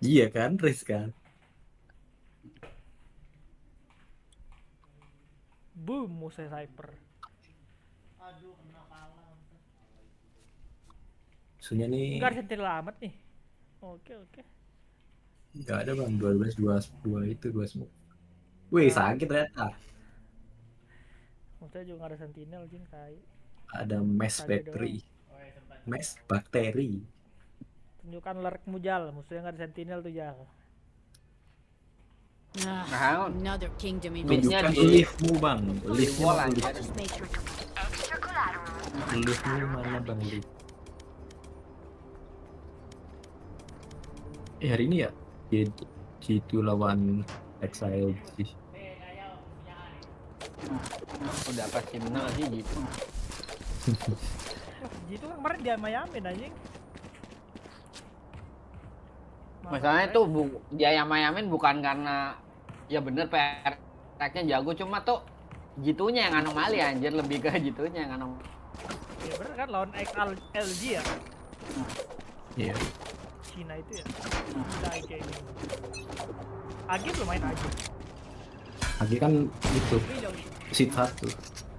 Iya kan, risk kan. Boom, musuh sniper. Musuhnya nih Enggak ada sentinel amat nih. Oke, oke. nggak ada bang, 12 dua itu dua smoke. Wih Enggak. sakit ternyata. Musuhnya juga enggak ada sentinel, jing tai. Ada mesh Saja doang. battery, mesh bakteri. Tunjukkan lurkmu Jal, musuhnya enggak ada sentinel tuh Jal. Nah, Another kingdom base-nya Tunjukkan di liftmu bang, di liftnya wall mana anjir. lift? Liftmu mana bang lift? Hari ini ya, G2 lawan Exile sih. Udah pasti menang sih gitu. Gitu kan kemarin dia mayamin anjing. Masalahnya tuh dia yang mayamin bukan karena ya bener PR-nya jago, cuma tuh gitunya yang anomali anjir, lebih ke gitunya yang anomali. Ya bener kan lawan LG ya. Iya. Cina itu ya. Cina kayak gitu. Agi belum main Agi. Lagi kan itu seat 1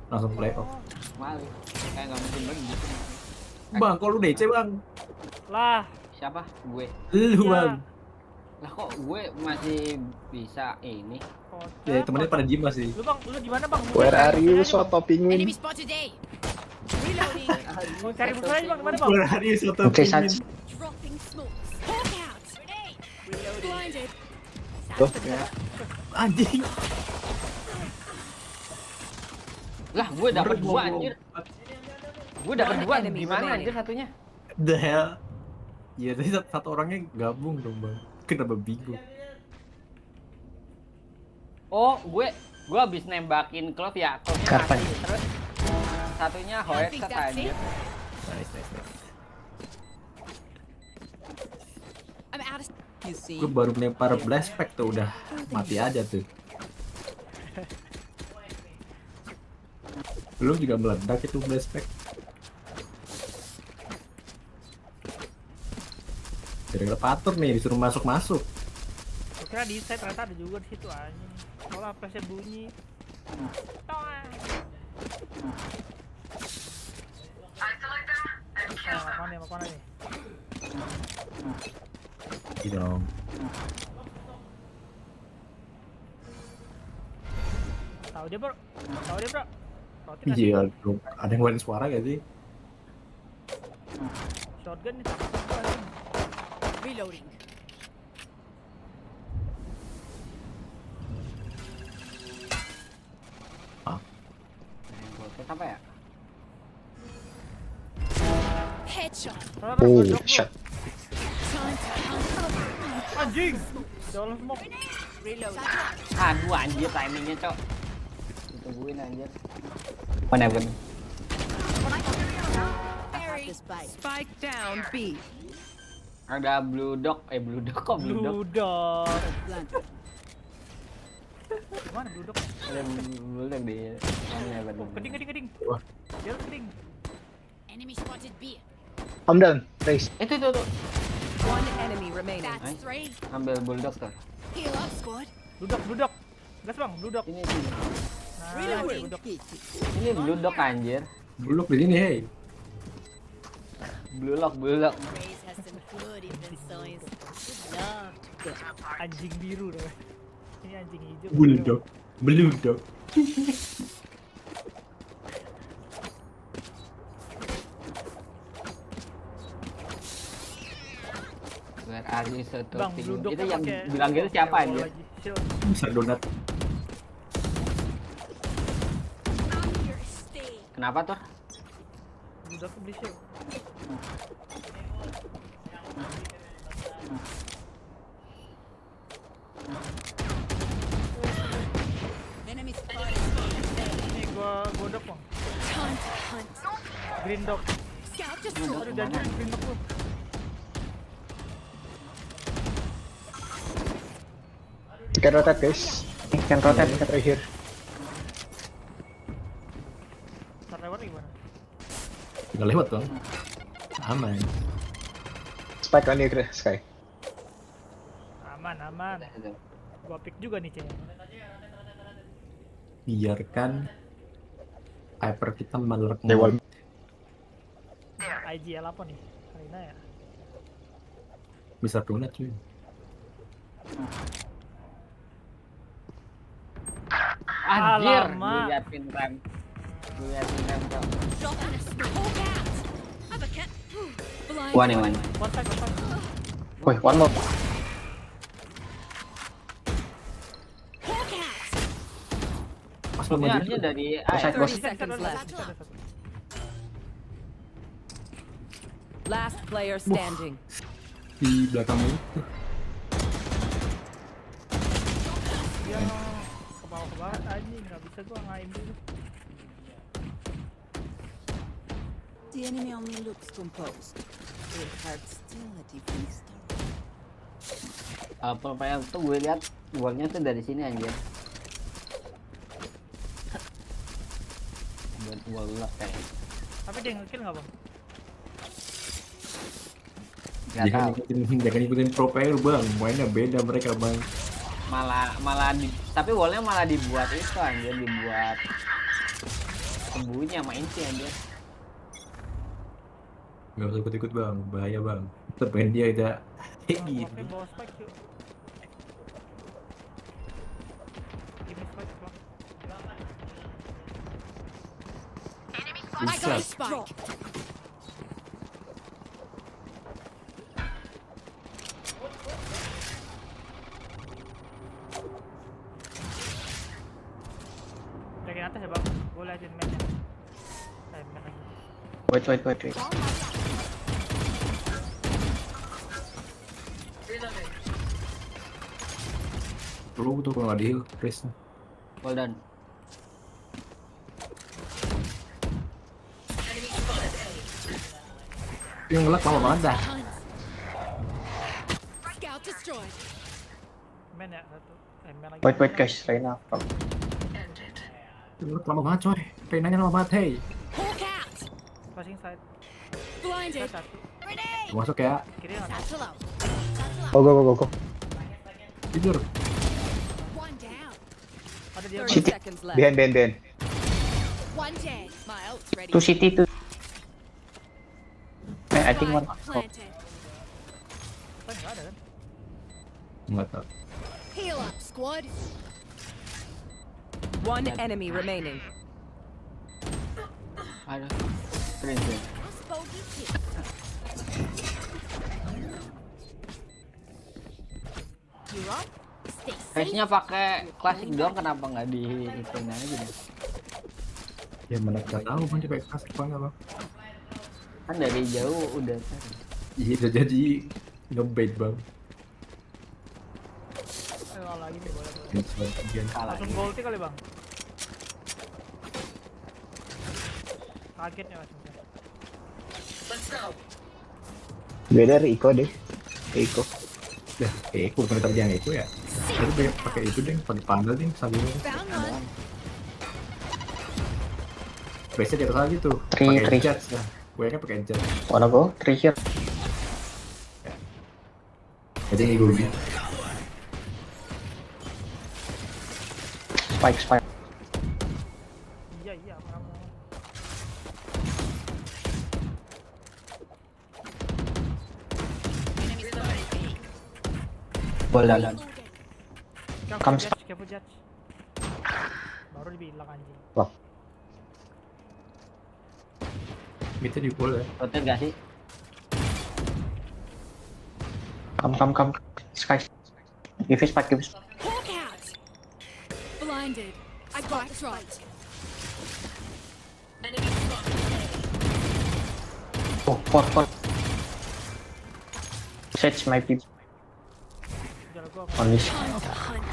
langsung playoff. Mali. Kayak nggak mungkin banget gitu. Bang, kalau lu DC bang, Lah, Siapa? Gue. lu ya. bang. Lah kok gue masih bisa ini? Ya temennya pada gym masih. Lu bang, lu gimana bang? Where are you, Musuhnya, Bang? Soto Penguin? Enemy spotted A. Reloading. Mau cari musuhnya bang, gimana bang? Where are you, Soto Oke, Penguin? Sats. Dropping smokes. Hawk out. Blinded. Tuh. Anjing. Lah gue dapat dua anjir. Gue dapat dua gimana anjir satunya? The hell. Ya tadi satu orangnya gabung dong bang. Kenapa bingung? Oh, gue habis nembakin Clove ya. Clove-nya Kapan? mati. Terus satunya Hoet set anjir. Nice, nice, nice. I'm out of. You see. Gue baru melempar blast pack tuh udah mati aja tuh. Belum juga meledak itu blast pack. Gara-gara patur nih disuruh masuk-masuk. Gua kira di side ternyata ada juga di situ anjing. Soalnya flashnya bunyi. Toang. Mau kemana nih? Gitu dong. Tahu dia bro. Roti nggak sih? Iya, belum ada yang ngeluarin suara gak sih? Shotgun nih. Anjing. Reloading. Apa ya? Headshot. Oh, shot. Time to hunt. Anjing. Dalam smoke. Reloading. Aduh anjir timingnya cok. Ditungguin anjir. Mana bener? Spike down B. Ada Blue Dog, Blue Dog kok Blue Dog? Blue dog. Mana blue dog? Ada Blue Dog di mana bener? Keding. Wah. Dia keding. Enemy spotted B. I'm down. Race. Itu tuh. One enemy remaining. That's three. Ambil Bulldog tuh. Heal up, squad. Blue dog. Gas bang, blue dog. Ini Nah, Reloading. blue dog. ini Blue Dog anjir. Buluk di sini, hey. Blue Lock. Raze has some good insights. Love to get. Anjing biru dong. Ini anjing hijau. Bulldog. Bulldog. Where are you Soto Bang, blue Penguin? dog Itu kan yang pakai- bilang gitu siapa pakai anjir? wall lagi. Shield. Bisa donat. Kenapa tuh? Blue dog tuh beli shield. Enemy spotted. Ini gua dog bang. Time to hunt. Green dog. Scout just Aduh jangan green dog lu. You can rotate, guys. You can rotate. Look at right here. Ntar lewat gimana? Tinggal lewat bang. Aman. Spike on you, Sky. Aman, aman. Gua pick juga nih, Ceng. Biarkan hyper kita meledak. Dewa. IGL apa nih? Karina ya? Bisa donat cuy. Anjir, Alamak. liatin rem. Kok. Drop in a smoke. Hawk out. Have a cat. Blind. One. One side. Wih, one more. Hawk out. Pas Ini mau harusnya dari A ya? Side bos. 30 seconds left. Last player standing. di belakang itu. Dia ke bawah banget anjing, nggak bisa gua ngaim dulu. The enemy only looks composed. Their heart's still a different story. Profile tuh gue lihat golnya tuh dari sini anjir. Buat gol lah kayak. Tapi dia nge-kill nggak bang? Gak tahu. Jangan ikutin pro player bang, mainnya beda mereka bang. Tapi wallnya malah dibuat itu anjir, dibuat sembunyi sama inci anjir. Gak usah ikut-ikut bang, bahaya bang. Terpengen dia aja. Oke, bawa spike yuk. Give me spike bang. I got a spike. Jagain atas ya bang, gue liatin mainnya. Main lagi. Wait. Perlu tuh kalau nggak di heal, Chris. Well done. Yang ngelak lama banget dah. Scout destroyed. Main ya satu. Main lagi. Wait guys, Reina. Yang ngelak lama banget coy. Renanya lama banget, hey. Hawk out. Passing side. Blinded. Satu. Grenade. Masuk ya. Kiri nggak tahu. Satchel out. Satchel out. Go. Tidur. One down. Ada dia 30 bang. seconds left. Behind. One dead. My ult's ready. Two city, two. I think one. Planted. Kan nggak ada kan? Nggak tahu. Heal up, squad. One enemy remaining. Ada. Prince. Us bogey too. You up? Stay safe. Face-nya pakai klasik doang, kenapa nggak dihitung aja deh? Ya mana nggak tahu bang, dia kayak kasih apa nggak bang. Kan dari jauh udah. Iya udah jadi ngebait bang. Ayo lagi nih boleh. Yang sebagian. Kalah. Langsung ulti kali bang. Kagetnya langsung. Beda dari Iko deh. Iko. Dah, aku bukan terjang itu ya. Tadi banyak pakai itu deh, pakai panel deh sambil. Found one. Biasanya di atas lagi tuh. Three. Pakai jet ya. Gue kan pakai jet. Wanna go? 3 here. Jadi ini gue Spike. Iya, aman. Bolan. Come Careful judge. Baru dibilang anjing. Kita di pool ya. Rotate gak sih? Come. Sky. Give me spike. Hawk out. Blinded. I got right. Oh, 4. Sets my people Jalan gua. on this. Time to hunt.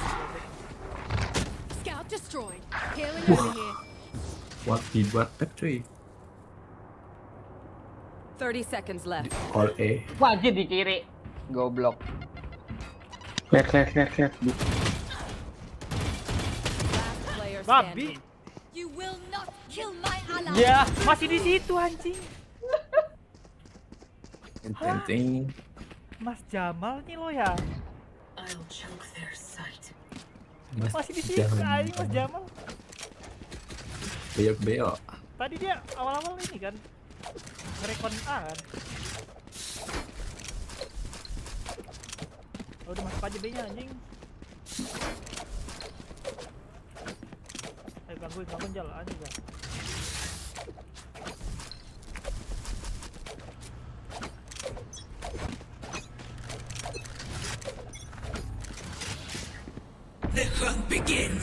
Scout destroyed. Healing over here. What dibuat cuy. 30 seconds left. All A. Wajib di kiri. Goblok. Clear. Last player Babi. standing. You will not kill my ally. Ya, masih di situ anjing. Penting. Mas Jamal nih lo ya. Masih di sini anjing Mas Jamal. Beyok. Tadi dia awal-awal ini kan ngerekon A kan. Oh, udah masuk aja B-nya anjing. Ayo gangguin jalan anjing kan.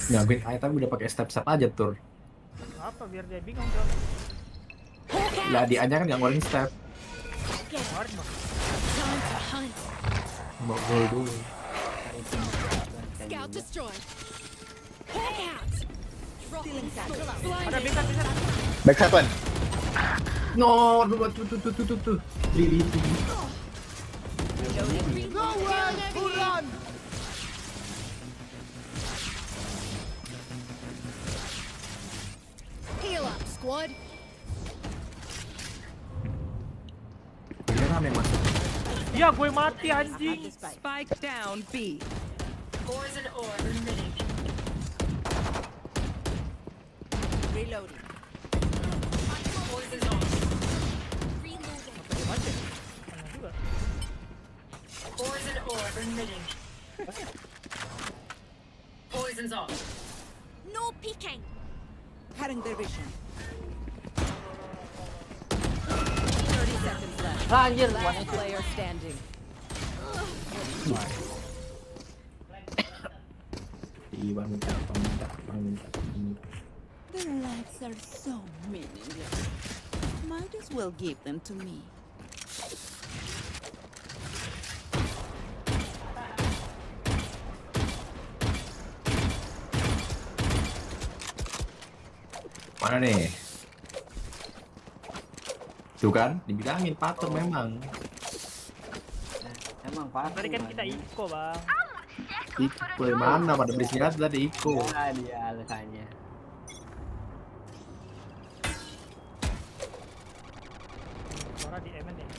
Ngambil air tapi udah pakai step aja tur. Apa biar dia bingung dong. Lah dia aja kan nggak ngeluarin step. Kemarin mah. Time to hunt. Mau gol dulu. Scout destroyed. Hawk out. Dropping smoke. Ada bisa. Backside one. No, tuh. Lili. Heal up, squad. Ini rame masuk. Iya, gue mati anjing. Spike down B. Reloading. Apa dia mati? Aneh juga. No peeking. Cutting their vision. 30 seconds left. Anjir, Last player standing. Wanita. Their lives are so meaningless. Might as well give them to me. Mana nih? Tuh kan, dibilangin patung memang. Emang pas. Tadi kan kita Iko, Bang. Iko mana pada beli senjata tadi Iko. Ya, dia alasannya. Suara di MN nih.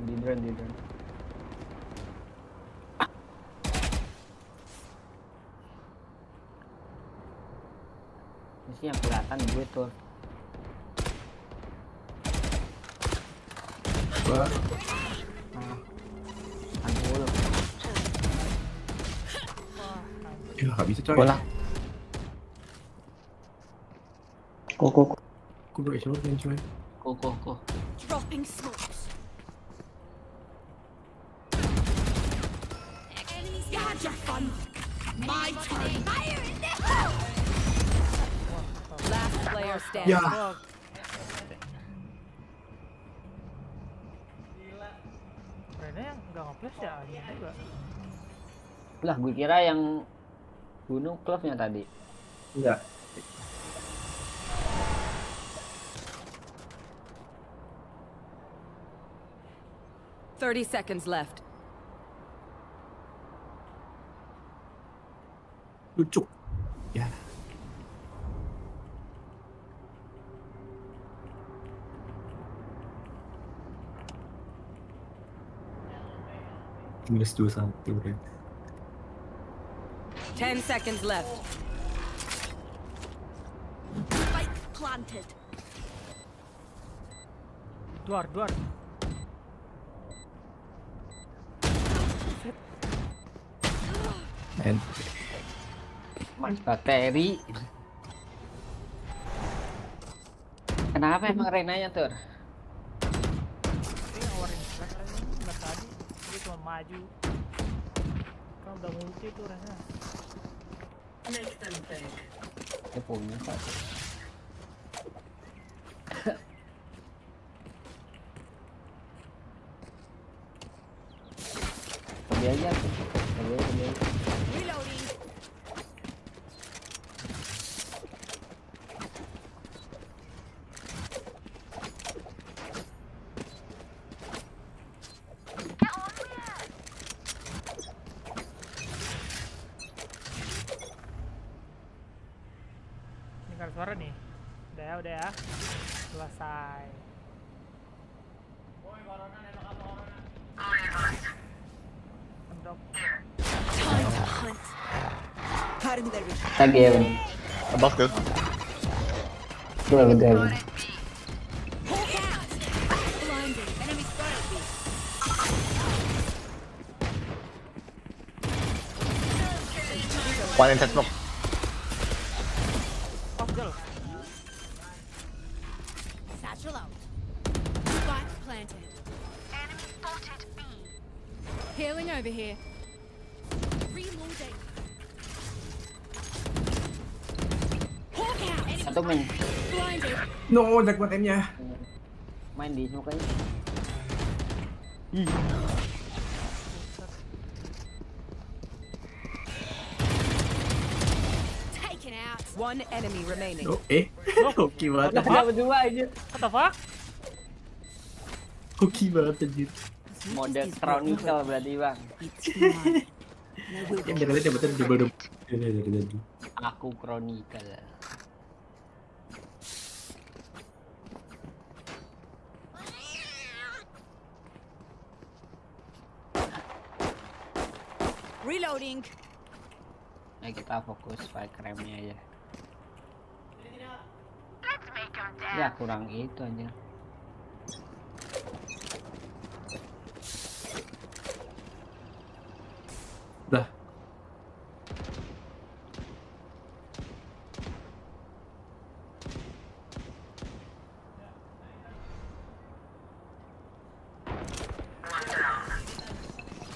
Di drone. Ini sih yang kelihatan gue tuh. Wah, Anjul. ya nggak bisa coy. Bola. Kok. Aku udah isolasi nih coy. Kok. Dropping smokes. Enemies got your fun. My turn. Fire in the hole. Last player standing. Ya, Rene yang nggak nge-flash ya anjing juga. Lah, gue kira yang bunuh klubnya tadi. enggak. Thirty seconds left. Lucu. Ya. Minus 21 deh. 10 seconds left. Spike planted. Duar. And Mas bakteri. Kenapa emang Renanya tuh? Ini ngeluarin flash anjing. Nggak tadi. Dia cuma maju. Kan udah multi tuh Rene. Dia punya satu. Coba aja tuh. Coba aja. Reloading. Dengar suara nih. Udah ya. Selesai. Cutting their vision. Lagi ya bang. Above tuh. Gue betul. Hawk out. Blinded. Enemy spotted me. One inside smoke. Oh, gel. Satchel out. Spike planted. Enemy spotted B. Healing over here. Reloading. Hawk out. Enemy Satu main. blinded. No, jack buat M-nya. Main di smoke aja. Taken out. One enemy remaining. Oh, hoki banget. Ada berdua aja. What the fuck? Hoki banget anjir. Mode chronicle berarti bang. It's mine. And I will Yang go. kita dapetin di baru. Ini dari tadi. Aku chronicle. Reloading. Ya kita fokus spike remnya aja. Ya kurang itu aja. Dah.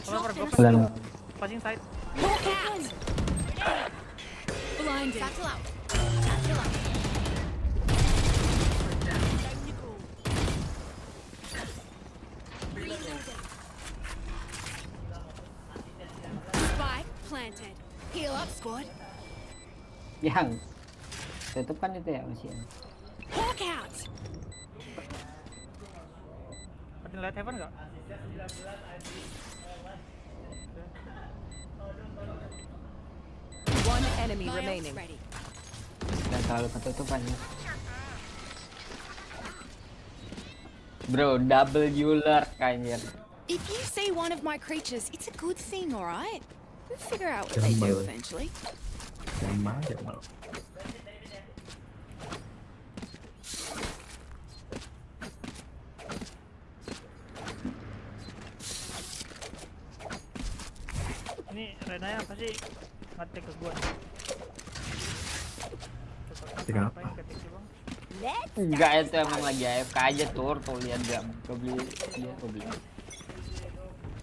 Cover, go Bulan. passing side. Hawk out. Blinded. Satchel out. Satchel out. Reloading. Spike planted. Heal up, squad. Yang tutup kan itu ya masih. Hawk out. Ada light heaven nggak? One enemy My ult's remaining. ready. Dan terlalu ketutupan ya. Bro, double lurk anjir. If you see one of my creatures, it's a good thing, alright? We'll figure out what they do Jambal. eventually. Jamal. Ini Renanya pasti ngetik ke gua. Ngetik apa? Yang ketik sih, Bang? Let's Enggak, itu emang lagi AFK aja tuh lihat dia. Gue beli dia, gue beli.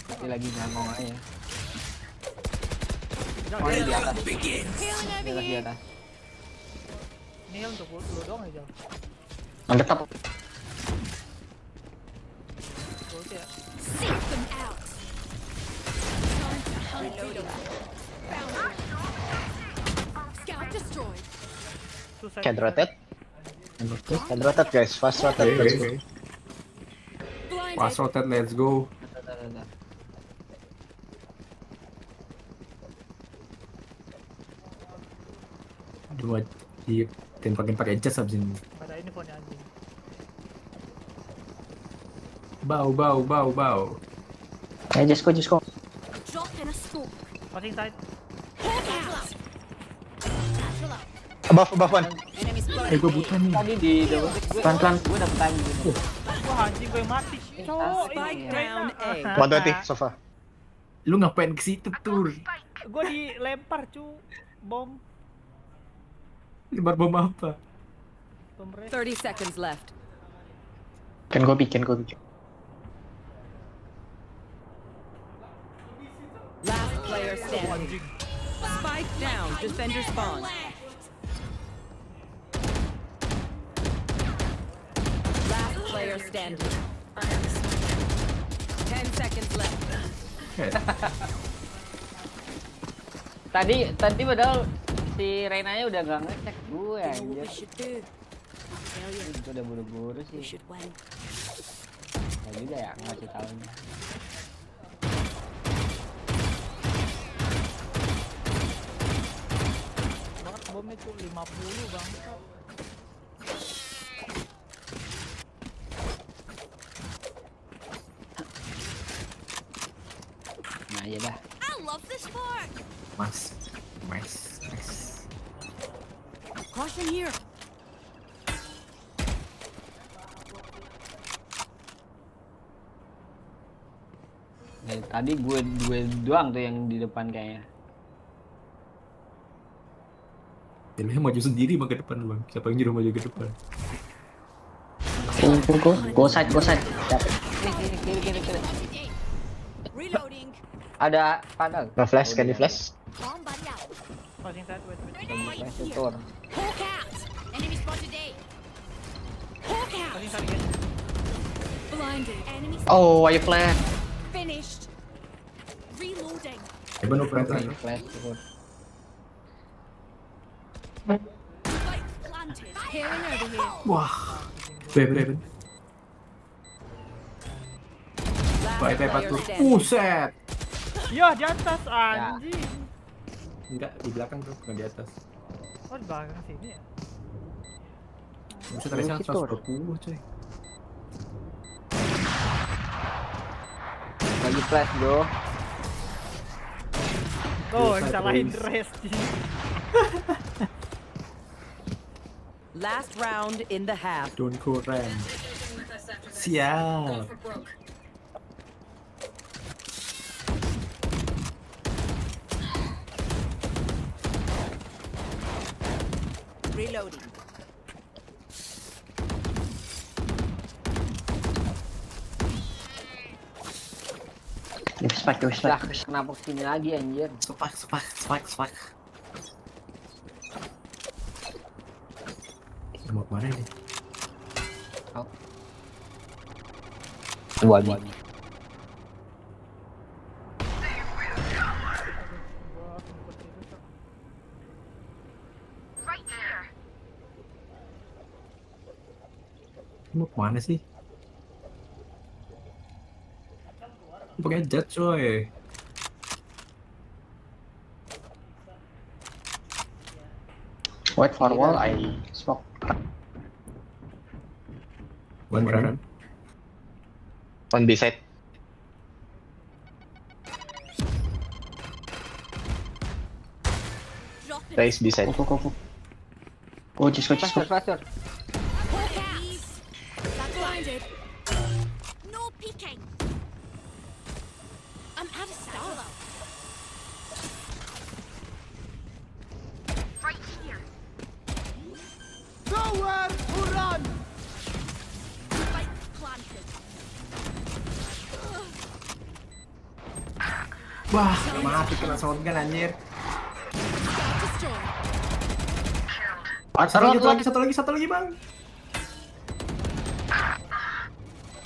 Tapi lagi ngomong aja. Oh, ini di atas. healing Di over atas, di here. atas. Ini untuk lu doang aja. Mantap. Gua ulti ya. Seek them out. Time to hunt reloading. Found one. Scout destroyed. Susah. Can rotate. Can rotate guys. Fast rotate. Let's go. Blinded. Pas rotate, let's go. Bentar. Aduh, iya. Tembakin pakai jas abis ini. Nggak ada ini phone anjing. Bau. Ya, just go. Dropped in a smoke. Passing side. Hawk out. Satchel out. Above one. Enemy spotted. Gue buta nih. Tadi di double gue Pelan-pelan. gue dapet anjing. Wah anjing gue yang mati. Cowok Spike ini down A. 120 so far. Lu ngapain ke situ, Tur? Gue dilempar cu. Bom. Lebar bom apa? Bom res. 30 seconds left. Can go B. Last player standing. Spike down. Defender spawn. Last player standing. 10 seconds left. Tadi padahal si Reynanya udah gak ngecek gue You know what we anjir. should do? Tell you, Gue udah buru-buru we sih. should win. Ya juga ya ngasih taunya. Banget bomnya cu 50 bang. Nah aja dah. I love this part. Mas. Caution here. Dari tadi gue doang tuh yang di depan kayaknya. Dia maju sendiri mah ke depan bang. Siapa yang nyuruh maju ke depan? Go side. Kiri. Reloading. Ada padang. No flash, can you flash? Bomb buddy out. Passing side, wait. Right here. Tur. Hawk out. Enemy spotted A. Hawk out. Passing side again. Blinded. Enemy Oh, why you flash? finished. Reloading. Heaven operator. Flash tur. Spike planted. Healing over here. Wah. Heaven. Last Baik player tuh. standing. Buset. Ya di atas anjing. Enggak, di belakang tuh, bukan di atas. Oh di belakang sini ya. Buset, tadi 120 coy. Lagi flash bro. Oh Buset, salahin please. dress. Last round in the half. Don't go ram. Siap. Reloading. Give spike. Lah, kenapa kesini lagi anjir? Spak. Mau kemana nih? Dua. Mau kemana sih? Pakai jet coy. Wait for wall, I smoke. One ram. On B side. Drop it. Raise B side. Go. Go, just go. Flash. Hawk out. That's blinded. No peeking. I'm out of stuff. Right here. Nowhere to run. Spike planted. Wah, mati kena shotgun anjir. Scout destroyed. Satu lagi bang.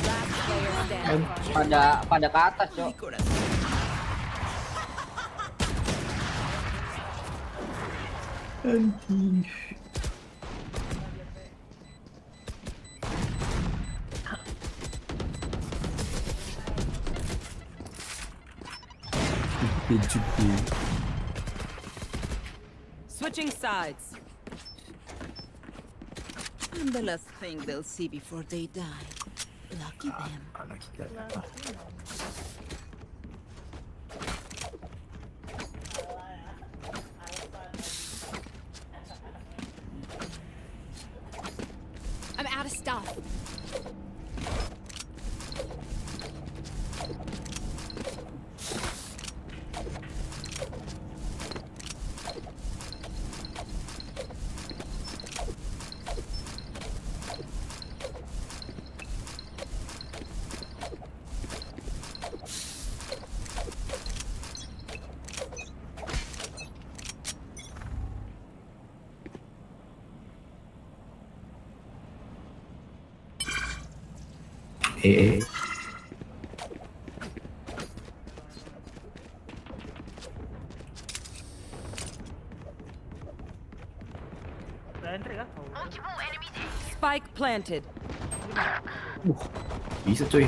Last player standing. Pada ke atas, Cok. Anjing. Switching sides. I'm the last thing they'll see before they die. Lucky them. Anak kita. I'm out of stuff. Udah entry kah? Spike planted. Bisa coy.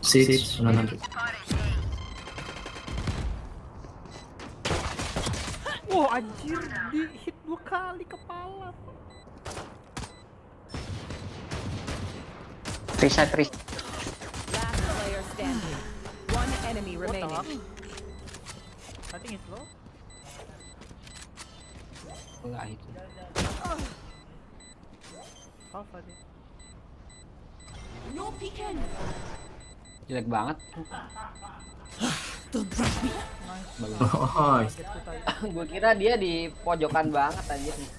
Six, 900. Wah anjir di hit 2 kali kepala. Side. Last player standing. One enemy What the remaining. fuck? I think it's low. Enggak itu. Apa dia? No peeking. Jelek banget. Don't rush me. Oh, Kaget ku tadi. Gue kira dia di pojokan banget aja nih.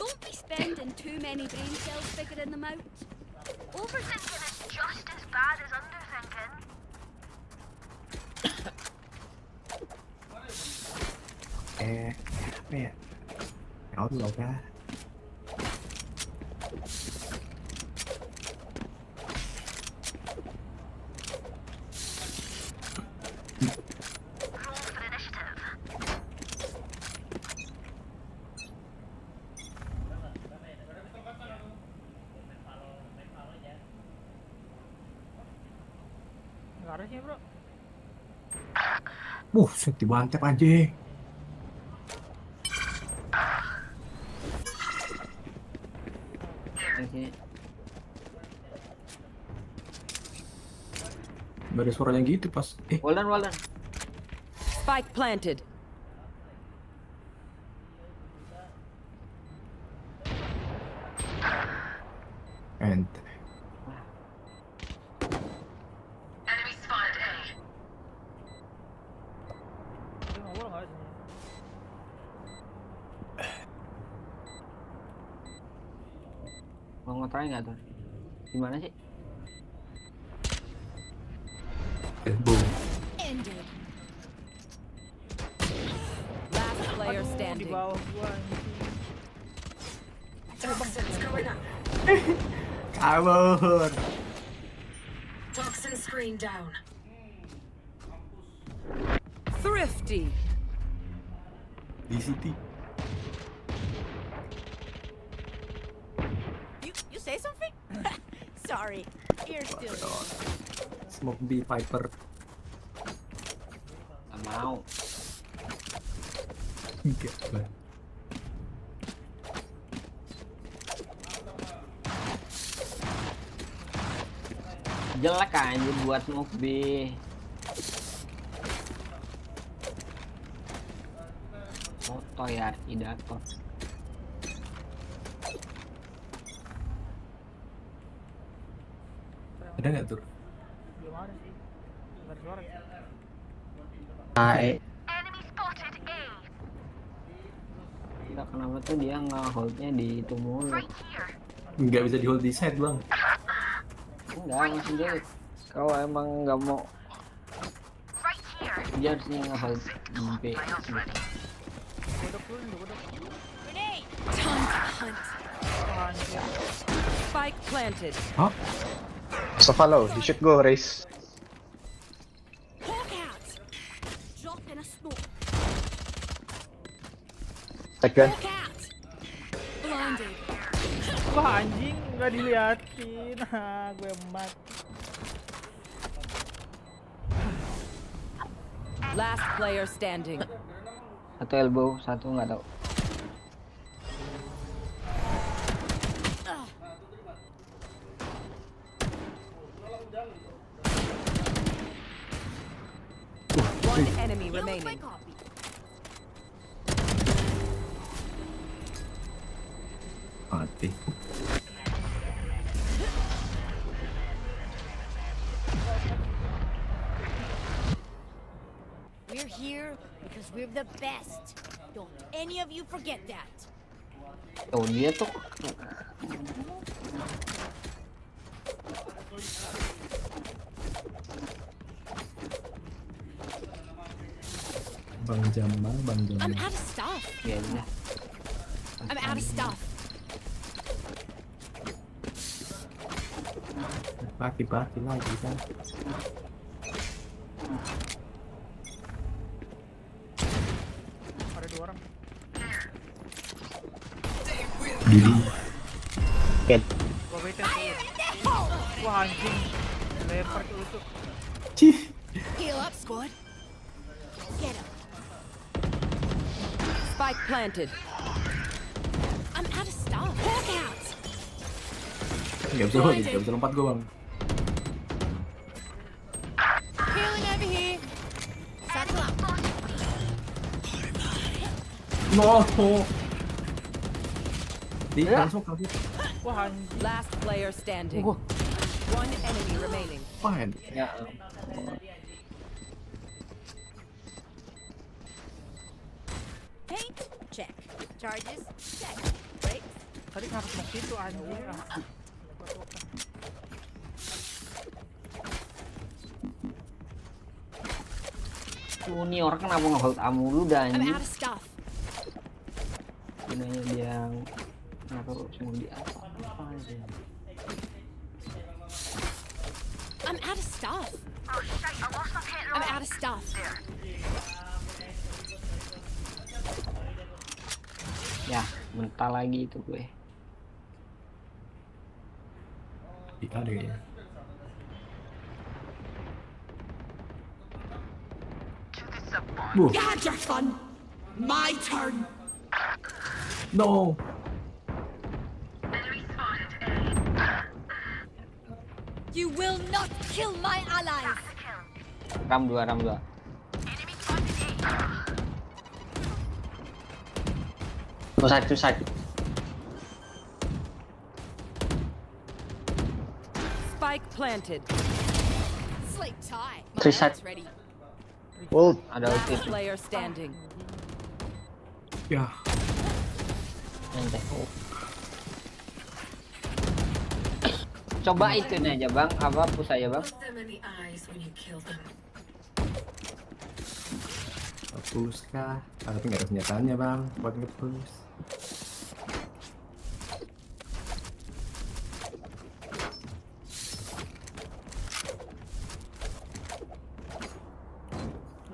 Don't be spending too many brain cells figuring them out. Overthinking is just as bad as underthinking. apa ya? Outlaw kah? Roll for initiative. Nggak ada sih bro. Dibantek anjing. Yang sini. Gak ada suaranya gitu pas. Walden. Spike planted. Ente. Dia ngobrol nggak sih? Mau nge-try nggak tuh? Gimana sih? Boom. Ended. Last player Aduh, di standing. bawah gua anjing. Toxins going up. Kabur. Toxin screen down. Thrifty. Di City. You say something? Sorry, ear still. Smoke B Viper. Gak mau. Enggak lah. Jelek aja buat smoke B. Foto ya, Idato. Ada nggak tuh? Belum ada sih. Nggak ada suara. AE. Enemy spotted A. Enggak, kenapa tuh dia nge-holdnya di itu mulu. Right here. Nggak bisa di hold di side bang. Enggak, maksudnya kalau emang nggak mau, Right here. dia harusnya nge-hold B. Godok dulu nih, godok. Grenade. Time to hunt. Oh, anjir. Spike planted. Hah? So follow. You should go race. Hawk out. Drop in a smoke. Second. Hawk out. Blinded. Wah anjing, nggak diliatin. Gue mati. Last player standing. Satu elbow, satu nggak tahu. One enemy Here's my remaining. copy. Mati. We're here because we're the best. Don't any of you forget that. Oh, dia tuh Bang Jamal, Bang I'm Jamal. out of stuff. ya udah. I'm out of stuff. Paki-paki lagi kan. Ada 2 orang. Diri. Get. Gua bete tuh. Wah anjing. Lempar ke itu. Cih. Heal up, squad. Get him. Spike planted. I'm out of stuff. Hawk out. Nggak bisa lompat gua bang. Healing over here. No. Di Ya. langsung kabur. Wah anjing. Last player standing. Wah. One enemy remaining. Fine. Ya. Paint? Check. Charges? Check. Brakes? Tadi kenapa smoke itu anjing? Ah. Ini orang kenapa nge-hold A mulu dah I'm anjing. out of stuff. Gunanya dia naruh semua di atas. Apa aja. I'm out of stuff. I'm out of stuff. Ya, mental lagi itu gue. Di ada kayaknya. You had your fun. My turn. No. You will not kill my allies. Ram 2, ram 2. To side. Spike planted. Sleep tight. My Three side. ult's ready. Ult. Ada ulti. Last player standing. Ya. Ente. Coba itu aja bang, apa push aja bang. Look them in the eyes when you kill them. Push kah? Tapi nggak ada senjatanya bang buat nge-push.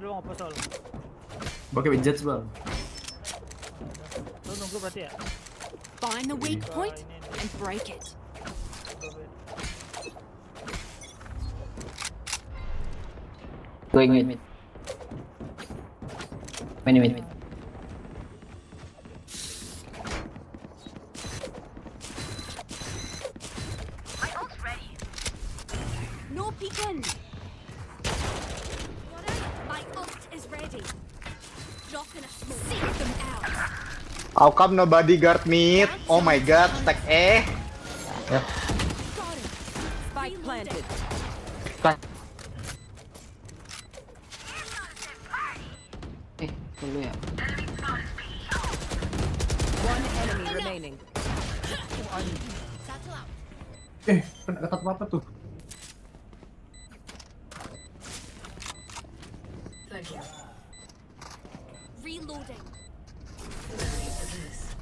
Lu ngapa soal? Pakai judge bang. Lu nunggu berarti ya? Find the weak point and break it. Going mid. Mid. No peeking. My ult is ready. Dropping a smoke. Seek them out. How come nobody guard mid? Oh my god, stack E. Got him. Spike planted. Dulu ya. One enemy remaining. Satchel out. Kena kata apa tuh? Thank you. Reloading. Ready for this.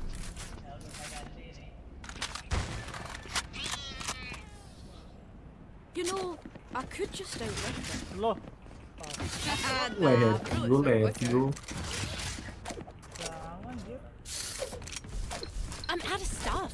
You know, I could just outlive them. Loh, Let's go. jangan dia. I'm out of stuff.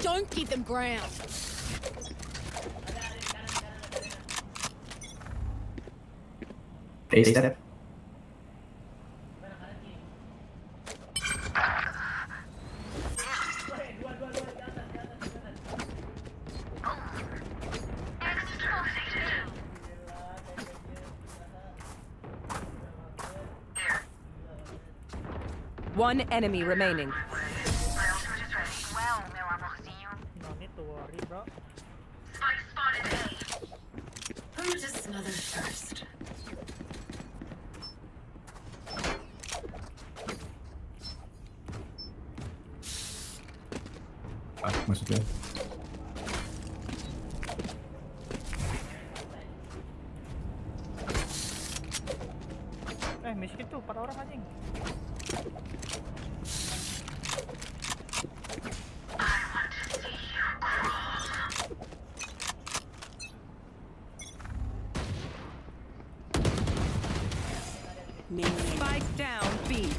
Don't give them ground. Taste that. One enemy remaining. No need to worry, bro. Who to smother first? Ah, maksudnya. Miskin tuh 4 orang anjing. Spike down B.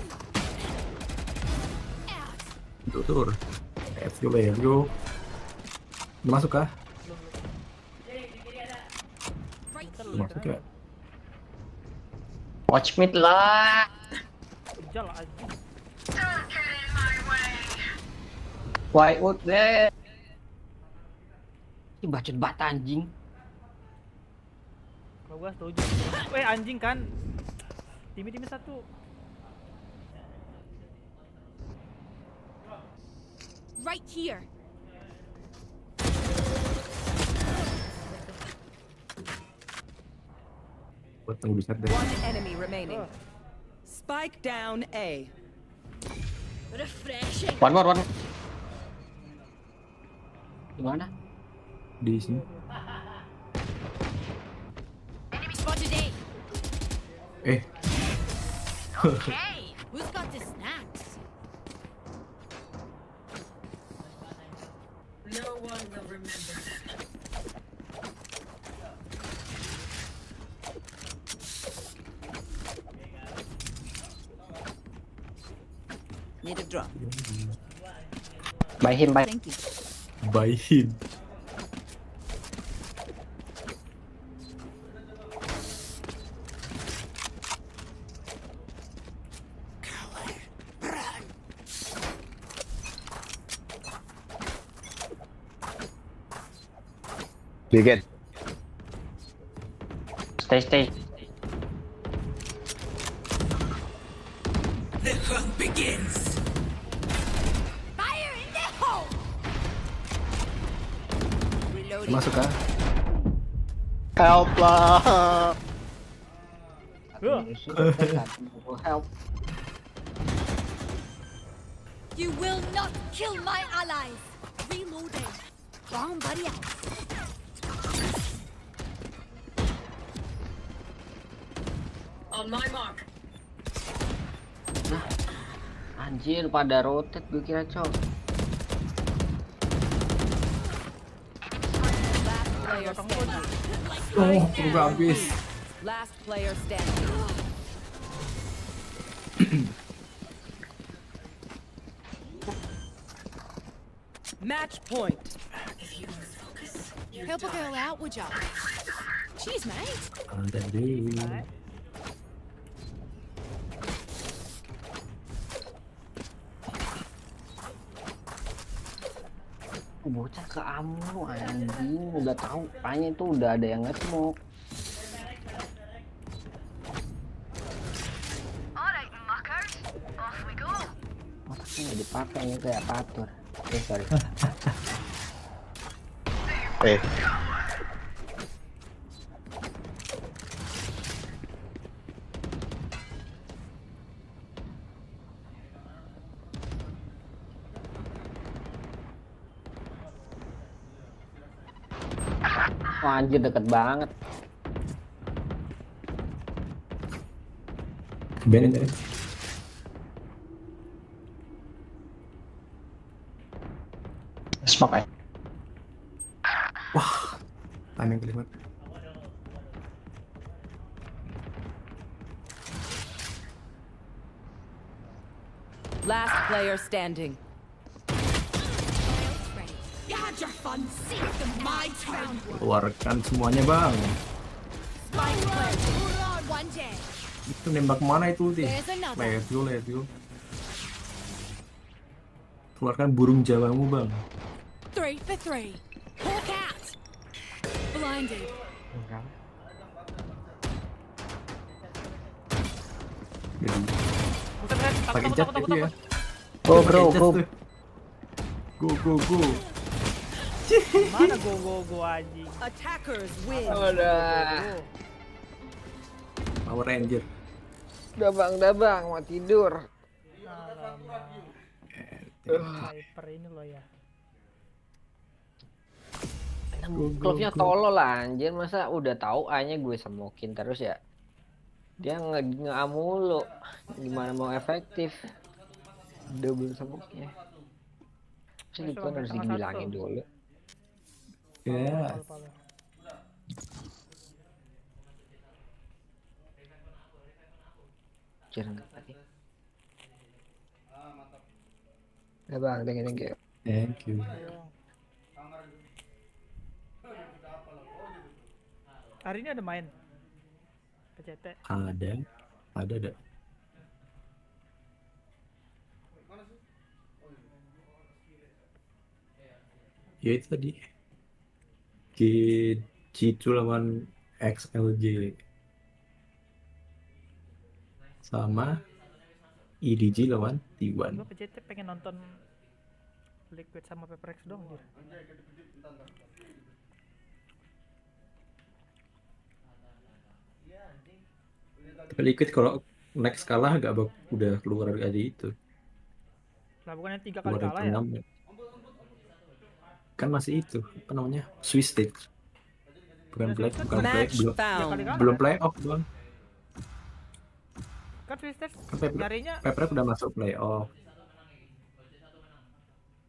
Out. Tur. Let's go. Udah masuk kah? Right. Udah masuk ya? Watch mid lah. Jal anjing. Why out deh? Ih, bacot banget anjing. Kalau gua setuju. Anjing kan. Timmy satu. Right here. Buat tunggu di set deh. One enemy remaining. Spike down A. Refreshing. One more. Gimana? Di sini. Enemy spotted A. Eh, Okay, who's got the snacks? No one will remember them. Need a drop. By him, by. Thank you. by him. Biget. Stay. Fire in the hole! Reloading. Masuk kah? Help lah. Help. You will not kill my allies! Reloading. Wrong buddy out. On my mark. Anjir, pada rotate gue kira, cok. Last player standing. Oh, tunggu habis. Last player standing. Match point. If you lose focus, you Help a die. girl out, would ya? Cheers, mate. Ada deh. Bocah ke Amu anjing, udah tahu kayaknya itu udah ada yang nge-smoke. Alright, muckers. Off we go. Otaknya nggak dipakai ini kayak patur. Sorry. Eh, Wah anjir, deket banget. Ben aja. smoke. Timing kalimat. Last player standing. Ready. You had your fun. See the my turn. Keluarkan semuanya, Bang. Spike planted. One day. Itu nembak mana itu, Ti? There's another. Let you. Keluarkan burung Jawamu, Bang. 3 for 3. Hawk out. Blinded. Jadi, Buset, Ren. pakai Takut, cat takut, itu ya. takut. Go Pakai bro, cat go. tuh. Go. Mana go anjing. Attackers win. Udah. Power Ranger. Udah bang, mau tidur. Sniper ini loh ya. Klubnya tolol lah anjir, masa udah tahu A-nya gue semokin terus ya. Dia nge mulu. Gimana mau efektif? Double semoknya. Masa gitu kan harus dibilangin dulu. Ya. Jangan lagi. Ya bang, thank you. Thank you. Hari ini ada main PCT. Ada. Ya itu tadi. G2 lawan XLJ sama EDG lawan T1. Gue PCT pengen nonton Liquid sama Pepper X dong anjir. Tapi Liquid kalau next kalah udah keluar dari itu. Lah bukannya 3 kali Keluar dari kalah ya? turnamen. Kan masih itu, apa namanya? Swiss stage. Bukan Ya, play, Swiss kan bukan play, Match belum 3 kali found. kalah belum kan? playoff doang. Kan Swiss Test Kan Pepper nyarinya, udah masuk playoff.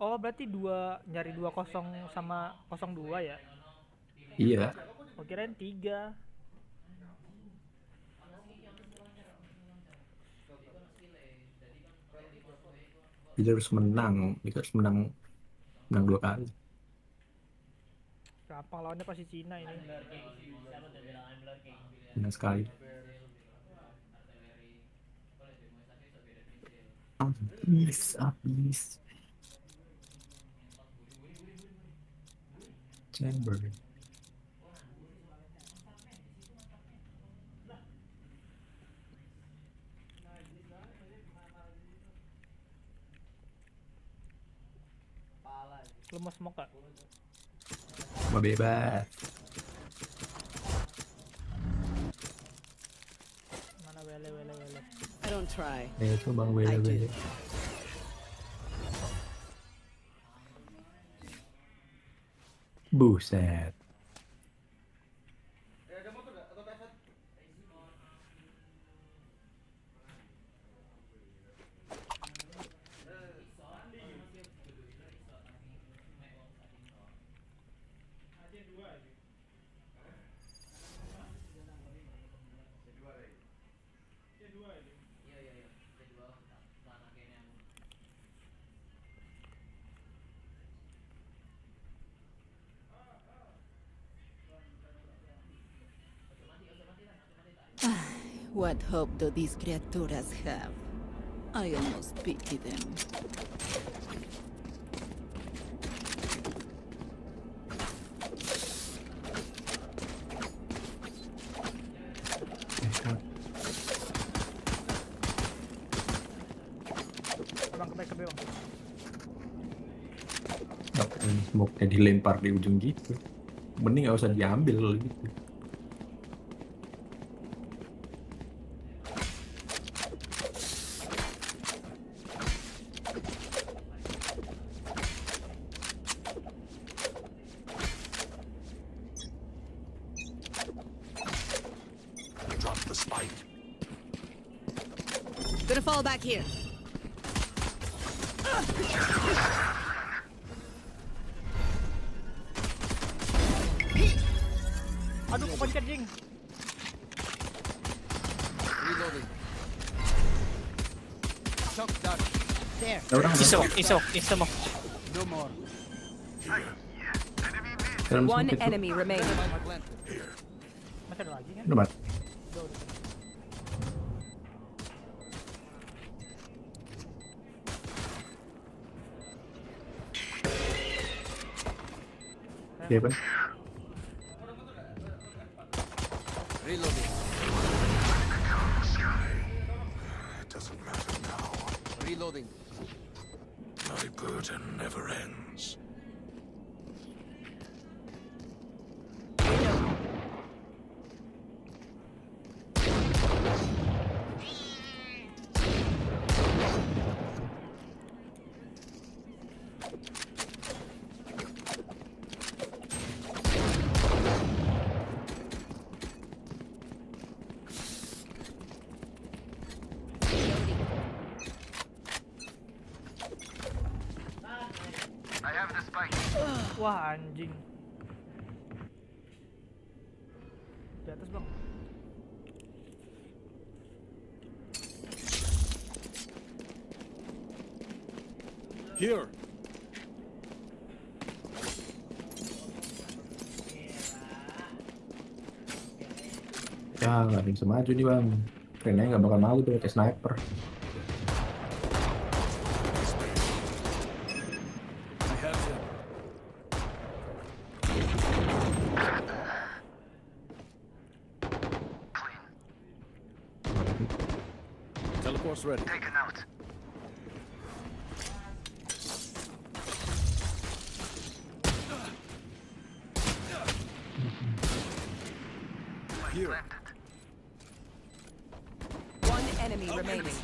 oh berarti nyari 2-0 sama 0-2 ya? Iya, Oh kirain 3. dia harus menang, dia harus menang 2 kali. Gampang lawannya pasti Cina ini. Menang sekali. Habis. Chamber. Lu mau smoke gak? Mau bebas. Mana wele. I don't try. Itu bang I do. wele. Buset. What hope do these criaturas have? I almost pity them. Abang ke B bang. Ngapain smoke-nya dilempar di ujung gitu. Mending gak usah diambil gitu. Gonna fall back here. Aduh kepencet jing. Ada orang Isok. dalam One smoke itu. enemy remaining. Masih ada lagi kan? Udah mati. Iya kan? My burden never ends. Wah anjing. Di atas bang. Here. Ya nggak ada yang bisa maju nih bang. Kayaknya nggak bakal maju tuh pakai sniper. I have them. Force ready. Here. One enemy remaining.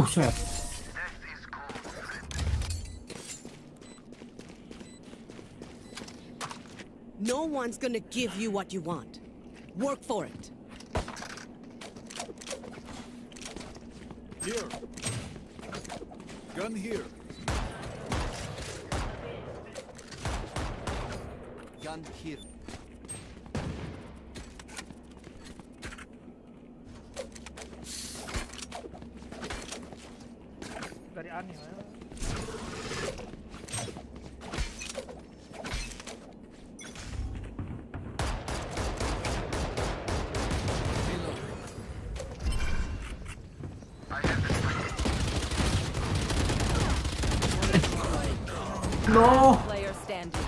Set. No one's gonna give you what you want. Work for it. Here. Gun here. Gun here. Dari aneh ya. No, Player standing.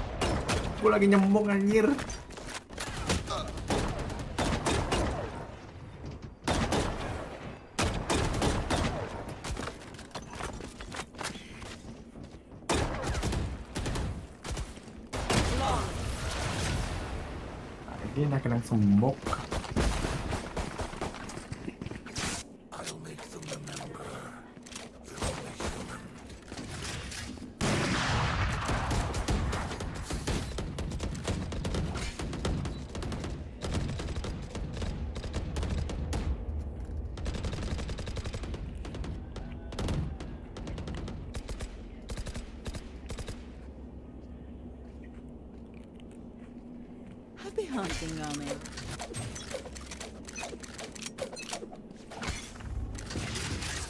gue lagi nyembung anjir. Ini nak kena sembok. I'll make them remember. They're only human. Happy hunting, Omen.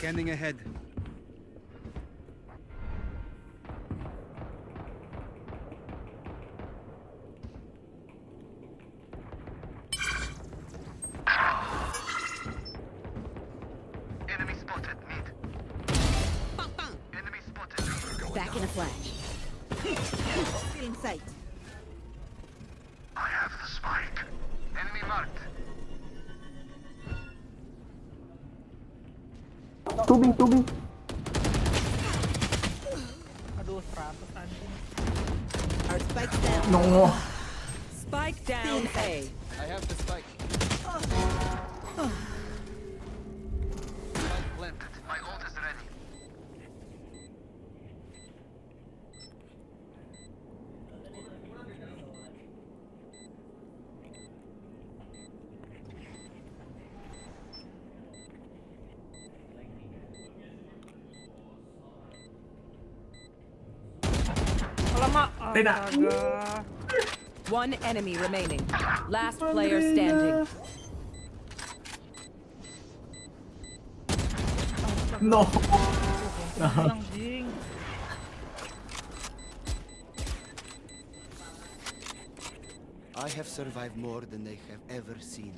Scanning ahead. Enemy spotted. Mid. Enemy spotted. Back in a flash. Feeling sight. I have the spike. Enemy marked. Aduh 100 anjing. Our spike's down. No. Spike down A. I have the spike. Spike planted. My ult is ready. Alamak. Tidak. Astaga. One enemy remaining. Last player standing. No. Anjing. I have survived more than they have ever seen.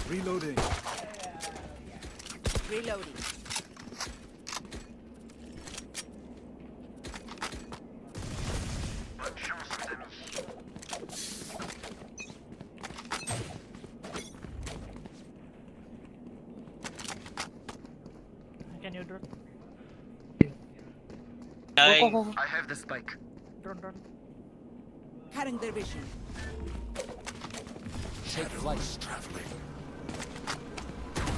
Reloading. Reloading. Can you drone? I have the spike. Drone. Cutting their vision. Shadows traveling.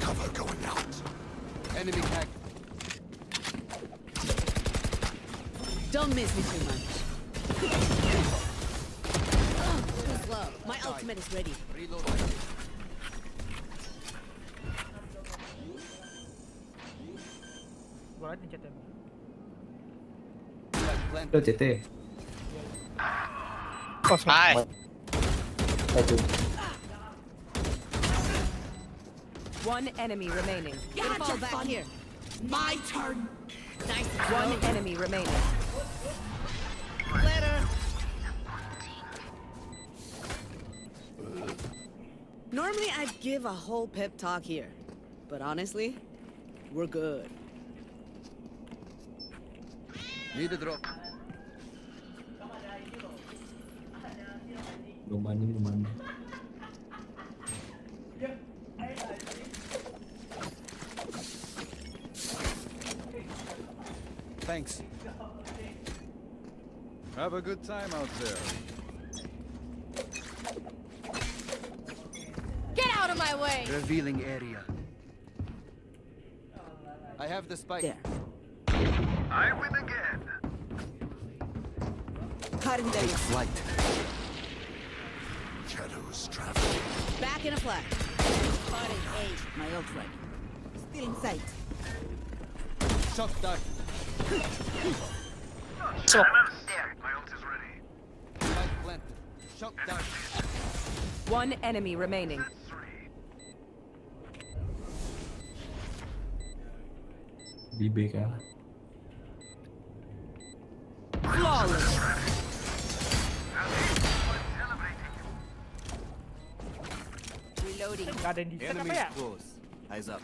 Cover going out. Enemy tag. Don't miss me too much. Too slow. My ultimate is ready. Reload. Gua liat nih chatnya. Udah CT. Hai. One enemy remaining. Gotcha back here. My turn. Nice. One enemy remaining. Later. Normally I'd give a whole pep talk here, but honestly, we're good. Need a drop. Lumayan. Thanks. Have a good time out there. Get out of my way! Revealing area. I have the spike. There. I win again. Cutting their Flight. Shadows traveling. back in a flash. Cutting A. My ult ready. Still in sight. Shock dart. Cok. My ult is ready. Spike planted. Shock dart. One enemy remaining. Di B kan. Flawless. Reloading. Gak ada yang di set apa Enemies ya? close. Eyes up.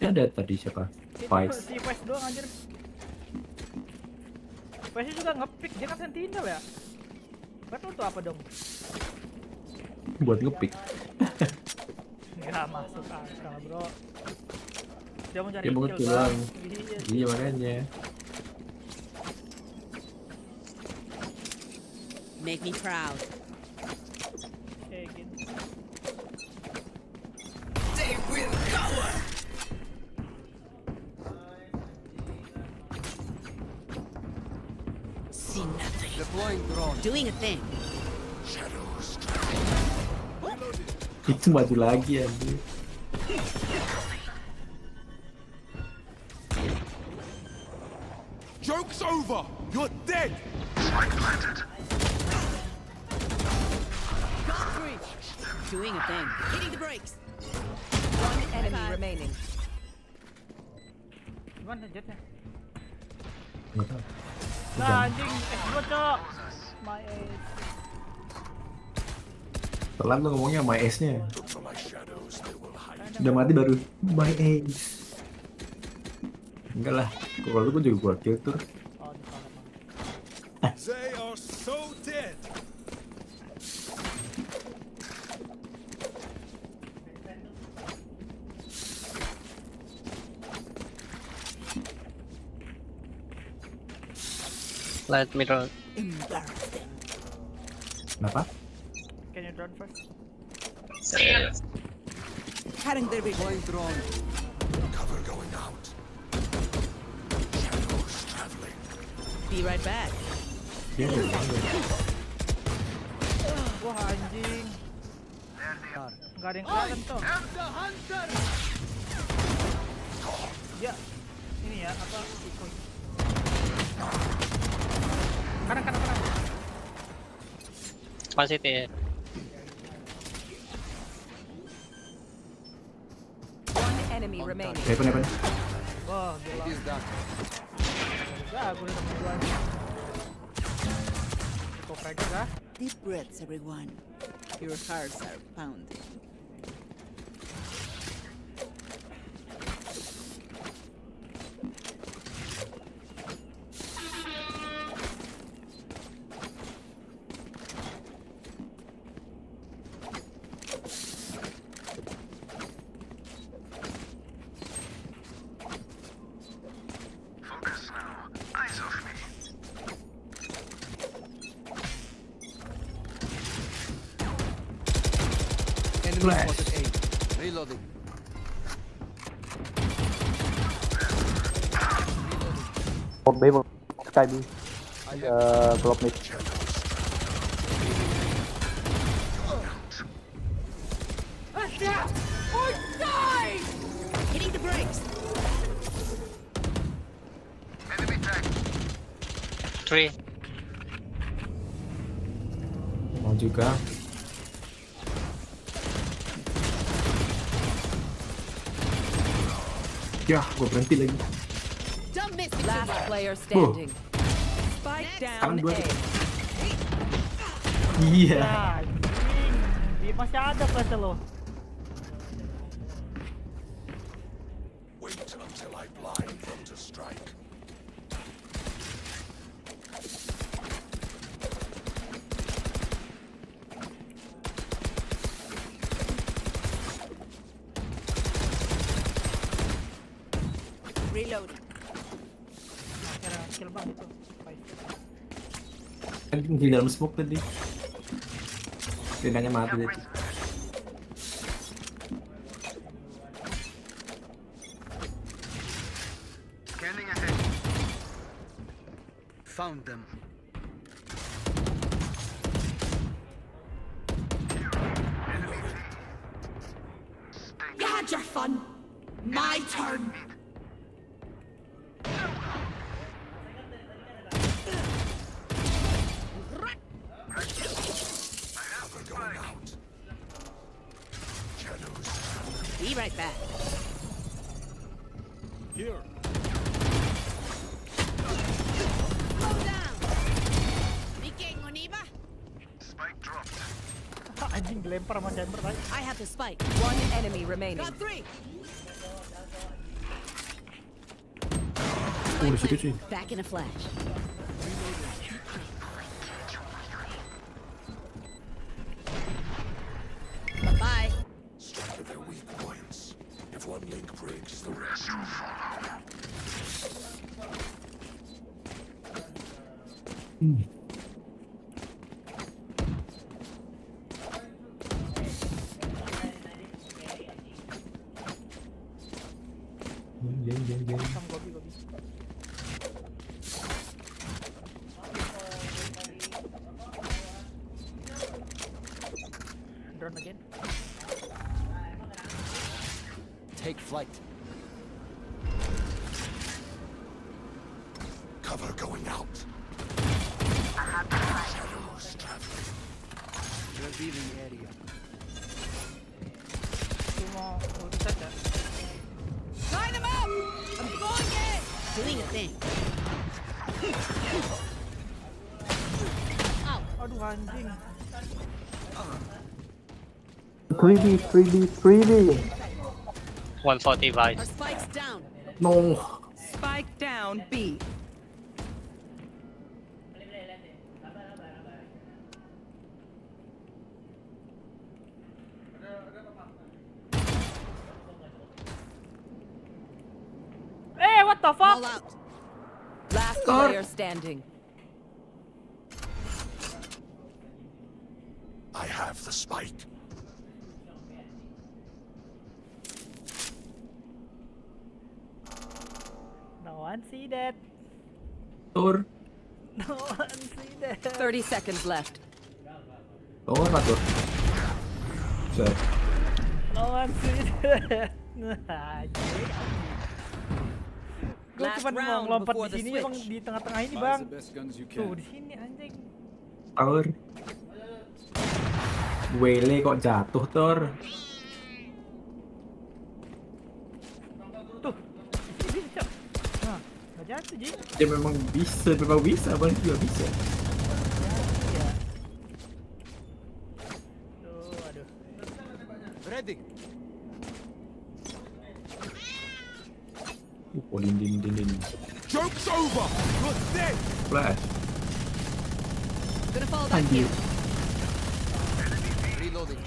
Ini ada tadi siapa? Spice. Si Vice doang anjir. Vice juga nge-pick, dia kan sentinel ya? Betul tuh apa dong? Buat ngepick. Nggak masuk akal bro. Dia mau cari Dia mau kill kill bang. doang. Iya makanya. Make me proud. Kayak gitu. See nothing. Deploying drone. Doing a thing. Shadows Itu maju lagi anjir. Joke's over! You're dead! Got three. Doing a thing. Hitting the brakes. One enemy remaining. Gimana jetnya? Nggak tahu. Nah anjing, S2 cok. My ace. Telat lu ngomongnya my ace-nya. Look for my shadows, they will hide. Udah mati baru my ace. Enggak lah. Kalau lu kan juga gua kill tuh. Oh, di sana, Bang. They are so dead! Let me run. Embarrassing. Kenapa? Can you drone first? Cutting their vision. Deploying drone. Cover going out. Shadows traveling. Be right back. Dia udah bangun. Wah anjing. Nggak ada yang kelihatan tuh. Ya, ini ya apa? Ikut. Kanan. Positif. One enemy remaining. Depan. Wah, gila. It is done. Enggak, gue udah duluan. Kok aja kah? Deep breaths, everyone. Your hearts are pounding. Focus now. Eyes off me. Enemy Flash. spotted A. Reloading. I have Hitting the brakes. Enemy tag. 3. Mau juga. Ya, gua berhenti lagi. Don't miss me. Last player standing. Spike Sekarang down dua. A. Iya. Ya, anjing. Deep masih ada flash lo. Wait until I blind them to strike. Reload. Kira kill bang itu. Kan di dalam smoke tadi. Tendangnya mati tadi. Scanning ahead. Found them. You had your fun. My turn. Cover going out. Shadows. Be right back. Here. Slow down. Speaking, Oniba. Spike dropped. Anjing dilempar sama chamber tadi. I have the spike. One enemy remaining. Got 3. Oh, di situ cuy. Back in a flash. Bye. Strike at their weak points. If one link breaks, the rest will follow. Sama gobi. Drone again. Take flight. Cover going out. Shadows traveling. Revealing area. Lu mau ulti saja. Line them up. I'm going in. Doing a thing. Aduh anjing. 140 Our Vice. spike's down. No. Spike down B. What the fuck? All out. Last player standing. I have the spike. No one see that. Tur. No one see that. 30 seconds left. Oh, apa tur? Set. No one see that. Anjing. Gue Last cuma mau round ngelompat before di the sini switch. bang, di tengah-tengah ini bang. Tuh di sini anjing. Tur. Wele kok jatuh, Tur? Tuh. Di sini cok. Nah, nggak jatuh Ji. Ya memang bisa, Bang juga bisa. Iya. Tuh, aduh. Ready. Oh, din. Joke's over. You're dead. Flash. Gonna fall back Anjir. here. Reloading.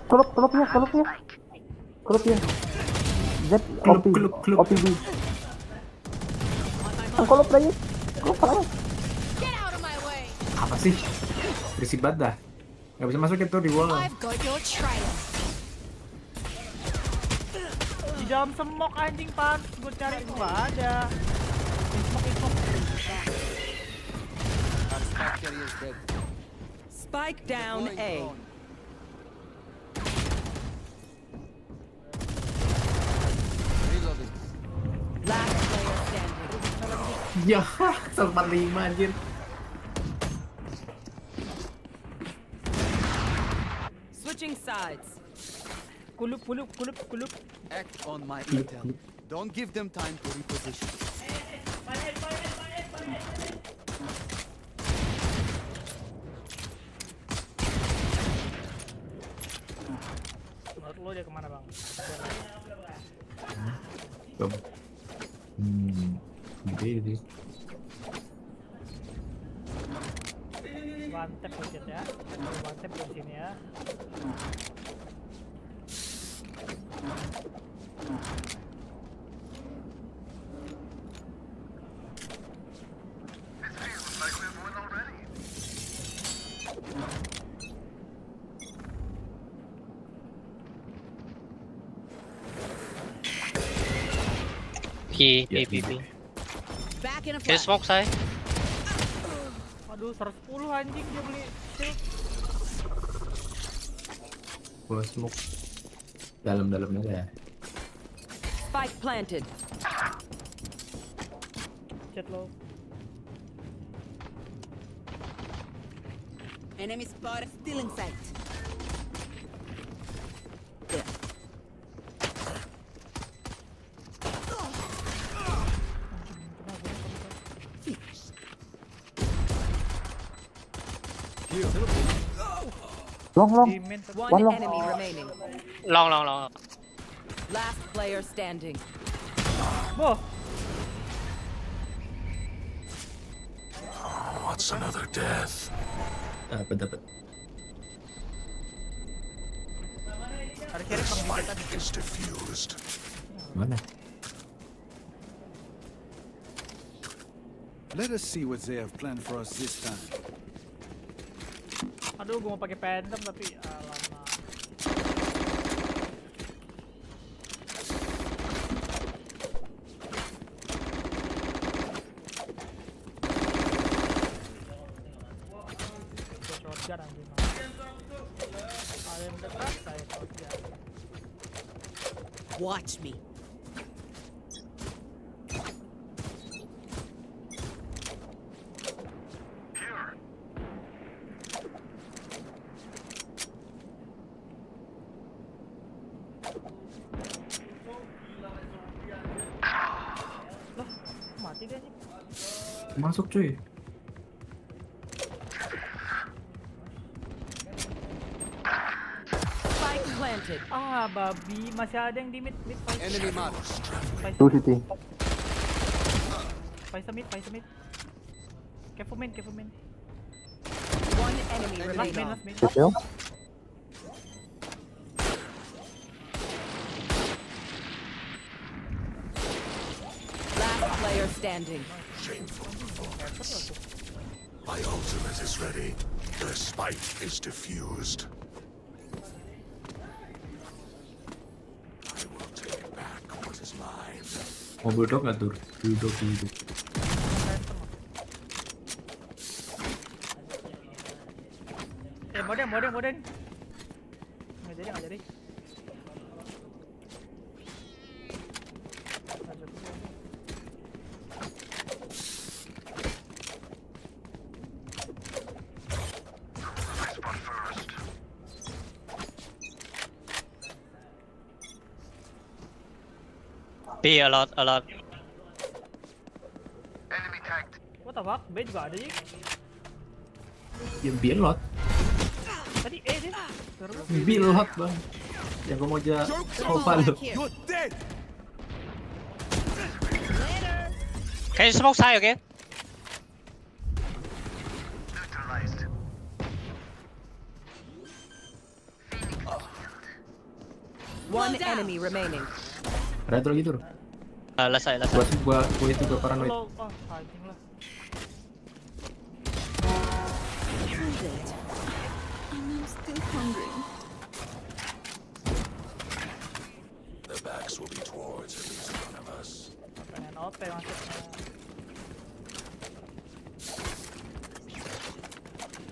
Klub. Get out of my way. Apa sih? Berisik banget dah. Gak bisa masuk itu di wall. I've got your trail. Di dalam semok anjing pan. Gue cari tuh nggak ada. Semok. Our spike carrier is dead. Spike down Going A. on. Reloading. Last player standing. Ya, 145 anjir. Switching sides. Kulup. Act on my intel. Don't give them time to reposition. dia kemana bang? Ke gede sih. One tap budget ya. One tap di sini ya. P, Yeah, P, P, P. Back in a Can you flash. smoke saya? Aduh 110 anjing dia beli shield. Gua smoke dalam-dalamnya ya. Spike planted. Chat low. Enemy spotted. Still in sight. Di main One enemy remaining. Long, long, long. Last player standing. boh. What's another death? Dapat. Ada sheriff bang di chat tadi. Is diffused. Mana? Let us see what they have planned for us this time. Aduh gua mau pakai phantom tapi lama. Shotgun anjing. Ada yang dekat saya shotgun. Watch me. Loh, mati dia anjing. Masuk cuy. Spike planted. Ah, babi, masih ada yang di mid fight. Enemy mark. Two city. Fight mid. Careful main. One enemy remaining. Last main. Last player standing. Shameful performance. My ultimate is ready. The spike is diffused. I will take back what is mine. Mau bulldog nggak tur? Bulldog. Modern. Nggak jadi. B, a lot. What the fuck? B juga ada sih. Ya bilot. Tadi E dia. Bilot bang. Yang gua mau VALO. You're dead! Can you smoke saya, okay? One enemy remaining. Retro gitu. Last side. Gua itu gua paranoid. Low. Ah, anjing lah. I'm still hungry. The backs will be towards at least one of us. Pengen OP maksudnya.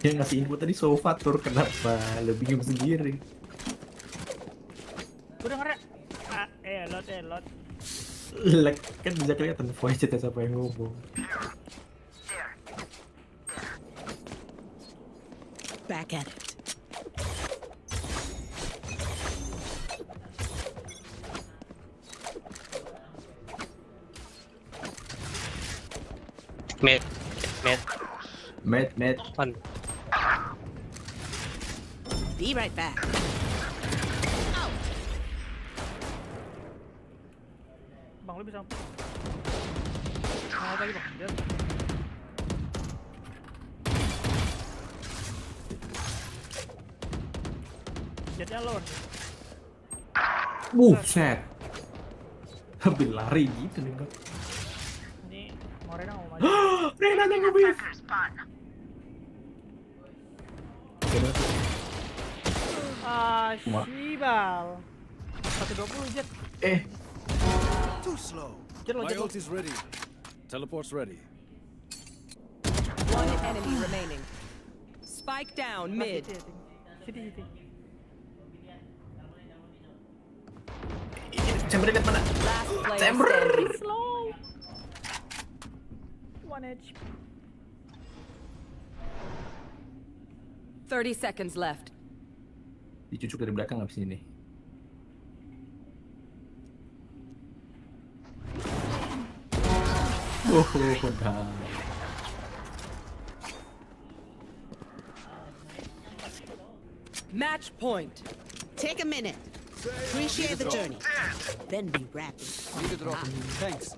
Dia ngasih info tadi sofa tur, kenapa lo bingung sendiri? Udah ngerek. Lot. Like, kan bisa kelihatan voice chat siapa yang ngomong. Back at it. Mid. Met. One. Be right back. Bang, lu bisa. Nah, lagi bang. Dia. Jetnya lower. Buset. Habis lari gitu nih bang. Ini mau Rena mau maju. Rena nya nge-beef. Shibal. 120 jet. Too slow. Jet lo, My jet lo. ult is ready. Teleport's ready. One enemy remaining. Spike down mid. Sini. Chamber dekat mana? Last player Chamber. standing. Slow. 1 HP. 30 seconds left. Dicucuk dari belakang abis ini. Udah. Match point. Take a minute. Appreciate the journey. Then be rapid. Need a drop. Thanks.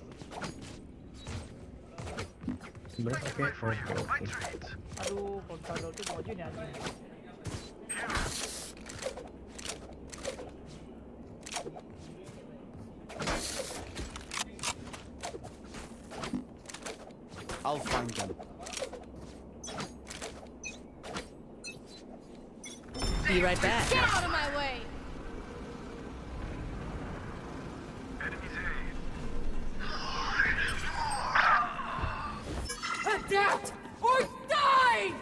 Sebenarnya oke. Aduh, kalau kita dulu tuh maju nih anjing. I'll find them. Be right back. Get out of my way! Adapt or die!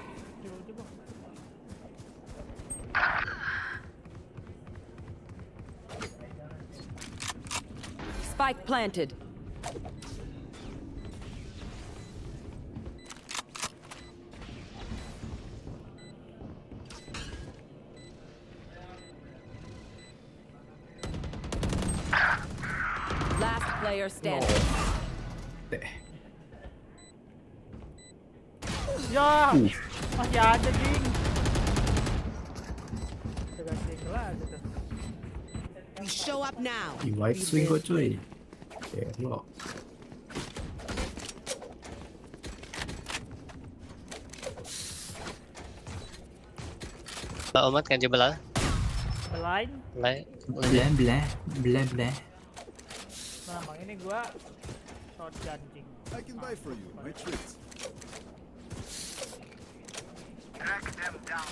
Spike planted. Last player standing. Ya, masih ada ding. Udah ganti kelas itu. We show up now. Di white swing gue cuy. Lo. Mbak Umat kan jebel. Belain. Blah. Nah, bang ini gua shotgun cing. I can buy for you. My treat. Track them down.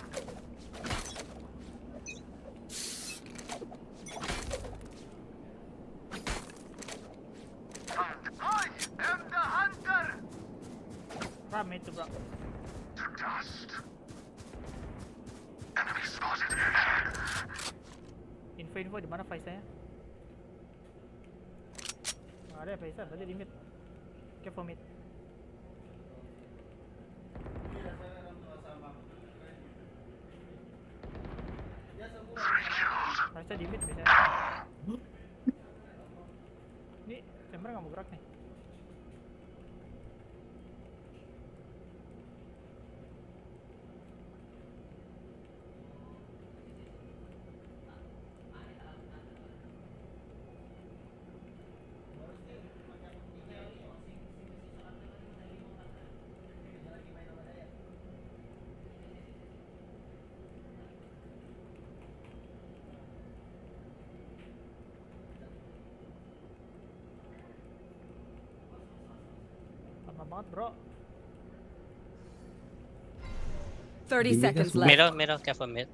I am the hunter. Rame itu bro. To dust. Enemy spotted. Info di mana Faisanya? Nggak ada ya Faisal, tadi di mid. Oke, for mid. Faisal di mid biasanya. Ini chamber nggak mau gerak nih. Lama banget bro. 30 seconds left. Middle, careful mid.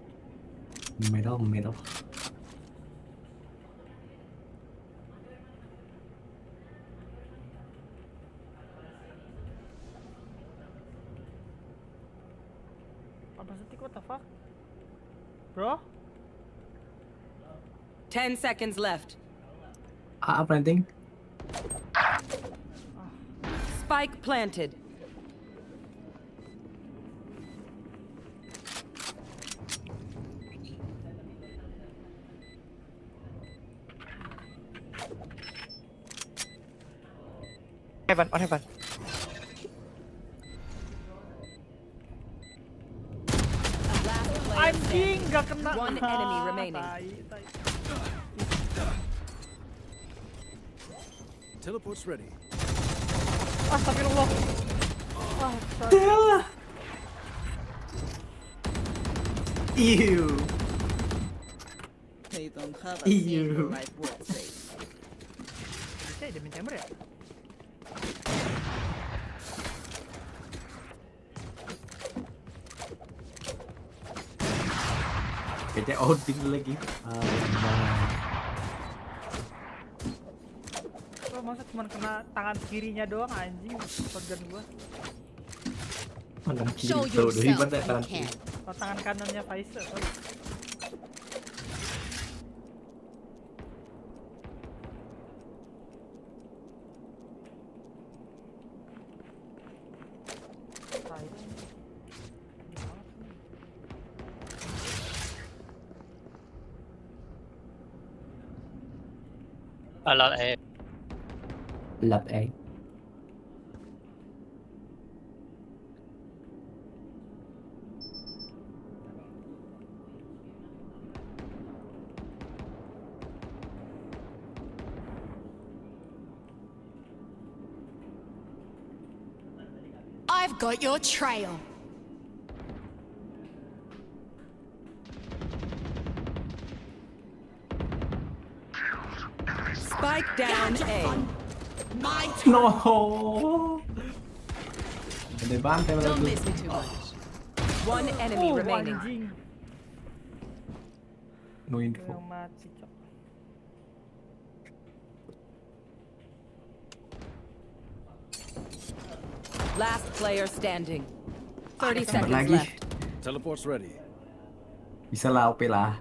Middle. Detik, what the fuck? Bro? 10 seconds left. Planting. Spike planted. Heaven, on heaven. Anjing, gak kena. One enemy remaining. Tai. Teleport's ready. Astagfirullah. Sorry. Ew. They don't have a Ew. single life worth saving. Bisa dia main chamber ya? Kayaknya outing lagi. Lo masa cuma kena tangan kirinya doang anjing shotgun gua. Mana kiri Show tuh dari yourself mana you tangan can. kiri. Oh, tangan kanannya Faisal. Sorry. A lot A. Lap A. I've got your trail. Spike down A. My No. Gede banget ya Don't lagi. miss me too much. One enemy remaining. Anjing. No Yang info. mati, cok. Last player standing. 30 Tambah seconds lagi. left. Teleport's ready. Bisa lah OP lah.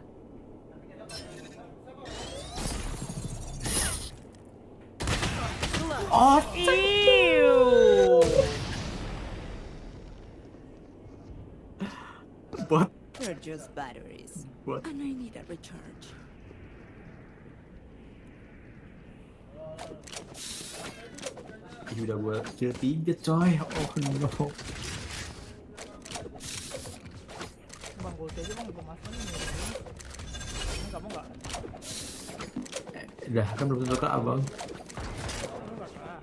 Oh, Ew. bot. They're just batteries. Bot. And I need a recharge. Ini udah gue kill 3 coy. Oh no. Bang, gue aja bang, gue masuk nih. Ini kamu nggak? Udah kan belum tentu ke abang. Kamu nggak kah?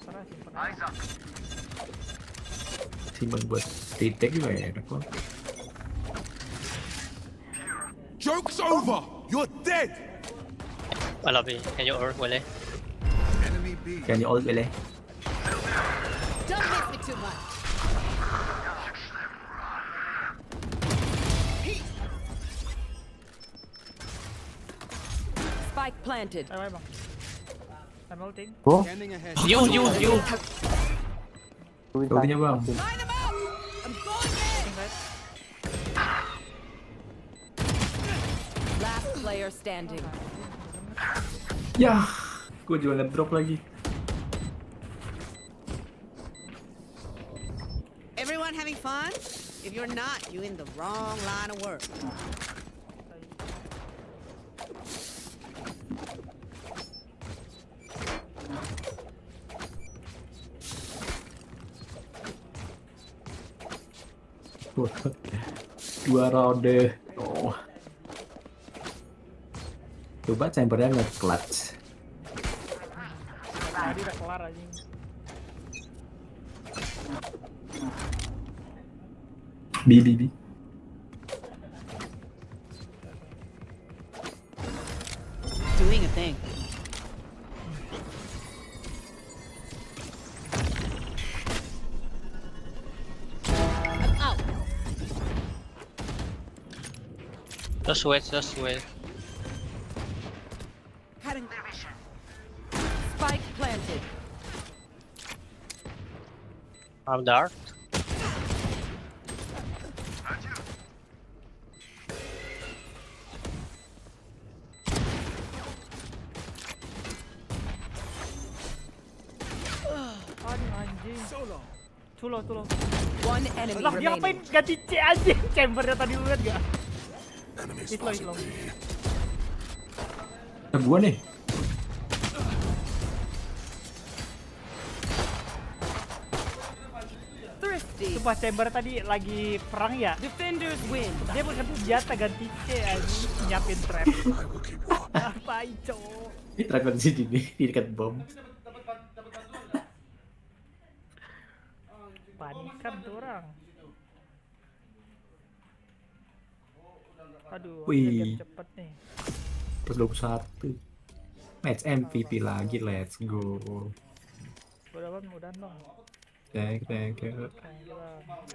Serah simpen aja. Simpan buat retake juga ya enak banget. Joke's over! You're dead! A lot B. Can you or Willie? Enemy B. Can you ult boleh? Don't miss me too much. Spike planted. Ayo bang. I'm ulting. Scanning ahead. You. Ultinya bang. Line them up! I'm going in! Last player standing. Ya, gue juga ngedrop lagi. Everyone having fun? If you're not, you're in the wrong line of work. Dua ronde. Oh. Coba chambernya nge-clutch. Tadi udah kelar aja. B. Doing a thing. I'm out. Just wait. Cutting their vision. Spike planted. I'm dark. Aduh anjing. Tulo. One enemy Lah dia ngapain remaining. ganti C aja chambernya tadi lu liat gak? Enemy Slow. spotted B. Gua nih. Thrifty. Sumpah chamber tadi lagi perang ya. Defenders win. Dia mau senjata ganti C aja nyiapin trap. I will keep watch. Ngapain cowok? Ini referensi di dekat bom. Panikan tuh orang. Aduh, Wih. ada game cepet nih. Plus 21. Match MVP lagi, let's go. Udah bang, udah bang. Thank you. Thank you, bang.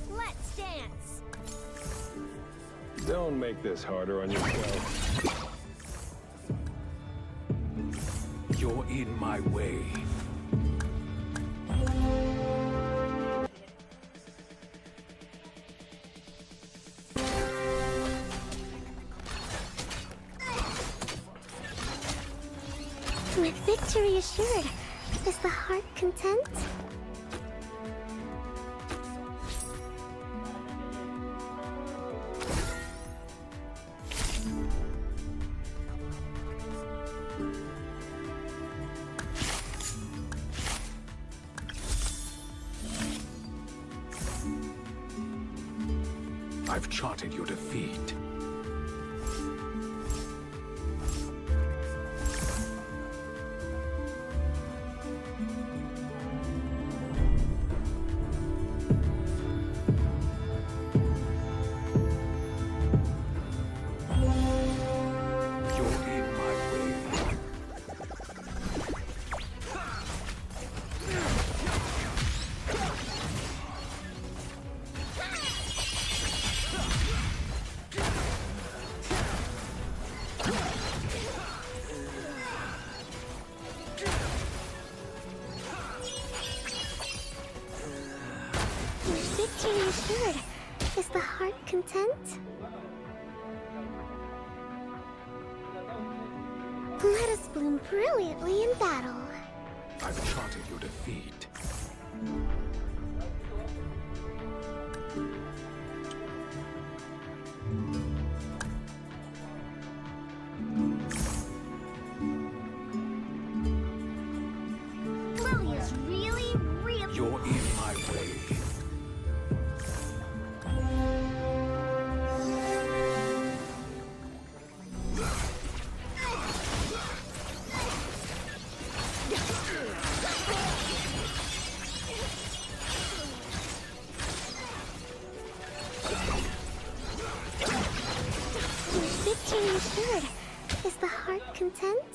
Let's dance. Don't make this harder on yourself. You're in my way. With victory assured, is the heart content? I've charted your defeat. Victory assured, is the heart content? Let us bloom brilliantly in battle. I've charted your defeat. Lily is really You're in my way. Victory assured, is the heart content?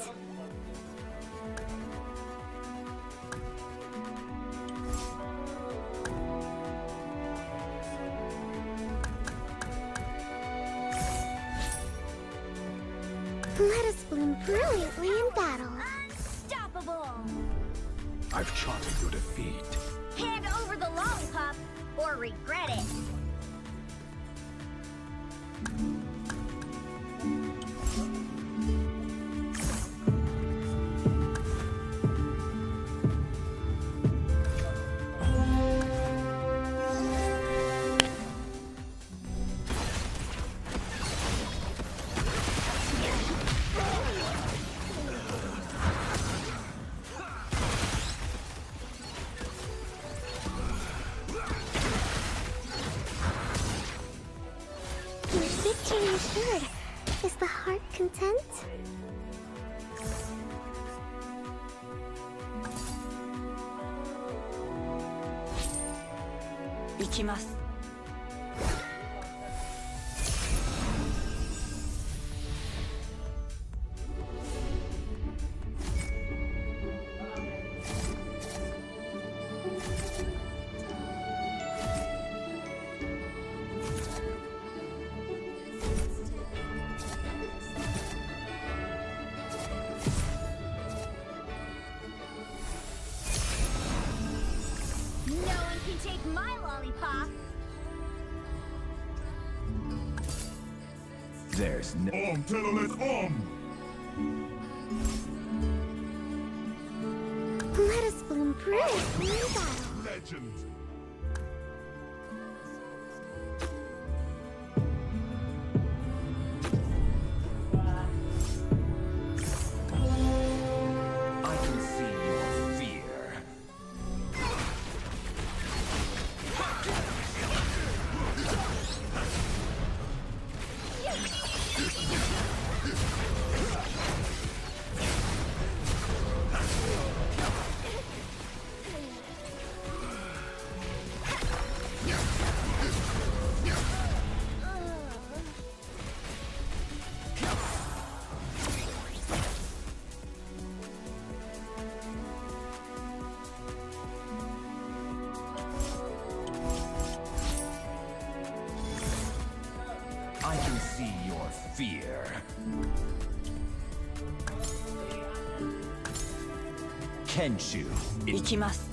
Let us bloom brilliantly in battle. Unstoppable! I've charted your defeat. Hand over the lollipop or regret it. Victory assured. Is the heart content? 行きます。No one can take my lollipop. There's no. Let us bloom brilliantly in battle. Legend. I can see your fear. I can see your fear. Kenshu. 行きます。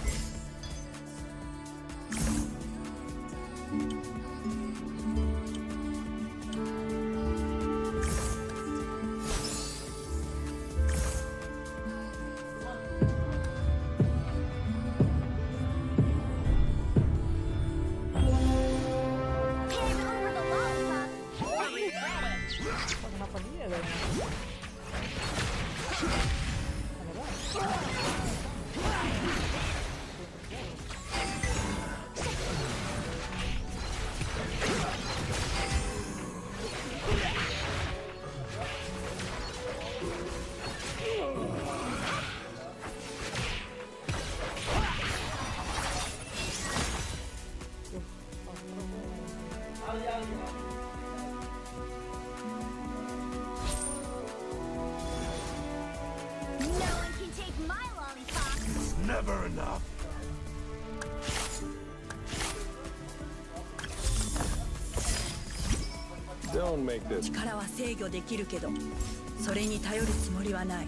Hand over the lollipop or regret it. Kenapa dia gak No one can take my lollipop. Never enough. Don't make this. 力は制御できるけど、それに頼るつもりはない。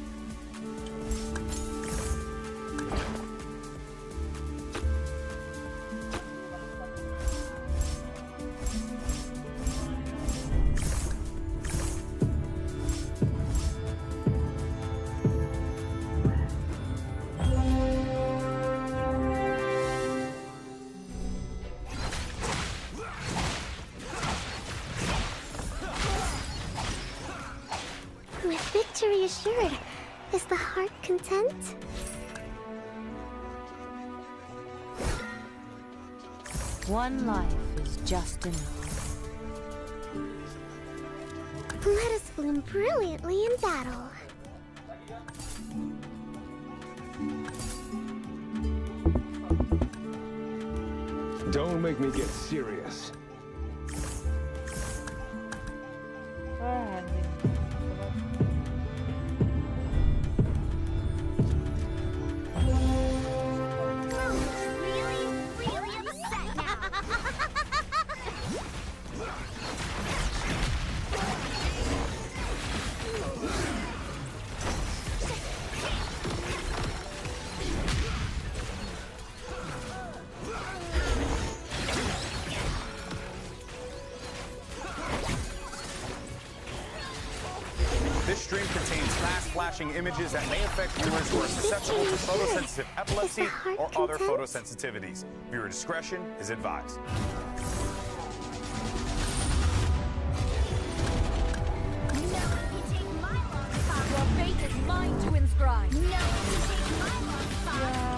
With victory assured, is the heart content? One life is just enough. Let us bloom brilliantly in battle. Don't make me get serious. anjing. Really upset now. watching images that may affect viewers who are susceptible to photosensitive epilepsy or other photosensitivities. Viewer discretion is advised. Your fate is mine to inscribe. No, you take my long fire.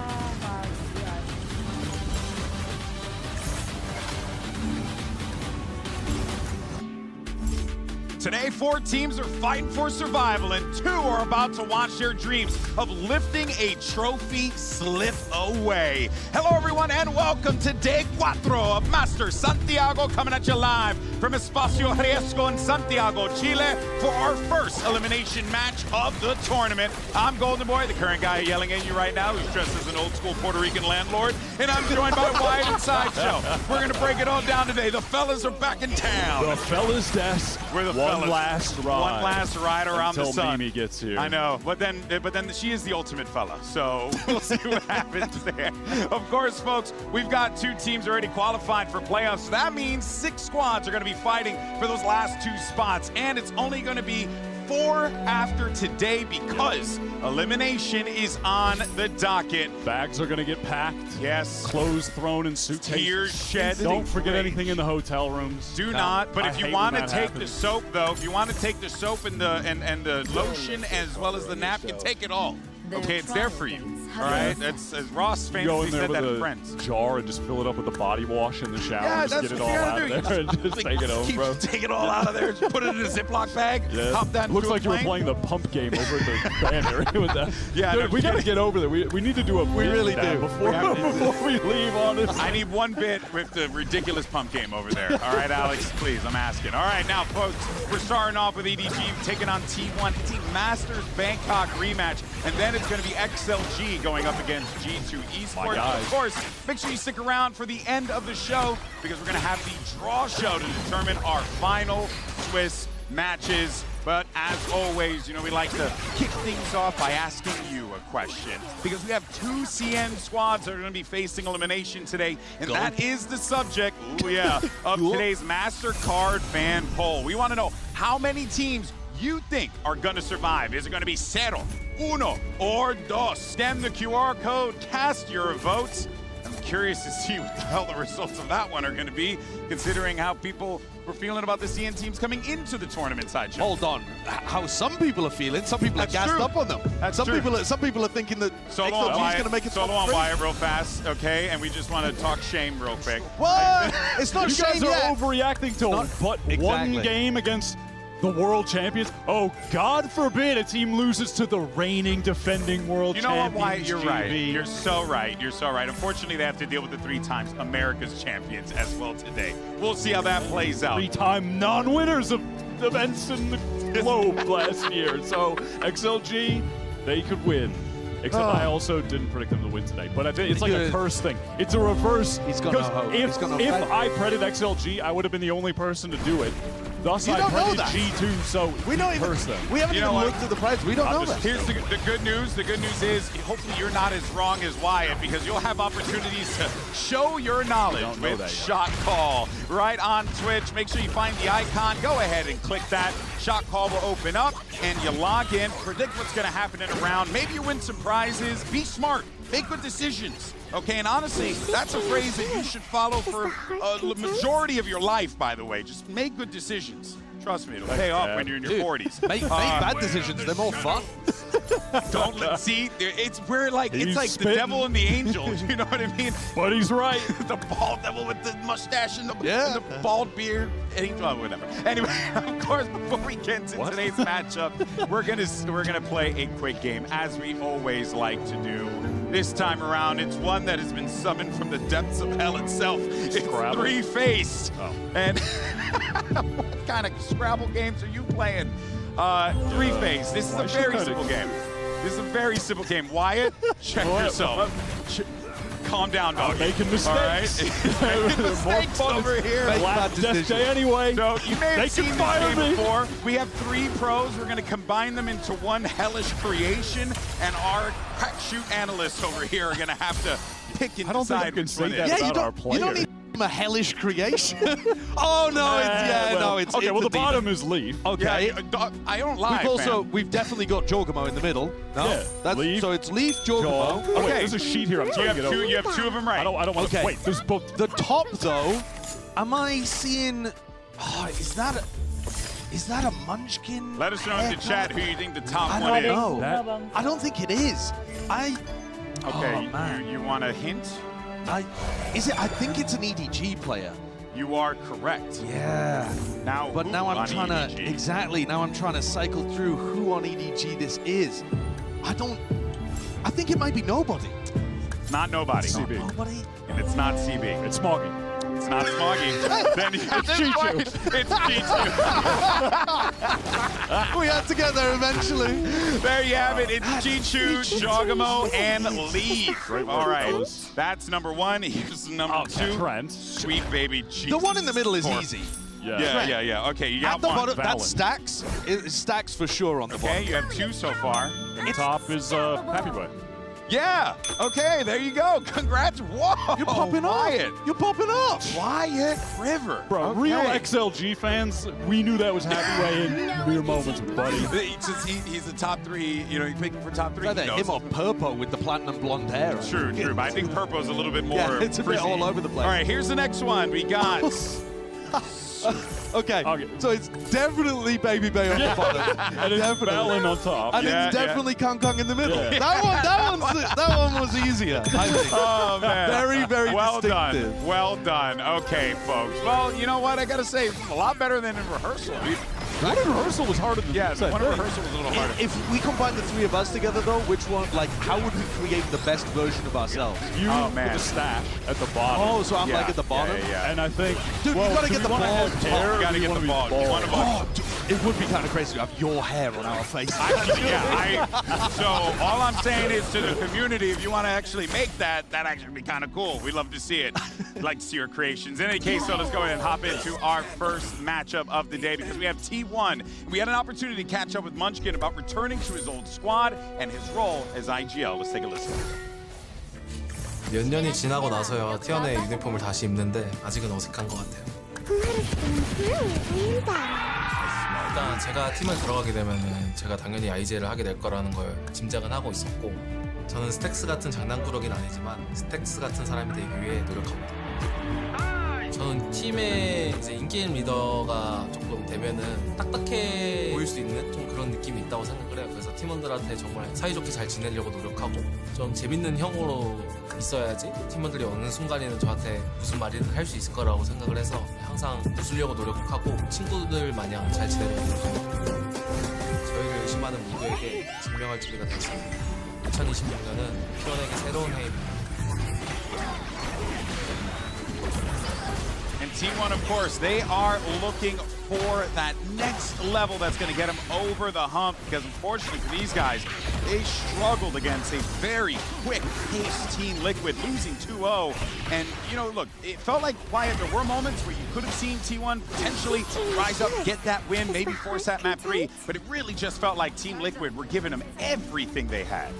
Today, 4 teams are fighting for survival, and 2 are about to watch their dreams of lifting a trophy slip away. Hello, everyone, and welcome to Day 4 of Master Santiago, coming at you live from Espacio Riesgo in Santiago, Chile, for our first elimination match of the tournament. I'm Golden Boy, the current guy yelling at you right now, who's dressed as an old-school Puerto Rican landlord, and I'm joined by Wyatt and Sideshow. We're going to break it all down today. The fellas are back in town. The fellas' desk. We're the One last ride. One last ride around the sun. Until Mimi gets here. I know, but then she is the ultimate fella, so we'll see what happens there. Of course, folks, we've got 2 teams already qualified for playoffs. So that means 6 squads are going to be fighting for those last 2 spots, and it's only going to be 4 after today because elimination is on the docket. Bags are going to get packed. Yes. Clothes thrown in suitcases. Tears shed. Don't forget anything in the hotel rooms. Do not. But if you want to take the soap, though, if you want to take the soap and the lotion as well as the napkin, take it all. Okay, it's there for you. All right, that's as Ross famously said that in Friends. Jar and just fill it up with the body wash in the shower. Yeah, just get it all out of there and just take it home, bro. Take it all out of there. Just put it in a Ziploc bag. Yeah. Hop that. Looks like you were playing the pump game over at the band area with that. Yeah, dude, we got to get over there. We need to do a. We really do. Before we leave on this. I need one bit with the ridiculous pump game over there. All right, Alex, please, I'm asking. All right, now, folks, we're starting off with EDG taking on T1. It's a Masters Bangkok rematch, and then it's going to be XLG going up against G2 Esports. Of course, make sure you stick around for the end of the show because we're going to have the draw show to determine our final Swiss matches. But as always, you know, we like to kick things off by asking you a question because we have 2 CN squads that are going to be facing elimination today, and that is the subject, of today's MasterCard fan poll. We want to know how many teams you think are going to survive. Is it going to be 0, 1, or 2? Scan the QR code, cast your votes. I'm curious to see what the hell the results of that one are going to be, considering how people were feeling about the CN teams coming into the tournament side show. Hold on. How some people are feeling, some people are gassed up on them. Some people are thinking that XLG is going to make it Solo on Wyatt real fast, okay? And we just want to talk shame real quick. What? It's not shame You guys yet. are overreacting to one game against the world champions. Oh, God forbid a team loses to the reigning defending world champions. You know what, Wyatt? You're GB. right. You're so right. You're so right. Unfortunately, they have to deal with the 3 times America's champions as well today. We'll see how that plays out. 3-time non-winners of events in the globe last year. So XLG, they could win. Except I also didn't predict them to win today. But I think it's like a curse thing. It's a reverse. He's got no hope. If I predicted XLG, I would have been the only person to do it. Thus, I predicted G2, so we don't even. We haven't even looked at the price. We don't know that. Here's the good news. The good news is, hopefully, you're not as wrong as Wyatt because you'll have opportunities to show your knowledge with Shot Call right on Twitch. Make sure you find the icon. Go ahead and click that. Shot Call will open up, and you log in. Predict what's going to happen in a round. Maybe you win some prizes. Be smart. Make good decisions. Okay, and honestly, that's a phrase that you should follow for a majority of your life, by the way. Just make good decisions. Trust me, it'll pay off when you're in your 40s. Make bad decisions, they're more fun. Don't see, it's like the devil and the angel. You know what I mean? But he's right. The bald devil with the mustache and the bald beard. Angel, whatever. Anyway, of course, before we get into today's matchup, we're gonna play a quick game as we always like to do. This time around, it's one that has been summoned from the depths of hell itself. It's 3-faced. And what kind of Scrabble games are you playing? 3-faced. This is a very simple game. This is a very simple game. Wyatt, check yourself. Calm down, dog. Making mistakes. All right? Making mistakes over here. Last death day anyway. So you may have seen this game before. We have 3 pros. We're going to combine them into one hellish creation, and our crack shoot analysts over here are going to have to pick and decide which one it is. About our players. a hellish creation. Oh no, it's okay. Well, the demon. bottom is Leaf. Okay, yeah, I don't lie. We've definitely got Jorgamo in the middle. No, Yeah, that's Leaf, so it's Leaf, Jorgamo. Oh, wait, Okay, there's a sheet here. I'm You trying have to get two. over. You have two of them right. I don't want to. Okay. Wait, there's both. the top though. Am I seeing? Oh, is that a Munchkin? Let us know in the chat who you think the top I one don't is. know. I don't think it is. Okay, Oh, man. you want a hint? I think it's an EDG player. You are correct. Yeah. Now, But now I'm trying EDG? to exactly. Now I'm trying to cycle through who on EDG this is. I think it might be nobody. It's not nobody. CB. Nobody. And it's not CB. It's Smoggy. It's not Smoggy. Then it's G2. It's G2. We had to get there eventually. There you have it. It's G2, Jorgamo, and Lee. All right. Fellas. That's number one. Here's number two. Trent. Sweet baby Jesus. The one in the middle is Corp. easy. Yeah. Okay, you got At the one. bottom, Valen. that's Stacks. It's Stacks for sure on the Okay, bottom. you have two so far. And the top is Happy Boy. Yeah. Okay, there you go. Congrats. Whoa. You're popping Wyatt. off. You're popping off. Wyatt River. Bro, Okay. real XLG fans, we knew that was Happy Way in mere moments, buddy. He's the top three. You know, you pick him for top three. Either He him knows. or Purpo with the platinum blonde hair. True. But I think Purpo's a little bit more. Yeah, it's a bit frizzy. all over the place. All right, here's the next one. We got. Okay, so it's definitely Baby Bay on the bottom. And it's Valen on top. And Yeah, it's definitely Kong Kong in the middle. Yeah. That one was easier, I think. Oh man. Very, very well distinctive. done. Well done. Okay, folks. Well, you know what? I gotta say, it's a lot better than in rehersal. One in rehearsal was harder than Yeah, this, I one in think. rehearsal was a little harder. If we combine the three of us together, though, which one, like, how would we create the best version of ourselves? You Oh, with man. the stash at the bottom. Oh, so I'm Yeah, like at the bottom? yeah. And I think, Dude, well, you gotta do get we the wanna ball have top. hair or You gotta do get wanna the be ball. bald? You want a ball. Oh, dude, it would be kind of crazy to have your hair on our faces. So all I'm saying is to the community, if you want to actually make that actually be kind of cool. We'd love to see it. Like to see your creations. In any case, so let's go ahead and hop into our first matchup of the day because we have T1. We had an opportunity to catch up with Munchkin about returning to his old squad and his role as IGL. Let's take a listen. 몇 년이 지나고 나서야 T1의 유니폼을 다시 입는데 아직은 어색한 것 같아요. 일단 제가 팀을 들어가게 되면은 제가 당연히 IGL을 하게 될 거라는 걸 짐작은 하고 있었고 저는 스택스 같은 장난꾸러기는 아니지만 스택스 같은 사람이 되기 위해 노력합니다. 저는 팀의 이제 인게임 리더가 조금 되면은 딱딱해 보일 수 있는 좀 그런 느낌이 있다고 생각을 해요. 그래서 팀원들한테 정말 사이좋게 잘 지내려고 노력하고 좀 재밌는 형으로 있어야지 팀원들이 어느 순간에는 저한테 무슨 말이든 할 수 있을 거라고 생각을 해서 항상 웃으려고 노력하고 친구들 마냥 잘 지내려고 노력합니다. 저희를 의심하는 모두에게 증명할 준비가 됐습니다. 2026년은 T1에게 새로운 해입니다. And T1, of course, they are looking for that next level that's going to get them over the hump because, unfortunately, for these guys, they struggled against a very quick-paced Team Liquid, losing 2-0. And, you know, look, it felt like, Wyatt, there were moments where you could have seen T1 potentially rise up, get that win, maybe force that map 3, but it really just felt like Team Liquid were giving them everything they had.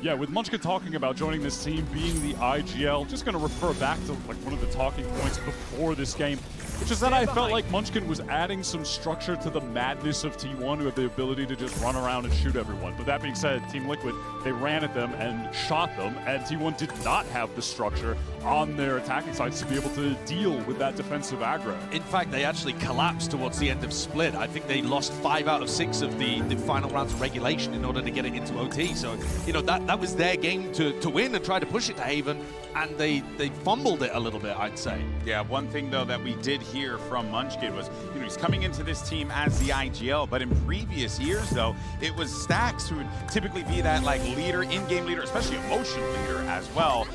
Yeah, with Munchkin talking about joining this team, being the IGL, just going to refer back to like one of the talking points before this game, which is that I felt like Munchkin was adding some structure to the madness of T1, who had the ability to just run around and shoot everyone. But that being said, Team Liquid, they ran at them and shot them, and T1 did not have the structure on their attacking sides to be able to deal with that defensive aggro. In fact, they actually collapsed towards the end of Split. I think they lost 5 out of 6 of the final rounds of regulation in order to get it into OT. So, you know, that was their game to win and try to push it to Haven, and they fumbled it a little bit, I'd say. Yeah, one thing, though, that we did hear from Munchkin was, you know, he's coming into this team as the IGL, but in previous years, though, it was Stacks who would typically be that, like, leader, in-game leader, especially emotional leader as well.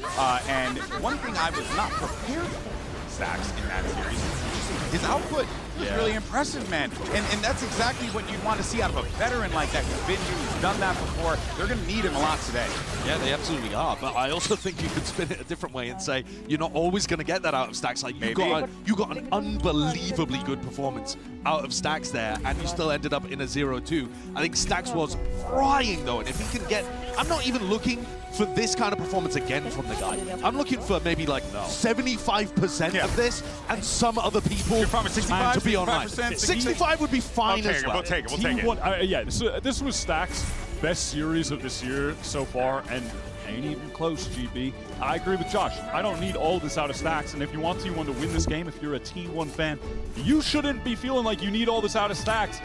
And one thing I was not prepared for Stacks in that series, his output was really impressive, man. And that's exactly what you'd want to see out of a veteran like that. Who's been here, who's done that before. They're going to need him a lot today. Yeah, they absolutely are. But I also think you could spin it a different way and say you're not always going to get that out of Stacks. Like you got an unbelievably good performance out of Stacks there, and you still ended up in a 0-2. I think Stacks was frying though, and if he can get, I'm not even looking for this kind of performance again from the guy. I'm looking for maybe like 75% of this, and some other people to be online. 65 would be fine as well. We'll take it. Yeah, this was Stacks' best series of this year so far, and ain't even close, GB. I agree with Josh. I don't need all this out of Stacks, and if you want T1 to win this game, if you're a T1 fan, you shouldn't be feeling like you need all this out of Stacks.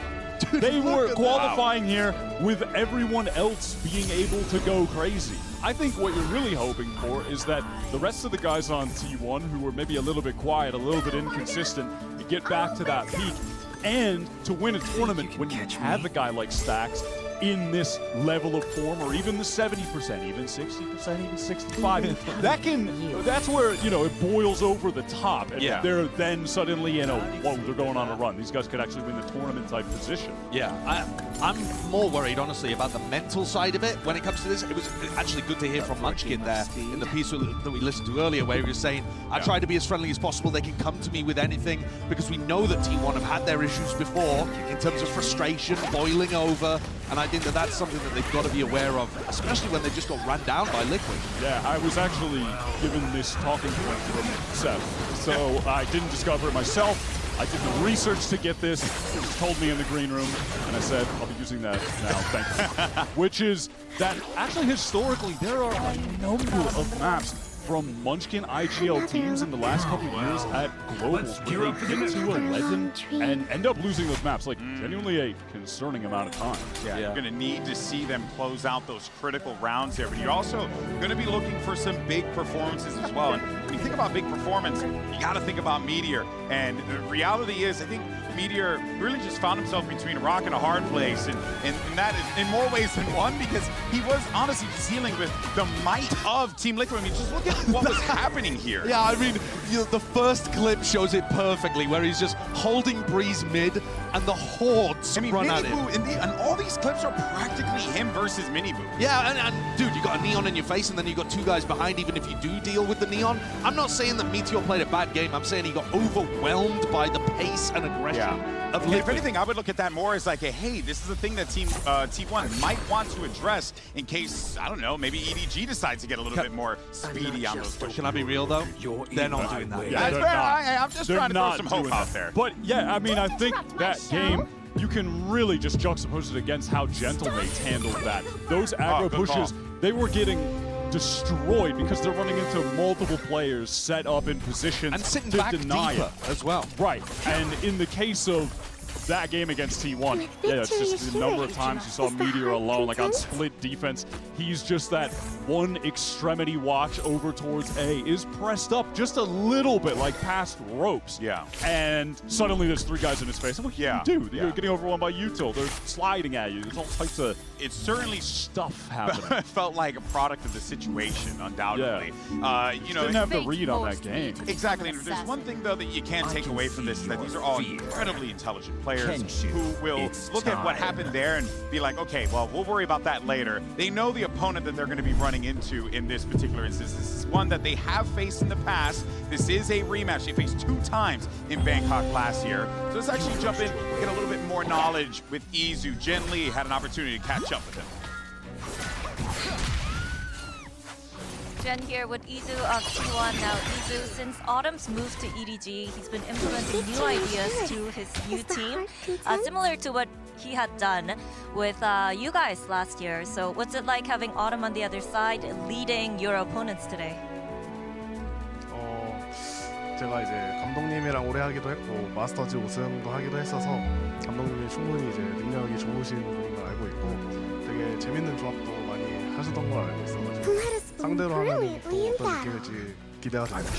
Dude, they were qualifying here with everyone else being able to go crazy. I think what you're really hoping for is that the rest of the guys on T1 who were maybe a little bit quiet, a little bit inconsistent, get back to that peak. And to win a tournament when you have a guy like Stacks in this level of form, or even the 70%, even 60%, even 65, that's where, you know, it boils over the top, and they're then suddenly in a, whoa, they're going on a run. These guys could actually win the tournament type position. Yeah, I'm more worried, honestly, about the mental side of it when it comes to this. It was actually good to hear from Munchkin there in the piece that we listened to earlier, where he was saying, I try to be as friendly as possible. They can come to me with anything, because we know that T1 have had their issues before in terms of frustration, boiling over, and I think that that's something that they've got to be aware of, especially when they just got ran down by Liquid. Yeah, I was actually given this talking point from Seth, so I didn't discover it myself. I did the research to get this. It was told me in the green room, and I said, I'll be using that now, thank you. Which is that actually historically there are a number of maps from Munchkin IGL teams in the last couple of years at Globals where they get to 11 and end up losing those maps, like genuinely a concerning amount of time. Yeah, you're going to need to see them close out those critical rounds there, but you're also going to be looking for some big performances as well. And when you think about big performance, you got to think about Meteor. And the reality is, I think Meteor really just found himself between a rock and a hard place, and that is in more ways than one, because he was honestly just dealing with the might of Team Liquid. I mean, just look at what was happening here. Yeah, I mean, you know, the first clip shows it perfectly, where he's just holding Breeze mid, and the hordes run at him. And all these clips are practically him versus Miniboo. Yeah, and dude, you got a neon in your face, and then you got two guys behind, even if you do deal with the neon. I'm not saying that Meteor played a bad game. I'm saying he got overwhelmed by the pace and aggression of Liquid. If anything, I would look at that more as like, hey, this is the thing that T1 might want to address in case, I don't know, maybe EDG decides to get a little bit more speedy on those pushes. Can I be real, though? They're not doing that. Yeah, that's fair. I'm just trying to throw some hope out there. But yeah, I mean, I think that game, you can really just juxtapose it against how Gentlemates handled that. Those aggro pushes, they were getting destroyed because they're running into multiple players set up in positions and sitting to back deny deeper it as well. Right, and in the case of that game against T1, yeah, it's just the number of times you saw Meteor alone, like on split defense. He's just that one extremity watch over towards A is pressed up just a little bit, like past ropes. Yeah. And suddenly there's three guys in his face. And what can you do? You're getting overwhelmed by util. They're sliding at you. There's all types of certainly stuff happening. Felt like a product of the situation, undoubtedly. You know, didn't have the read on that game. Exactly. And there's one thing though that you can't take away from this, is that these are all incredibly intelligent players who will look at what happened there and be like, okay, well, we'll worry about that later. They know the opponent that they're going to be running into in this particular instance. This is one that they have faced in the past. This is a rematch. They faced 2 times in Bangkok last year. So let's actually jump in, get a little bit more knowledge with Izu. Jen Lee had an opportunity to catch up with him. Jen here with Izu of T1. Now, Izu, since Autumn's moved to EDG, he's been implementing new ideas to his new team, similar to what he had done with you guys last year. So what's it like having Autumn on the other side, leading your opponents today? 제가 이제 감독님이랑 오래 하기도 했고 마스터즈 우승도 하기도 했어서 감독님이 충분히 이제 능력이 좋으신 분인 걸 알고 있고 되게 재밌는 조합도 많이 하시던 걸 알고 있어가지고 상대로 하면 또 어떤 느낌일지 기대가 됩니다.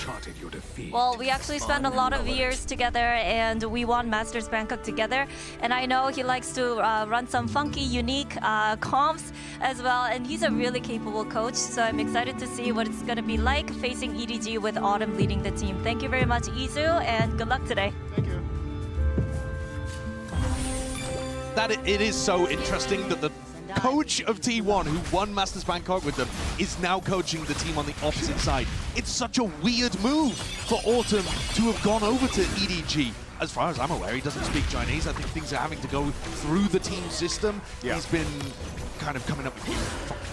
Well, we actually spent a lot of years together and we won Masters Bangkok together. And I know he likes to run some funky, unique comps as well. And he's a really capable coach. So I'm excited to see what it's going to be like facing EDG with Autumn leading the team. Thank you very much, Izu, and good luck today. Thank you. it is so interesting that the coach of T1, who won Masters Bangkok with them, is now coaching the team on the opposite side. It's such a weird move for Autumn to have gone over to EDG. As far as I'm aware, he doesn't speak Chinese. I think things are having to go through the team system. Yeah. He's been kind of coming up with new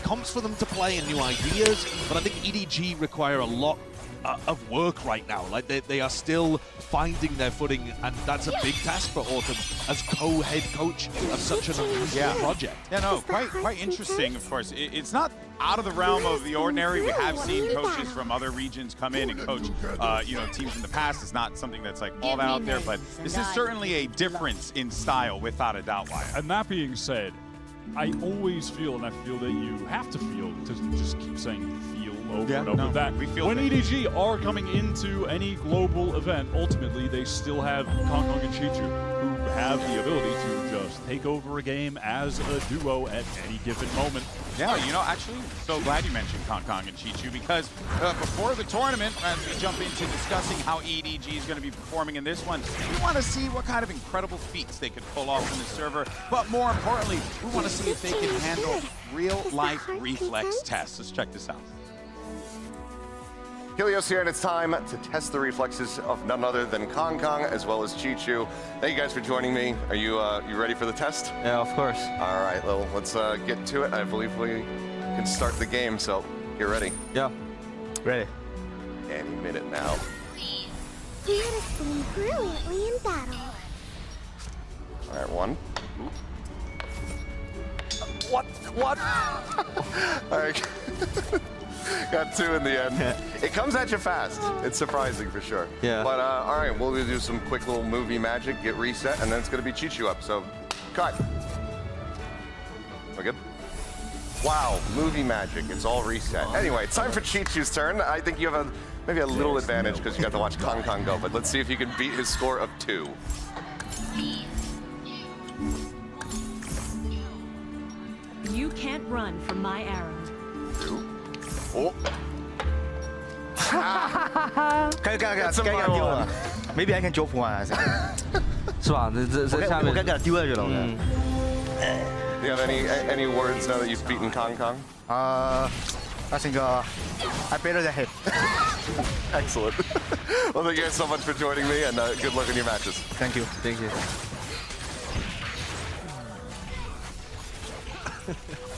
comps for them to play and new ideas, but I think EDG require a lot of work right now. Like they are still finding their footing, and that's a big task for Autumn as co-head coach of such an unusual project. Yeah, no, quite interesting. Of course, it's not out of the realm of the ordinary. We have seen coaches from other regions come in and coach, teams in the past. It's not something that's like all that out there, but this is certainly a difference in style, without a doubt. Wyatt. And that being said, I always feel, and I feel that you have to feel, to just keep saying feel over and over that. When EDG are coming into any global event, ultimately they still have Kong Kong and Chichu, who have the ability to just take over a game as a duo at any given moment. Yeah, actually, so glad you mentioned Kong Kong and Chichu, because before the tournament, as we jump into discussing how EDG is going to be performing in this one, we want to see what kind of incredible feats they could pull off in the server, but more importantly, we want to see if they can handle real-life reflex tests. Let's check this out. Helios here, and it's time to test the reflexes of none other than Kong Kong as well as Chichu. Thank you guys for joining me. Are you ready for the test? Yeah, of course. All right, well, let's get to it. I believe we can start the game, so you're ready. Yeah, ready. Any minute now. Let us bloom brilliantly in battle. All right, one. What? All right. Got two in the end. It comes at you fast. It's surprising for sure. Yeah. But all right, we'll do some quick little movie magic, get reset, and then it's gonna be Chichu up. So, cut. We're good. Wow, movie magic. It's all reset. Anyway, it's time for Chichu's turn. I think you have maybe a little advantage because you got to watch Kong Kong go. But let's see if you can beat his score of 2. You can't run from my arrow. 2. Oh. 该给他丢了 ，maybe I can drop one 是吧？这下面我该给他丢下去了。Do you have any words now that you've beaten Kong Kong? I think I better than him. Excellent. Well, thank you guys so much for joining me, and good luck in your matches. Thank you. Thank you.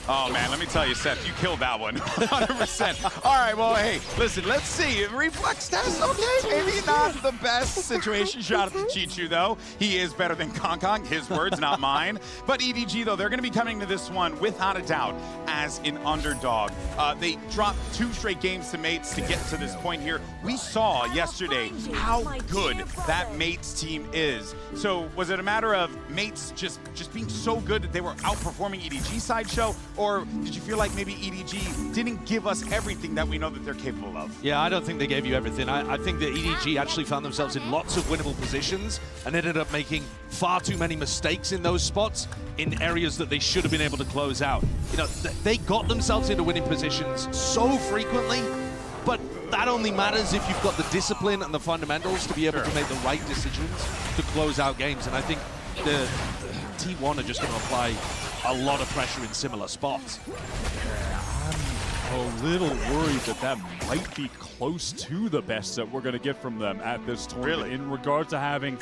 Oh man, let me tell you, Seth, you killed that one, 100%. All right, well, hey, listen, let's see. Reflex test, okay, maybe not the best situation. Shout out to Chichu, though. He is better than Kong Kong, his words, not mine. But EDG, though, they're going to be coming to this one, without a doubt, as an underdog. They dropped 2 straight games to Mates to get to this point here. We saw yesterday how good that Mates team is. So was it a matter of Mates just being so good that they were outperforming EDG sideshow? Or did you feel like maybe EDG didn't give us everything that we know that they're capable of? Yeah, I don't think they gave you everything. I think that EDG actually found themselves in lots of winnable positions and ended up making far too many mistakes in those spots in areas that they should have been able to close out. They got themselves into winning positions so frequently, but that only matters if you've got the discipline and the fundamentals to be able to make the right decisions to close out games. And I think the T1 are just going to apply a lot of pressure in similar spots. I'm a little worried that might be close to the best that we're going to get from them at this tournament. In regard to having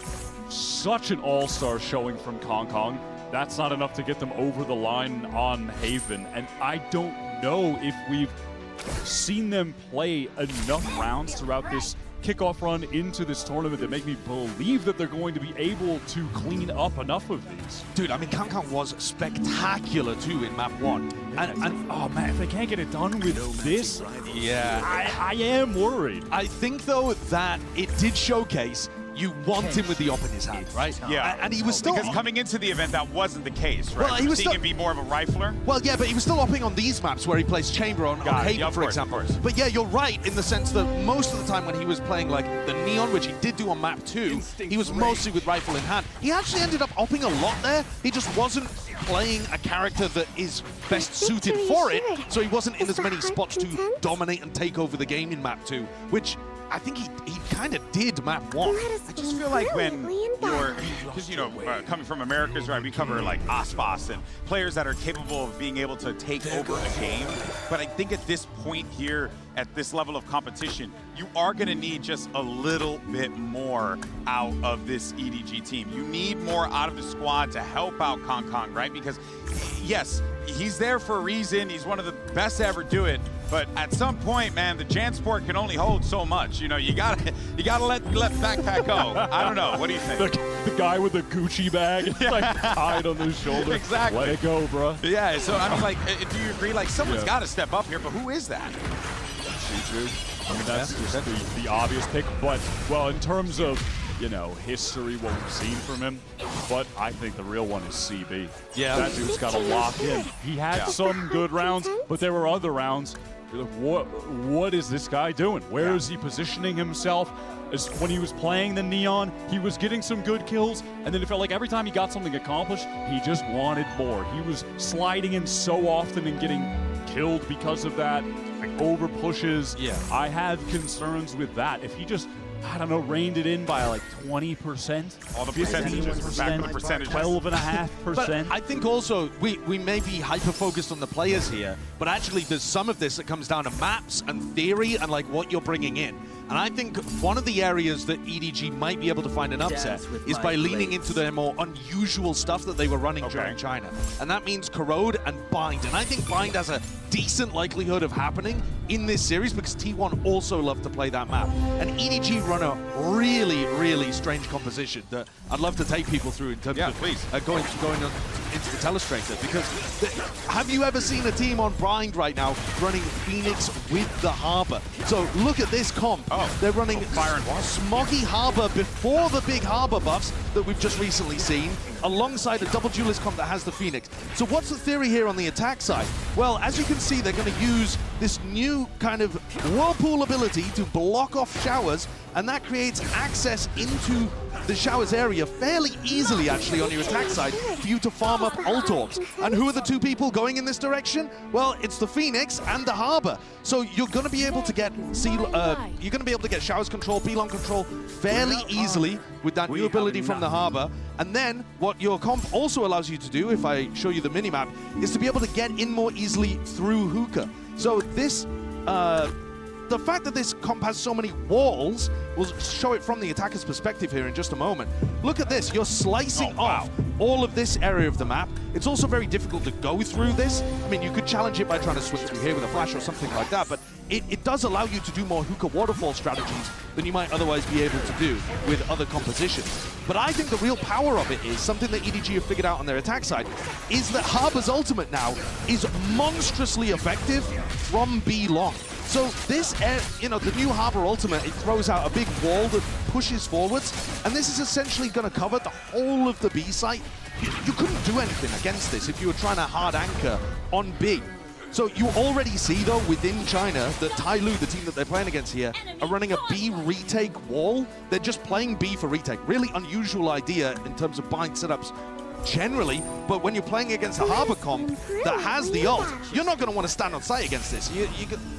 such an all-star showing from Kong Kong, that's not enough to get them over the line on Haven. And I don't know if we've seen them play enough rounds throughout this kickoff run into this tournament that make me believe that they're going to be able to clean up enough of these. Dude, I mean, Kong Kong was spectacular too in map 1. And oh man, if they can't get it done with this, yeah, I am worried. I think though that it did showcase you want him with the op in his hand, right? Yeah. And he was still... Because coming into the event, that wasn't the case, right? Well, he was seeing him be more of a rifler. Well, yeah, but he was still opping on these maps where he plays Chamber on Haven, for example. But yeah, you're right in the sense that most of the time when he was playing like the Neon, which he did do on map 2, he was mostly with rifle in hand. He actually ended up opping a lot there. He just wasn't playing a character that is best suited for it, so he wasn't in as many spots to dominate and take over the game in map 2, which I think he kind of did map 1. I just feel like when you're, because you know, coming from Americas, right, we cover like Aspas and players that are capable of being able to take over a game. But I think at this point here, at this level of competition, you are going to need just a little bit more out of this EDG team. You need more out of the squad to help out Kong Kong, right? Because yes, he's there for a reason. He's one of the best to ever do it. But at some point, man, the Jansport can only hold so much. You know, you gotta let backpack go. I don't know. What do you think? The guy with the Gucci bag, like tied on his shoulder. Exactly. Let it go, bro. Yeah. So I mean, like, do you agree? Like, someone's got to step up here. But who is that? I mean, that's just the obvious pick. But well, in terms of, you know, history, what we've seen from him, but I think the real one is CB. Yeah. That dude's got to lock in. He had some good rounds, but there were other rounds. You're like, what is this guy doing? Where is he positioning himself? As when he was playing the Neon, he was getting some good kills, and then it felt like every time he got something accomplished, he just wanted more. He was sliding in so often and getting killed because of that, like over pushes. Yeah. I have concerns with that. If he just, I don't know, reined it in by like 20%. All the percentages, back to the percentages. 12.5%. But I think also we may be hyper-focused on the players here, but actually there's some of this that comes down to maps and theory and like what you're bringing in. And I think one of the areas that EDG might be able to find an upset is by leaning into their more unusual stuff that they were running during China. And that means Corrode and Bind. And I think Bind has a decent likelihood of happening in this series because T1 also love to play that map. And EDG run a really, really strange composition that I'd love to take people through in terms of going on into the telestrator. Because have you ever seen a team on Bind right now running Phoenix with the Harbor? So look at this comp. They're running Smoggy Harbor before the big Harbor buffs that we've just recently seen, alongside a double duelist comp that has the Phoenix. So what's the theory here on the attack side? Well, as you can see, they're going to use this new kind of whirlpool ability to block off showers, and that creates access into the showers area fairly easily, actually, on your attack side for you to farm up ult orbs. And who are the two people going in this direction? Well, it's the Phoenix and the Harbor. So you're going to be able to get showers control, Belong control fairly easily with that new ability from the Harbor. And then what your comp also allows you to do, if I show you the minimap, is to be able to get in more easily through Hookah. So this, the fact that this comp has so many walls, we'll show it from the attacker's perspective here in just a moment. Look at this, you're slicing off all of this area of the map. It's also very difficult to go through this. I mean, you could challenge it by trying to swim through here with a flash or something like that, but it does allow you to do more Hookah waterfall strategies than you might otherwise be able to do with other compositions. But I think the real power of it is something that EDG have figured out on their attack side, is that Harbor's ultimate now is monstrously effective from B long. So this, you know, the new Harbor ultimate, it throws out a big wall that pushes forwards, and this is essentially going to cover the whole of the B site. You couldn't do anything against this if you were trying to hard anchor on B. So you already see, though, within China, that Tyloo, the team that they're playing against here, are running a B retake wall. They're just playing B for retake. Really unusual idea in terms of bind setups generally, but when you're playing against a Harbor comp that has the ult, you're not going to want to stand on site against this.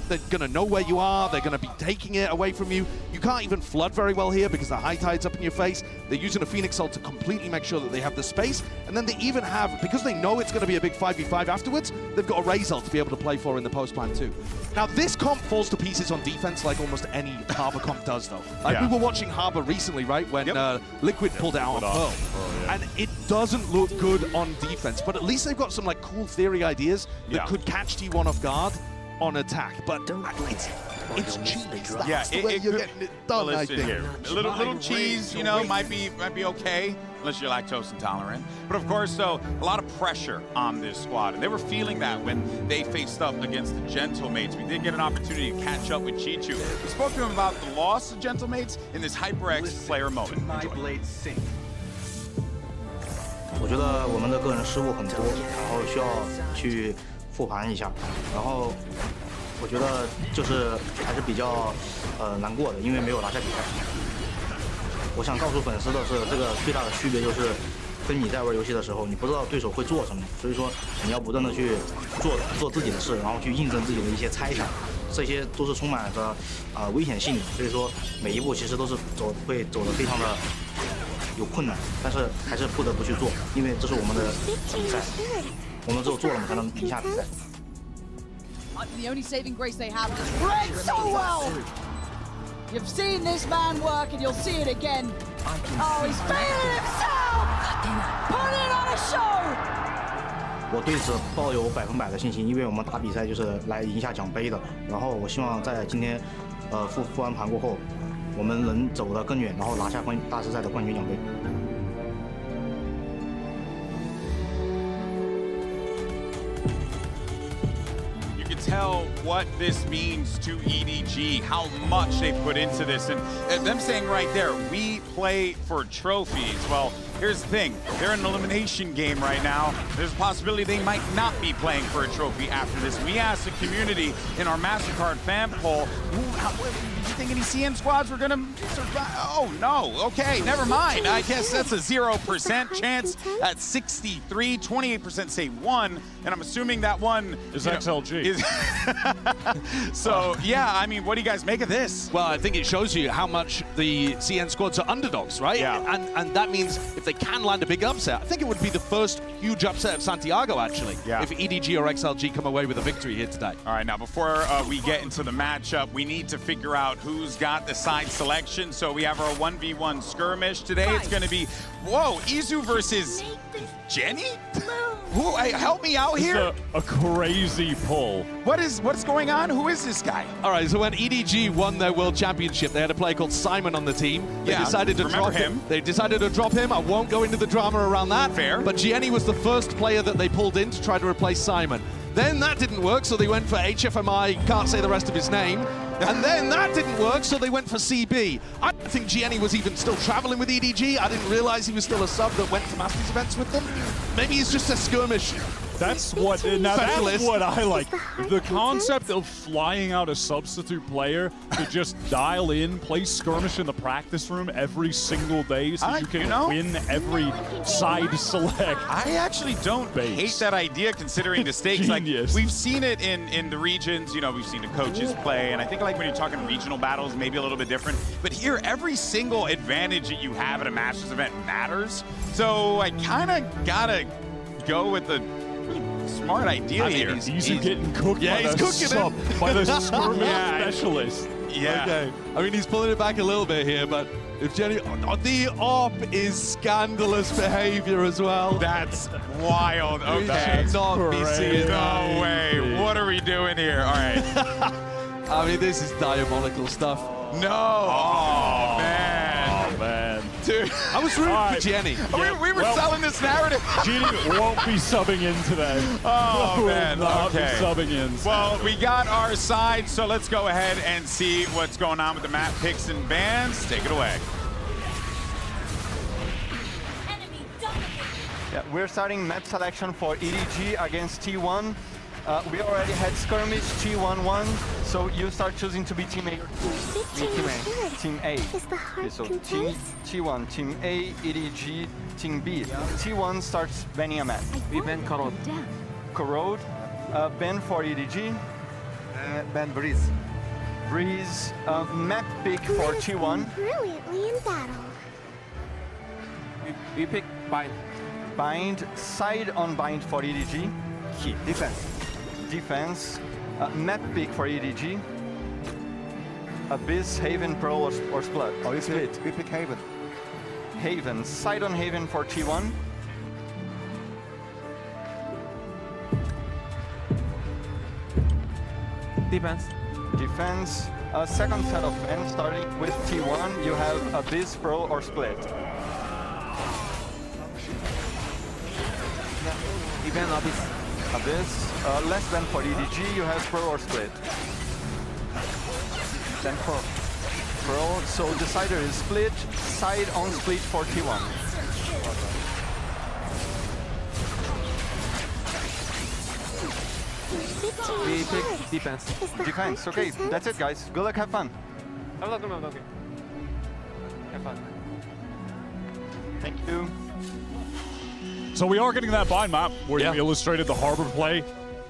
They're going to know where you are. They're going to be taking it away from you. You can't even flood very well here because the high tide's up in your face. They're using a Phoenix ult to completely make sure that they have the space, and then they even have, because they know it's going to be a big 5v5 afterwards, they've got a Raze ult to be able to play for in the post plan too. Now, this comp falls to pieces on defense like almost any Harbor comp does, though. Like we were watching Harbor recently, right, when Liquid pulled out on Pearl, and it doesn't look good on defense, but at least they've got some like cool theory ideas that could catch T1 off guard on attack. But it's cheese. That's the way you're getting it done, I think. Here. A little cheese, you know, might be okay, unless you're lactose intolerant. But of course, though, a lot of pressure on this squad, and they were feeling that when they faced up against the Gentlemates. We did get an opportunity to catch up with Chichu. We spoke to him about the loss of Gentlemates in this HyperX player moment. Enjoy. 我觉得我们的个人失误很多，然后需要去复盘一下。然后我觉得就是还是比较难过的，因为没有拿下比赛。我想告诉粉丝的是，这个最大的区别就是跟你在玩游戏的时候，你不知道对手会做什么，所以说你要不断的去做自己的事，然后去印证自己的一些猜想，这些都是充满着危险性的，所以说每一步其实都是会走得非常的有困难，但是还是不得不去做，因为这是我们的比赛，我们只有做了，我们才能赢下比赛。 The only saving grace they have is Greg so well. You've seen this man work, and you'll see it again. Oh, he's feeling himself. Putting on a show. 我对此抱有100%的信心，因为我们打比赛就是来赢下奖杯的。然后我希望在今天，复完盘过后，我们能走得更远，然后拿下大师赛的冠军奖杯。 Tell what this means to EDG, how much they put into this, and them saying right there, we play for trophies. Well, here's the thing, they're in an elimination game right now. There's a possibility they might not be playing for a trophy after this. We asked the community in our MasterCard fan poll, did you think any CN squads were gonna survive? Oh no, okay, never mind. I guess that's a 0% chance at 63, 28% say 1, and I'm assuming that one is XLG. So, yeah, I mean, what do you guys make of this? Well, I think it shows you how much the CN squads are underdogs, right? Yeah. And that means if they can land a big upset, I think it would be the first huge upset of Santiago, actually, if EDG or XLG come away with a victory here today. All right, now before we get into the matchup, we need to figure out who's got the side selection. So we have our 1v1 skirmish today. It's going to be, whoa, Izu versus Jenny? Who? Hey, help me out here. A crazy pull. What's going on? Who is this guy? All right, so when EDG won their world championship, they had a player called Simon on the team. They decided to drop him. They decided to drop him. I won't go into the drama around that. Fair. But Gianni was the first player that they pulled in to try to replace Simon. Then that didn't work, so they went for HFMI, can't say the rest of his name. And then that didn't work, so they went for CB. I don't think Gianni was even still traveling with EDG. I didn't realize he was still a sub that went to Masters events with them. Maybe he's just a skirmish. That's what I like. The concept of flying out a substitute player to just dial in, play skirmish in the practice room every single day so you can win every side select. I actually don't hate that idea considering the stakes. Like we've seen it in the regions, you know, we've seen the coaches play, and I think like when you're talking regional battles, maybe a little bit different. But here, every single advantage that you have at a Masters event matters. So I kind of gotta go with the smart idea here. He's getting cooked by the skirmish specialist. Yeah. Okay. I mean, he's pulling it back a little bit here, but if Jenny... the AWP is scandalous behavior as well. That's wild. Okay. We should not be seeing No way. What are we doing here? All right. I mean, this is diabolical stuff. No. Oh, man. Oh, man. Dude. I was rooting for Jenny. We were selling this narrative. Jenny won't be subbing in today. Oh, man. Okay. Subbing in. Well, we got our side, so let's go ahead and see what's going on with the map picks and bans. Take it away. Yeah, we're starting map selection for EDG against T1. We already had skirmish T1-1, so you start choosing to be Team A. Team A. Okay, so Team T1, Team A, EDG, Team B. T1 starts banning a map. We ban Corrode. Corrode, ban for EDG. Ban Breeze. Breeze, map pick for T1. Brilliantly in battle. We pick Bind. Bind, side on bind for EDG. Key. Defense. Defense, map pick for EDG. Abyss, Haven, Pearl, or Split. Oh, we split. We pick Haven. Haven, side on Haven for T1. Defense. Defense, second set of men starting with T1. You have Abyss, Pearl, or Split. We ban Abyss. Abyss, less than for EDG, you have Pearl or Split. Then for Pearl, so decider is Split, side on Split for T1. We pick defense. Defense, okay, that's it guys. Good luck, have fun. Okay. Have fun. Thank you. So we are getting that bind map where you illustrated the harbor play.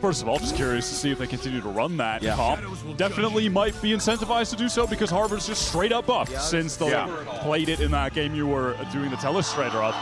First of all, just curious to see if they continue to run that comp. Definitely might be incentivized to do so because Harbor's just straight up buffed since they played it in that game you were doing the telestrator of.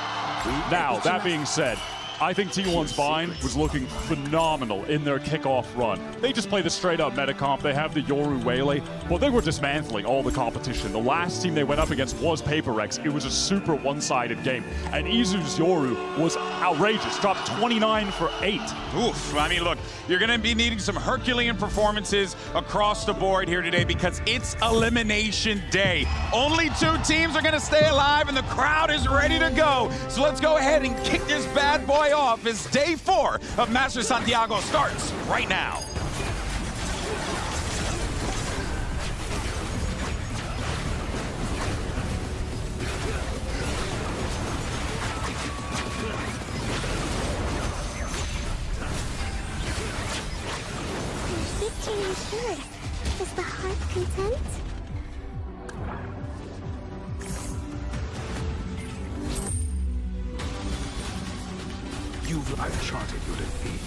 Now, that being said, I think T1's Bind was looking phenomenal in their kickoff run. They just play the straight-up meta comp. They have the Yoru Wele, but they were dismantling all the competition. The last team they went up against was Paper Rex. It was a super one-sided game, and Izu's Yoru was outrageous. Dropped 29 for 8. Oof. I mean, look, you're going to be needing some Herculean performances across the board here today because it's Elimination Day. Only 2 teams are going to stay alive, and the crowd is ready to go. So let's go ahead and kick this bad boy off as day 4 of Master Santiago starts right now. Victory assured. Is the heart content? I've charted your defeat.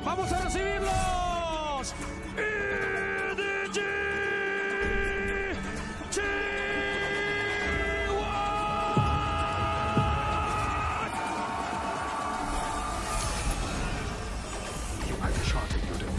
¡Vamos a recibirlos! EDG I've charted your defeat.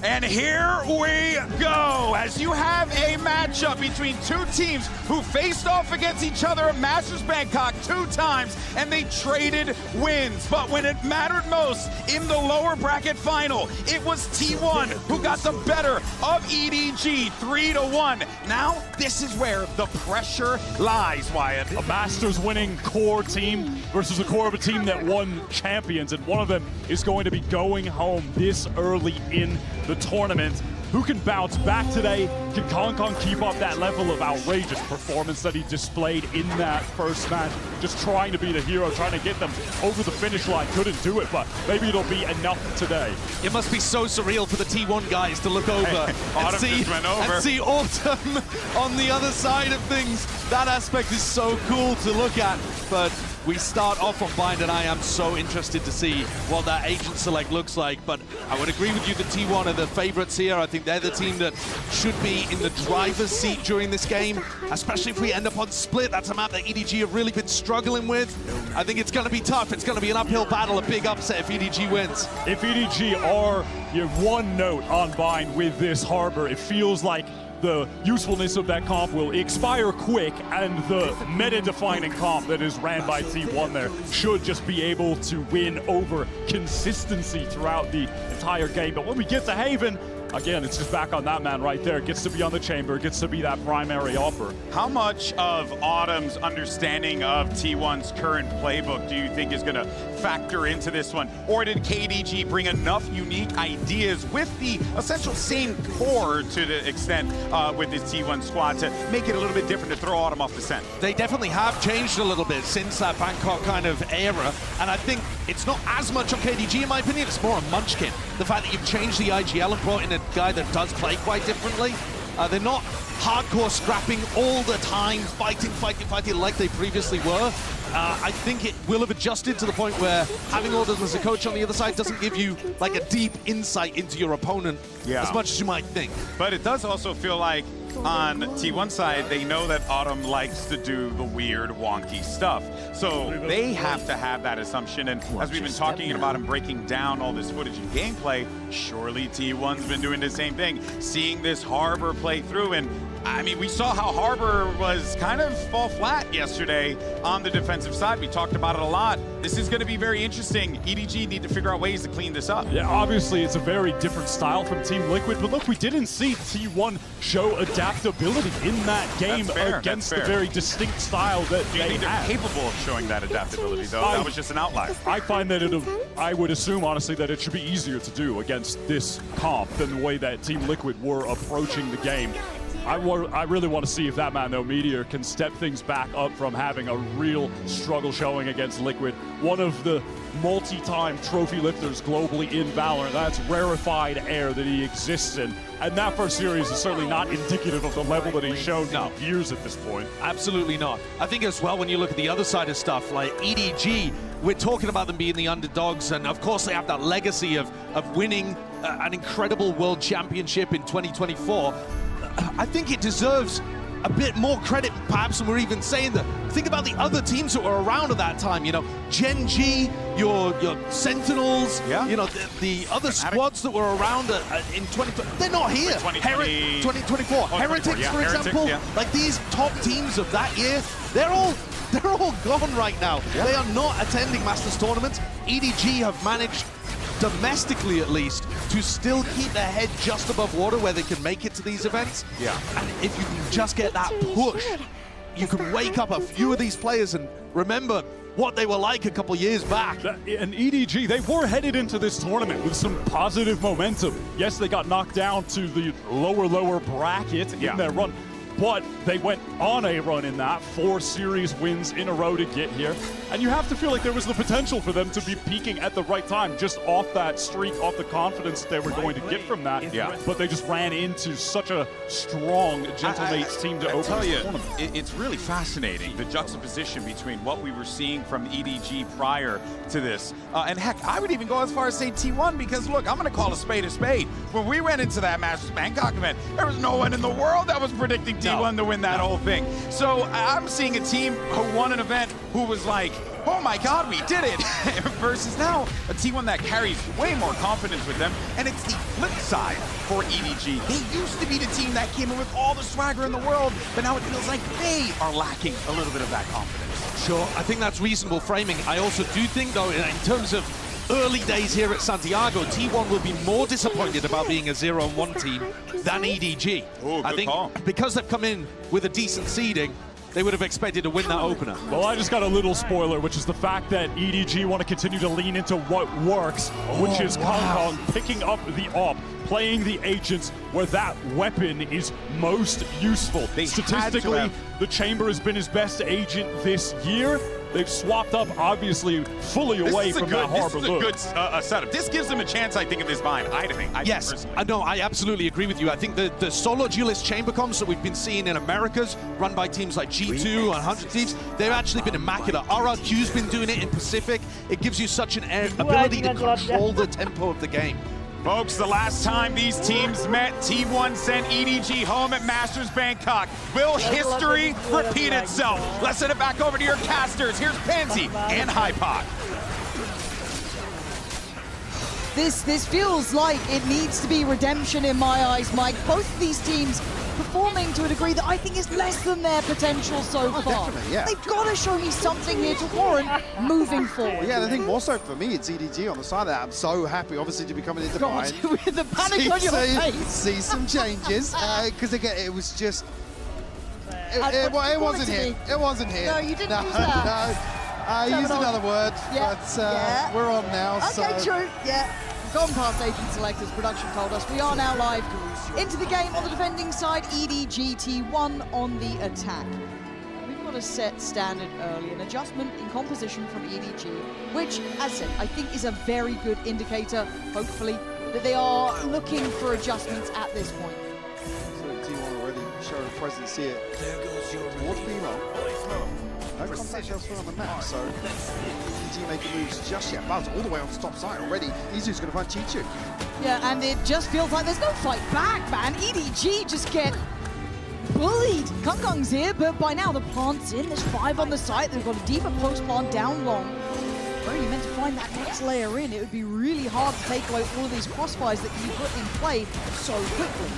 And here we go, as you have a matchup between 2 teams who faced off against each other at Masters Bangkok 2 times, and they traded wins. But when it mattered most in the lower bracket final, it was T1 who got the better of EDG 3-1. Now, this is where the pressure lies, Wyatt. A Masters winning core team versus a core of a team that won champions, and one of them is going to be going home this early in the tournament. Who can bounce back today? Can Kong keep up that level of outrageous performance that he displayed in that first match? Just trying to be the hero, trying to get them over the finish line. Couldn't do it, but maybe it'll be enough today. It must be so surreal for the T1 guys to look over and see Autumn on the other side of things. That aspect is so cool to look at, but we start off on Bind, and I am so interested to see what that agent select looks like. But I would agree with you, the T1 are the favorites here. I think they're the team that should be in the driver's seat during this game, especially if we end up on Split. That's a map that EDG have really been struggling with. I think it's going to be tough. It's going to be an uphill battle, a big upset if EDG wins. If EDG are one note on Bind with this Harbor, it feels like the usefulness of that comp will expire quick, and the meta-defining comp that is ran by T1 there should just be able to win over consistency throughout the entire game. But when we get to Haven, again, it's just back on that man right there. Gets to be on the chamber, gets to be that primary offer. How much of Autumn's understanding of T1's current playbook do you think is going to factor into this one? Or did KDG bring enough unique ideas with the essential same core to the extent with this T1 squad to make it a little bit different to throw Autumn off the scent? They definitely have changed a little bit since that Bangkok kind of era, and I think it's not as much on KDG in my opinion, it's more on Munchkin. The fact that you've changed the IGL and brought in a guy that does play quite differently. They're not hardcore scrapping all the time, fighting like they previously were. I think it will have adjusted to the point where having Autumn as a coach on the other side doesn't give you like a deep insight into your opponent as much as you might think. But it does also feel like on T1 side, they know that Autumn likes to do the weird, wonky stuff. So they have to have that assumption. And as we've been talking about and breaking down all this footage and gameplay, surely T1's been doing the same thing. Seeing this Harbor play through, and I mean, we saw how Harbor was kind of fall flat yesterday on the defensive side. We talked about it a lot. This is going to be very interesting. EDG need to figure out ways to clean this up. Yeah, obviously it's a very different style from Team Liquid, but look, we didn't see T1 show adaptability in that game against the very distinct style that they think they're have. capable of showing that adaptability, though. That was just an outlier. I find that I would assume, honestly, that it should be easier to do against this comp than the way that Team Liquid were approaching the game. I really want to see if that man, though, Meteor, can step things back up from having a real struggle showing against Liquid. One of the multi-time trophy lifters globally in VALO. That's rarefied air that he exists in. And that first series is certainly not indicative of the level that he's shown in years at this point. Absolutely not. I think as well, when you look at the other side of stuff, like EDG, we're talking about them being the underdogs, and of course they have that legacy of winning an incredible world championship in 2024. I think it deserves a bit more credit, perhaps, and we're even saying that. Think about the other teams that were around at that time, you know, Gen G, your Sentinels, you know, the other squads that were around in 2020, they're not here. 2024. Oh, Heretics, for example, like these top teams of that year, they're all gone right now. They are not attending Masters tournaments. EDG have managed, domestically at least, to still keep their head just above water where they can make it to these events. Yeah. And if you can just get that push, you can wake up a few of these players and remember what they were like a couple years back. And EDG, they were headed into this tournament with some positive momentum. Yes, they got knocked down to the lower bracket in their run, but they went on a run in that, 4 series wins in a row to get here. And you have to feel like there was the potential for them to be peaking at the right time, just off that streak, off the confidence that they were going to get from that. Yeah. But they just ran into such a strong Gentlemates team to open tell the you, tournament. it's really fascinating, the juxtaposition between what we were seeing from EDG prior to this. And heck, I would even go as far as say T1, because look, I'm going to call a spade a spade. When we went into that Masters Bangkok event, there was no one in the world that was predicting T1 to win that whole thing. So I'm seeing a team who won an event who was like, oh my God, we did it, versus now a T1 that carries way more confidence with them. And it's the flip side for EDG. They used to be the team that came in with all the swagger in the world, but now it feels like they are lacking a little bit of that confidence. Sure, I think that's reasonable framing. I also do think, though, in terms of early days here at Santiago, T1 will be more disappointed about being a 0-1 team than EDG. Ooh, I think because they've come in with a decent seeding, they would have expected to win that opener. Well, I just got a little spoiler, which is the fact that EDG want to continue to lean into what works, which is Kong picking up the AWP, playing the agents where that weapon is most useful. Statistically, the Chamber has been his best agent this year. They've swapped up, obviously, fully away from that Harbor look. This is a good setup. This gives them a chance, I think, in this bind. I think. Yes, no, I absolutely agree with you. I think the solo duelist chamber comms that we've been seeing in Americas, run by teams like G2 and 100 Thieves, they've actually been immaculate. RRQ's been doing it in Pacific. It gives you such an ability to control the tempo of the game. Folks, the last time these teams met, T1 sent EDG home at Masters Bangkok. Will history repeat itself? Let's send it back over to your casters. Here's Pansy and Hypod. This feels like it needs to be redemption in my eyes, Mike. Both of these teams performing to a degree that I think is less than their potential so far. They've got to show me something here to warrant moving forward. Yeah, the thing more so for me, it's EDG on the side of that. I'm so happy, obviously, to be coming into God, Bind. with the panic on your face. See some changes, because again, it was just... It wasn't here. It wasn't here. No, you didn't use that. No, I used another word, but we're on now, Okay, true, Gone past agent selectors, production told us. We are now live into the game on the defending side, EDG T1 on the attack. We've got a set standard early, an adjustment in composition from EDG, which, as said, I think is a very good indicator, hopefully, that they are looking for adjustments at this point. So T1 already showing presence here. Towards B-roll. No contact elsewhere on the map, so EDG making moves just yet. Buzz all the way on the top side already. Izu's going to find Chichu. Yeah, and it just feels like there's no fight back, man. EDG just get bullied. Kung's here, but by now the plant's in. There's 5 on the site. They've got a deeper post plant down long. Where are you meant to find that next layer in? It would be really hard to take away all of these crossfires that can be put in play so quickly.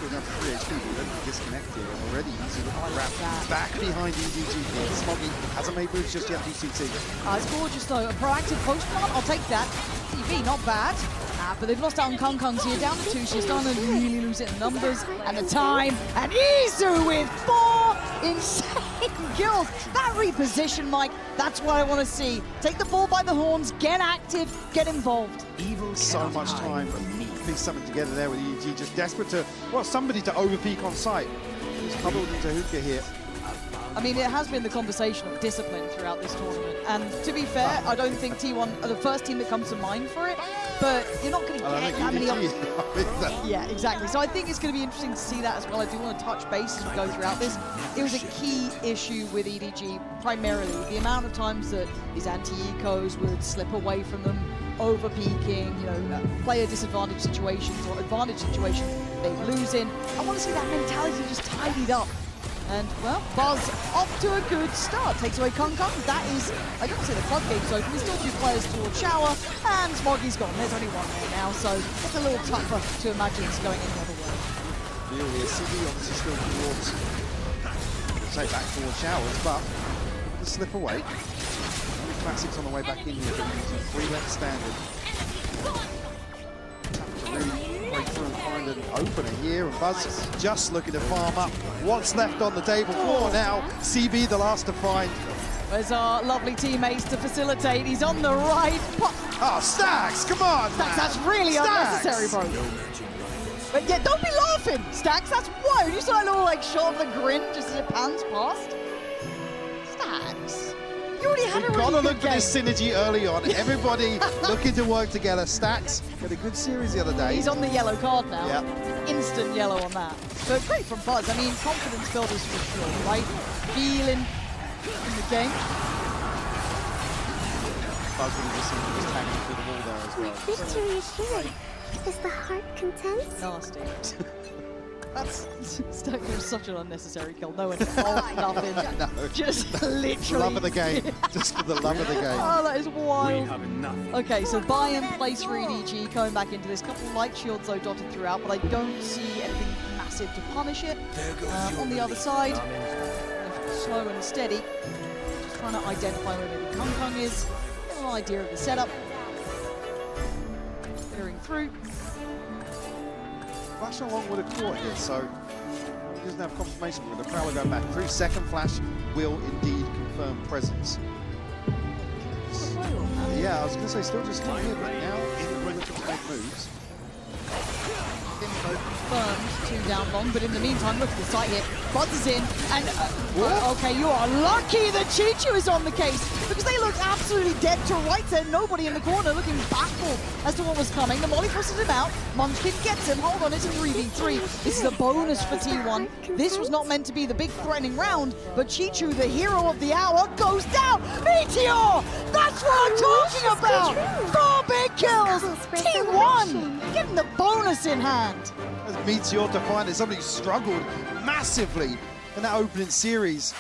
Enough 3 HP, but they're disconnected already. Izu wrapped back behind EDG here. Smoggy hasn't made moves just yet, DCT. It's gorgeous though. A proactive post plant, I'll take that. TV, not bad. But they've lost out on Kung's here, down to 2. She's starting to really lose it in numbers and the time. And Izu with 4 insane kills. That reposition, Mike, that's what I want to see. Take the ball by the horns, get active, get involved. So much time piece something together there with EG, just desperate to, well, somebody to overpeak on site. He's huddled into hookah here. I mean, it has been the conversation of discipline throughout this tournament. And to be fair, I don't think T1 are the first team that comes to mind for it, but you're not going to get that many Yeah, exactly. So I think it's going to be interesting to see that as well. I do want to touch base as we go throughout this. It was a key issue with EDG, primarily the amount of times that these anti-ecos would slip away from them, over-peaking, you know, player disadvantage situations or advantage situations they lose in. I want to see that mentality just tidied up. And, well, Buzz off to a good start. Takes away Kung Kung. That is, I don't say the floodgates open. There's still 2 players towards Shower, and Smoggy's gone. There's only 1 there now, so it's a little tougher to imagine it's going any other way. Deal here. CD obviously still towards, say back towards Showers, but the slip away. Classics on the way back in here, using 3-length standard. To really break through and find an opener here, and Buzz just looking to farm up what's left on the table floor now. CB the last to find. There's our lovely teammates to facilitate. He's on the right. Oh, Stacks, come on, Stacks, man. that's really unnecessary, bro. But yeah, don't be laughing, Stacks. That's wild. You saw that little like shot of the grin just as it pans past. Stacks. You already had a really Gotta good look for game. this synergy early on. Everybody looking to work together. Stacks had a good series the other day. He's on the yellow card now. Yep. Instant yellow on that. But great from Buzz. I mean, confidence builders for sure, right? Feeling in the game. Buzz really just tagging through the wall there as well. Victory is here. Is the heart content? Nasty. That's such an unnecessary kill. No one involved, nothing. No. Just literally. Love of the game. Just for the love of the game. Oh, that is wild. Okay, so buy and place for EDG coming back into this. Couple light shields though dotted throughout, but I don't see anything massive to punish it. On the other side, slow and steady. Just trying to identify where maybe Kung Kung is. Get an idea of the setup. Clearing through. Flash along would have caught here, so he doesn't have confirmation with the Prowler going back through. Second flash will indeed confirm presence. Yeah, I was going to say still just coming in, but now we're looking to make moves. Info confirmed, 2 down long, but in the meantime, look at the site here. Buzz is in, and okay, you are lucky that Chichu is on the case, because they look absolutely dead to rights there. Nobody in the corner looking baffled as to what was coming. The Molly pushes him out, Munchkin gets him. Hold on, it's a 3v3. This is a bonus for T1. This was not meant to be the big threatening round, but Chichu, the hero of the hour, goes down. Meteor! That's what I'm talking about! 4 big kills! T1 getting the bonus in hand. As Meteor to find it, somebody who struggled massively in that opening series.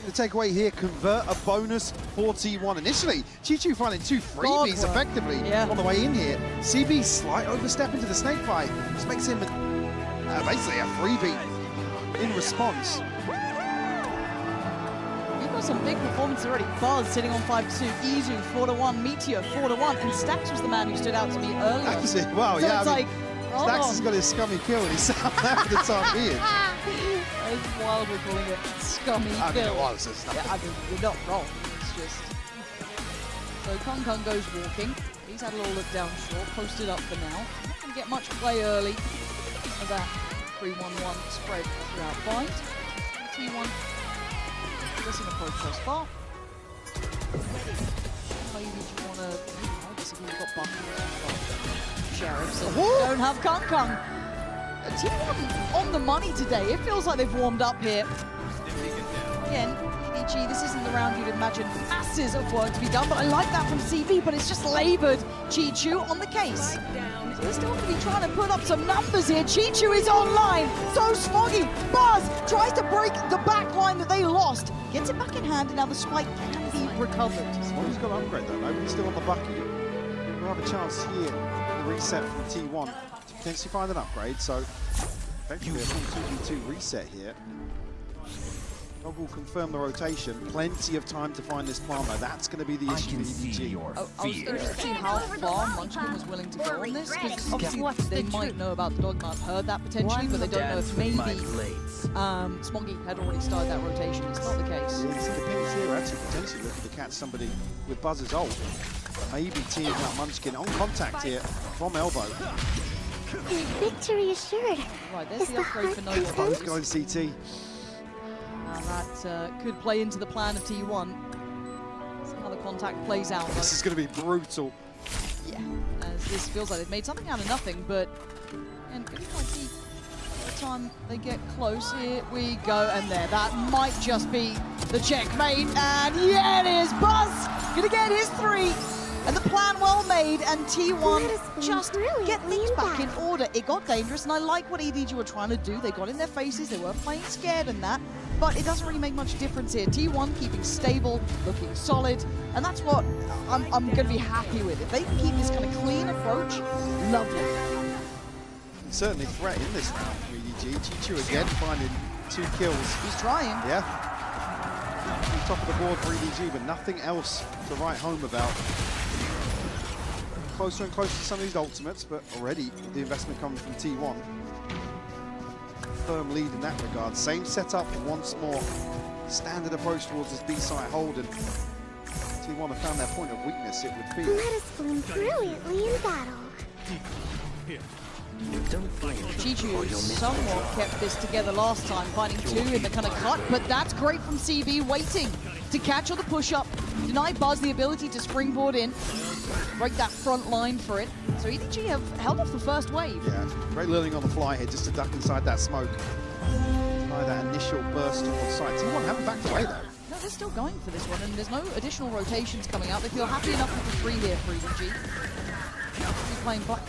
The takeaway here, convert a bonus for T1. Initially, Chichu finding 2 freebies effectively on the way in here. CB slight overstep into the snake fight. Just makes him basically a freebie in response. We've got some big performances already. Buzz sitting on 5-2, Izu 4-1, Meteor 4-1, and Stacks was the man who stood out to me earlier. That's it. Wow, so yeah. It's like, Stacks has got his scummy kill and he's sat there for the time being. It's wild we're calling it scummy I mean, kill. it was. It's Yeah, I mean, you're not wrong. It's just... So Kung Kung goes walking. He's had a little look down short, posted up for now. Not going to get much play early of that 3-1-1 spread throughout fight. T1 doesn't approach thus far. How you want to... Obviously, we've got Bucky, Sheriffs, and we don't have Kung Kung. T1 on the money today. It feels like they've warmed up here. Again, EDG, this isn't the round you'd imagine masses of work to be done, but I like that from CB, but it's just laboured Chichu on the case. So they're still going to be trying to put up some numbers here. Chichu is online. So Smoggy, Buzz tries to break the back line that they lost. Gets it back in hand, and now the spike can be recovered. Smoggy's got to upgrade though. Nobody's still on the bucket. We'll have a chance here in the reset from T1 to potentially find an upgrade. So effectively a full 2v2 reset here. Dog will confirm the rotation. Plenty of time to find this Palmer. That's going to be the issue for EDG. I was interested to see how far Munchkin was willing to go on this, because obviously they might know about the Dogma. I've heard that potentially, but they don't know if maybe Smoggy had already started that rotation. It's not the case. Yes, it depends here. Actually, potentially looking to catch somebody with Buzz's ult. Maybe teeing up Munchkin on contact here from elbow. Victory assured. Right, there's Is the the upgrade for heart Nova. Both going CT. And that could play into the plan of T1. See how the contact plays out. This is going to be brutal. Yeah, as this feels like they've made something out of nothing, but and it might be by the time they get close. Here we go, and there. That might just be the checkmate, and yeah, it is. Buzz gonna get his 3. And the plan well made, and T1 just get things back in order. It got dangerous, and I like what EDG were trying to do. They got in their faces, they weren't playing scared and that, but it doesn't really make much difference here. T1 keeping stable, looking solid, and that's what I'm going to be happy with. If they can keep this kind of clean approach, lovely. Certainly threat in this round for EDG. Chichu again finding 2 kills. He's trying. Yeah. Top of the board for EDG, but nothing else to write home about. Closer and closer to some of these ultimates, but already the investment coming from T1. Firm lead in that regard. Same setup once more. Standard approach towards this B-side hold, and T1 have found their point of weakness, it would feel. Let us bloom brilliantly in battle. Chichu somewhat kept this together last time, finding 2 in the kind of cut, but that's great from CB, waiting to catch on the push-up, deny Buzz the ability to springboard in, break that front line for it. So EDG have held off the first wave. Yeah, great learning on the fly here, just to duck inside that smoke. Try that initial burst towards side. T1 haven't backed away though. No, they're still going for this one, and there's no additional rotations coming out. They feel happy enough with the 3 here for EDG. He's playing black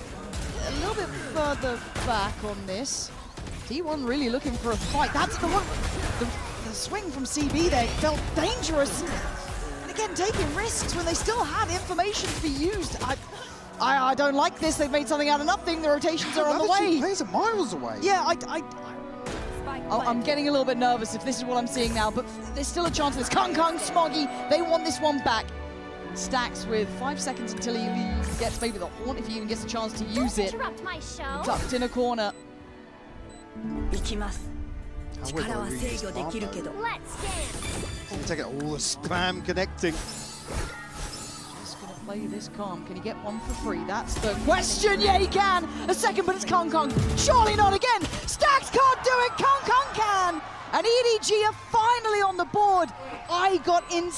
a little bit further back on this. T1 really looking for a fight. That's the one. The swing from CB there felt dangerous. And again, taking risks when they still had information to be used. I don't like this. They've made something out of nothing. The rotations are on the way. Players are miles away. Yeah, I'm getting a little bit nervous if this is what I'm seeing now, but there's still a chance of this. Kung Smoggy, they want this one back. Stacks with 5 seconds until he gets maybe the Haunt, if he even gets a chance to use it. Interrupt my show. Tucked in a corner. Let's dance. Take it all the spam connecting. Just gonna play this calm. Can he get one for free? That's the question. Yeah, he can. A second, but it's Kung. Surely not again. Stacks can't do it. Kung can. And EDG are finally on the board. I got in.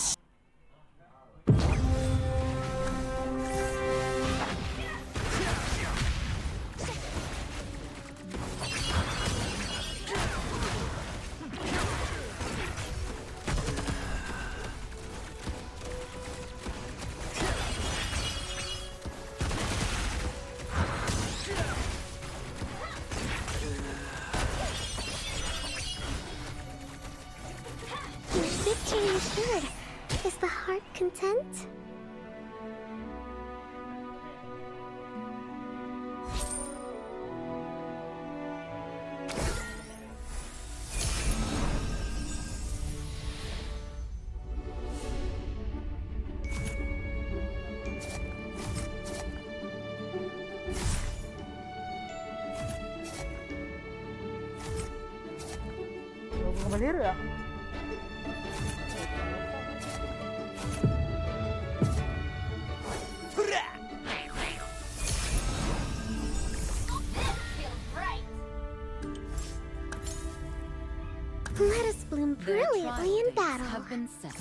Victory assured. Is the heart content? Maneiro ya. Let us bloom brilliantly in battle. Have been set.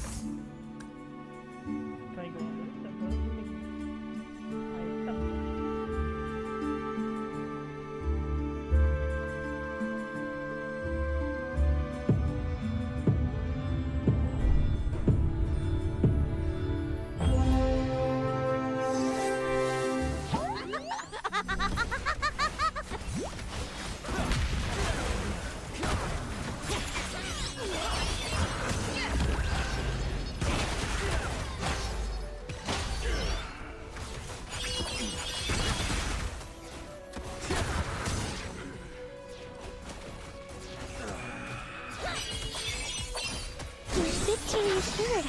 Victory assured.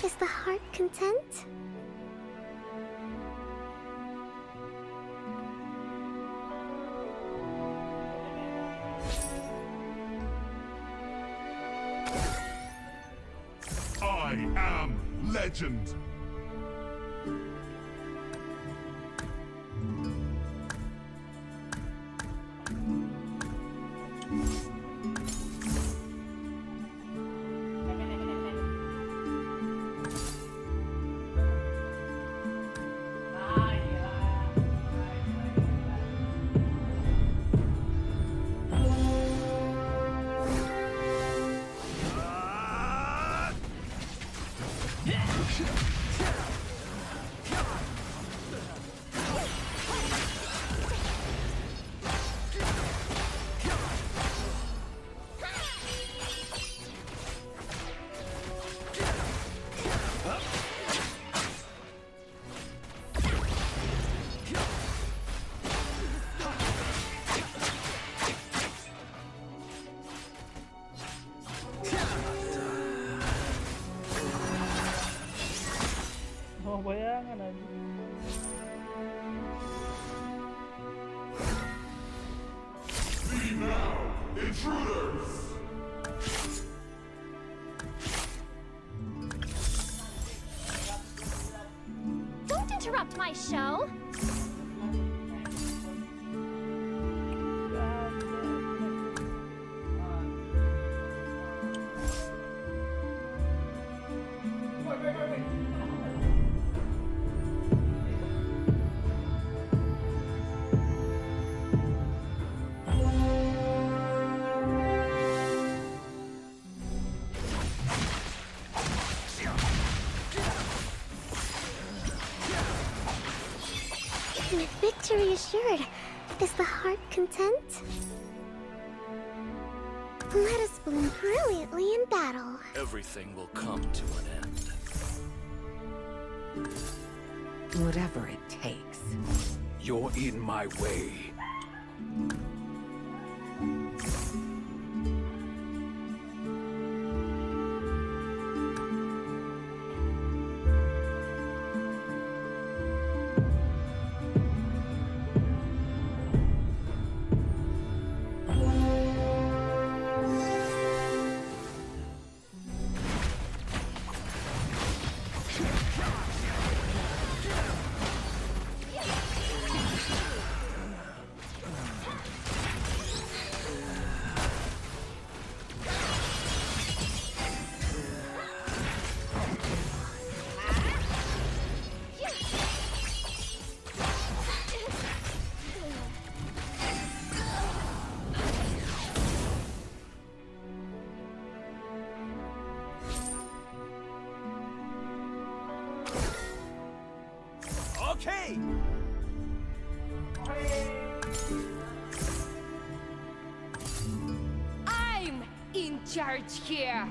Is the heart content? I am legend. Oh, bayangan aja. Be now, intruders! Don't interrupt my show. With victory assured, is the heart content? Let us bloom brilliantly in battle. Everything will come to an end. Whatever it takes. You're in my way. Okay! I'm in charge here.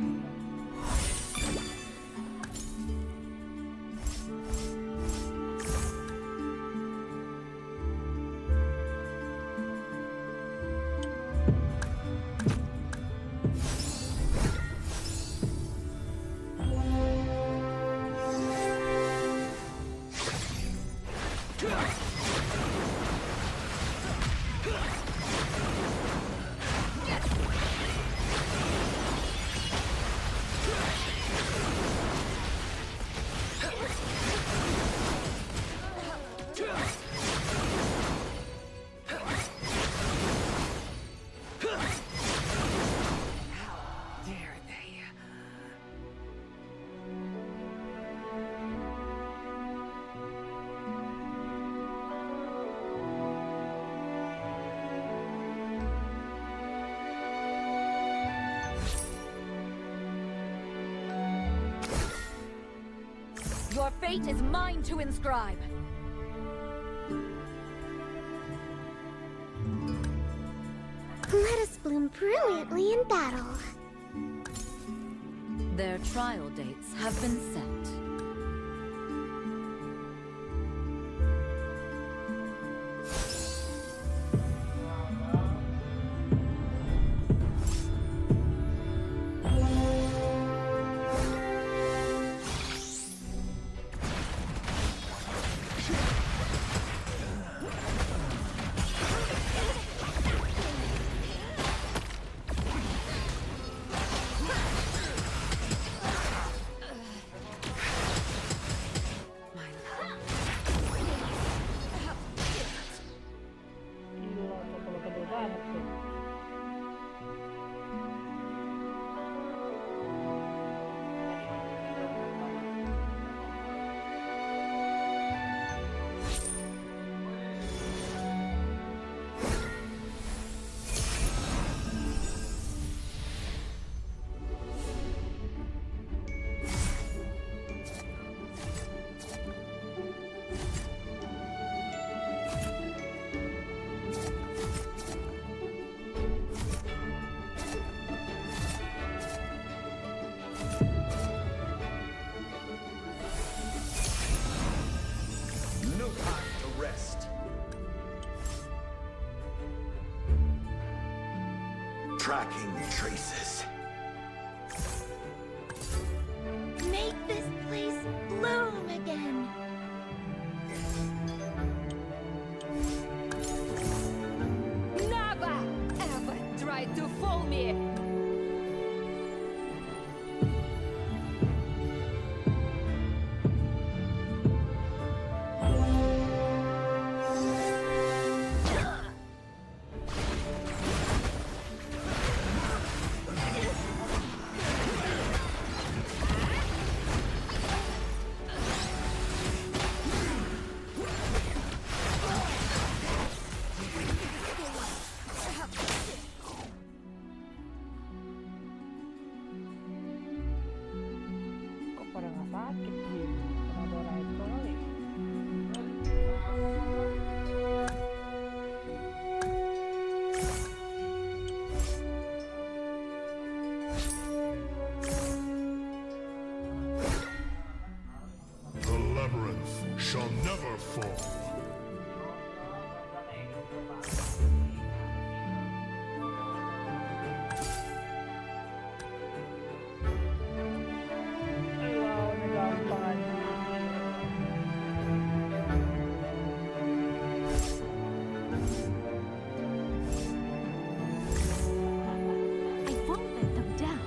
Your fate is mine to inscribe. Let us bloom brilliantly in battle. Their trial dates have been set. tracking traces. Make this place bloom again. Never ever try to fool me. Kok pada nggak sakit sih? Kenapa orang itu kali? The labyrinth shall never fall. Lawannya gampang aja. I won't let them down.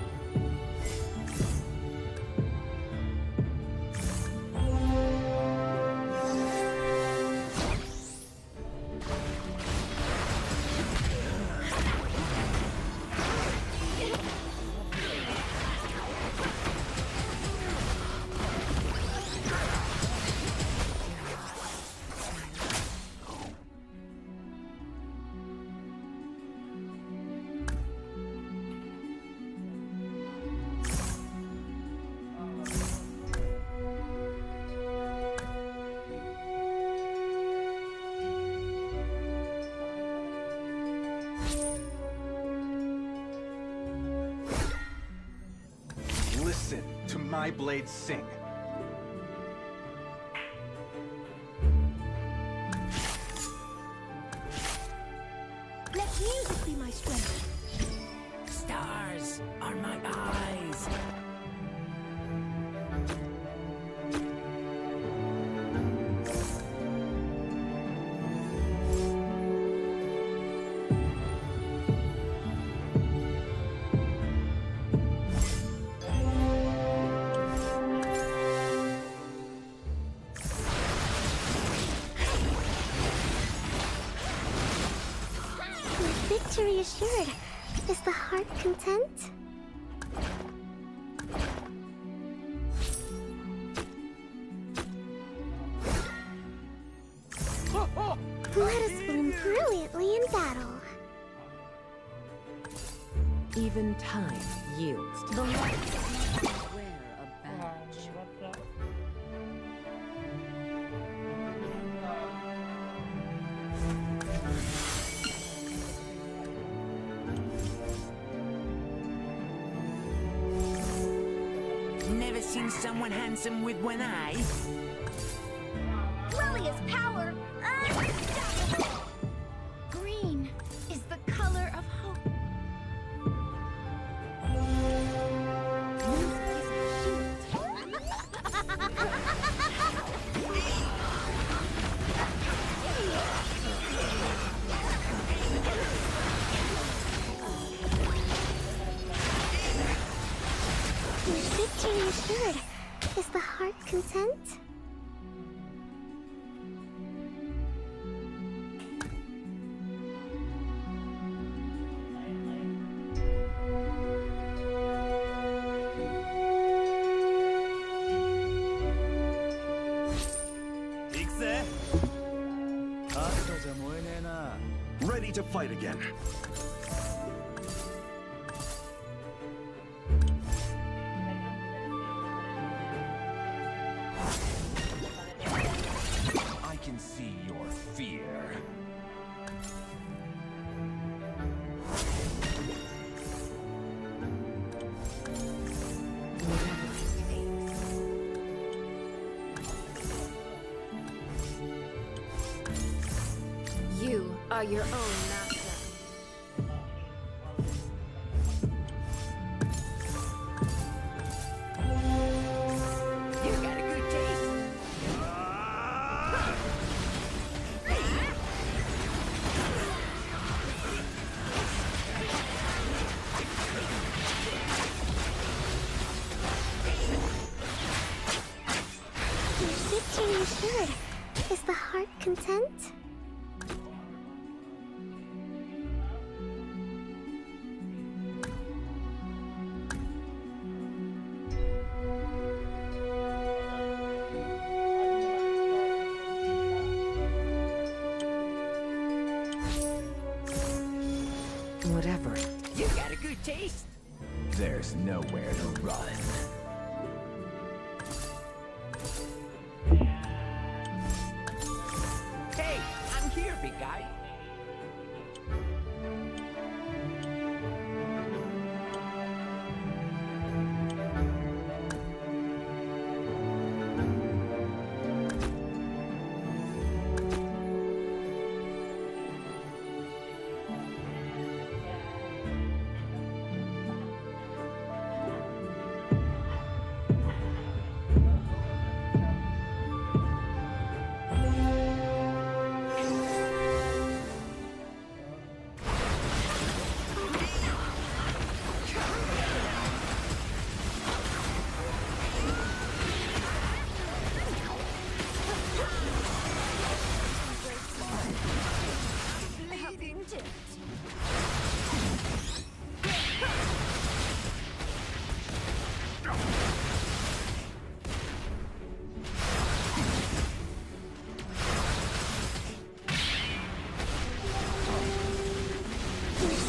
Listen to my blade sing. Let music be my strength. Stars are my eyes. With victory assured, is the heart content? Let us bloom brilliantly in battle. Even time yields to the light. Wear a badge. Never seen someone handsome with one eye. Lilia's power unstoppable. Green is the color of hope. With victory assured, is the heart content? Ready to fight again. I can see your fear. You are your own master. victory is good. Is the heart content? Whatever. You got a good taste. There's nowhere to run. Hey, I'm here, big guy.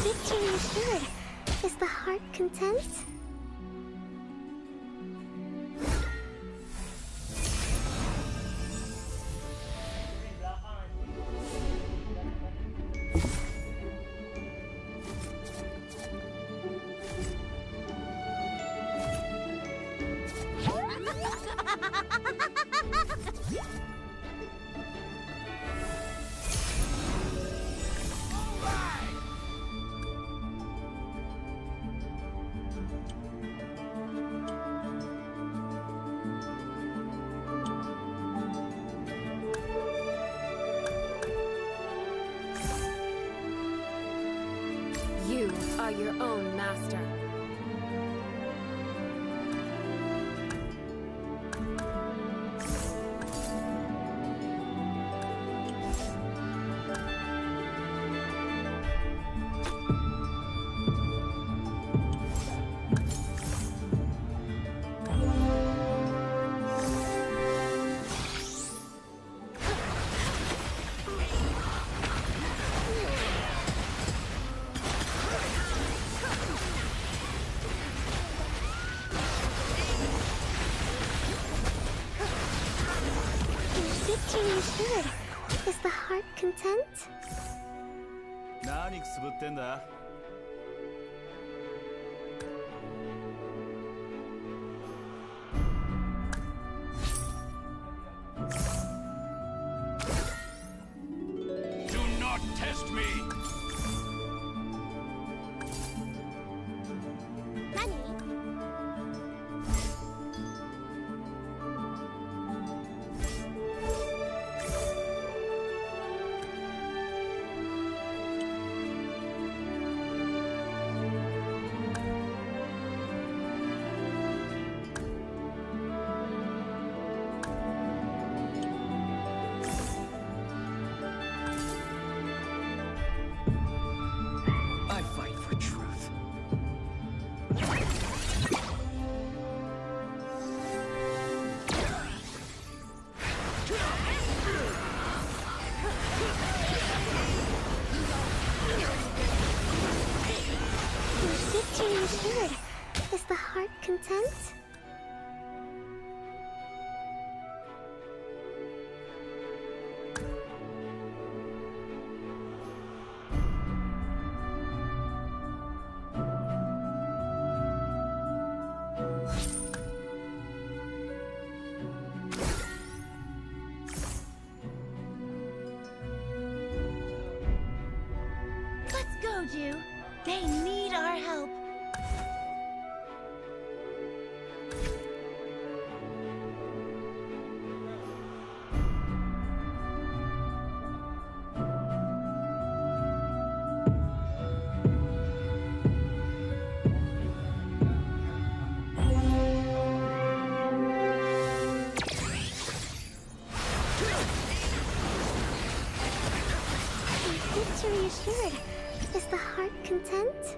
Victory is good. Is the heart content? You are your own master. Victory is good. Is the heart content? 何くすぶってんだ? Do not test me! I fight for truth. Victory is good. Is the heart content? Let's go, Jew. They need our help. reassured. Is the heart content?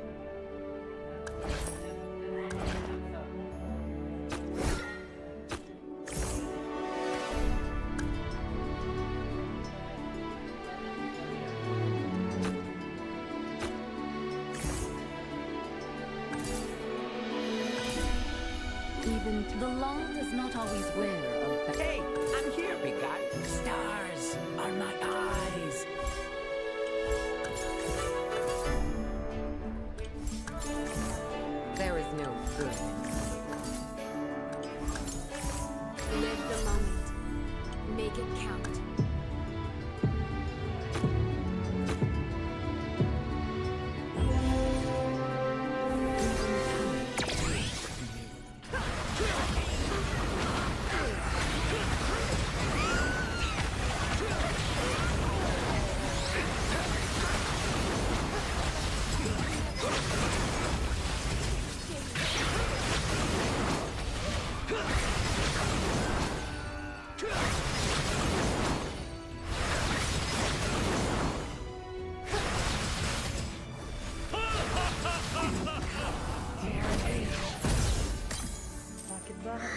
Even the law does not always wear a... Hey, I'm here, big guy. Stars are my eyes. There is no good. Live the moment. Make it count.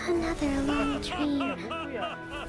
Another long dream.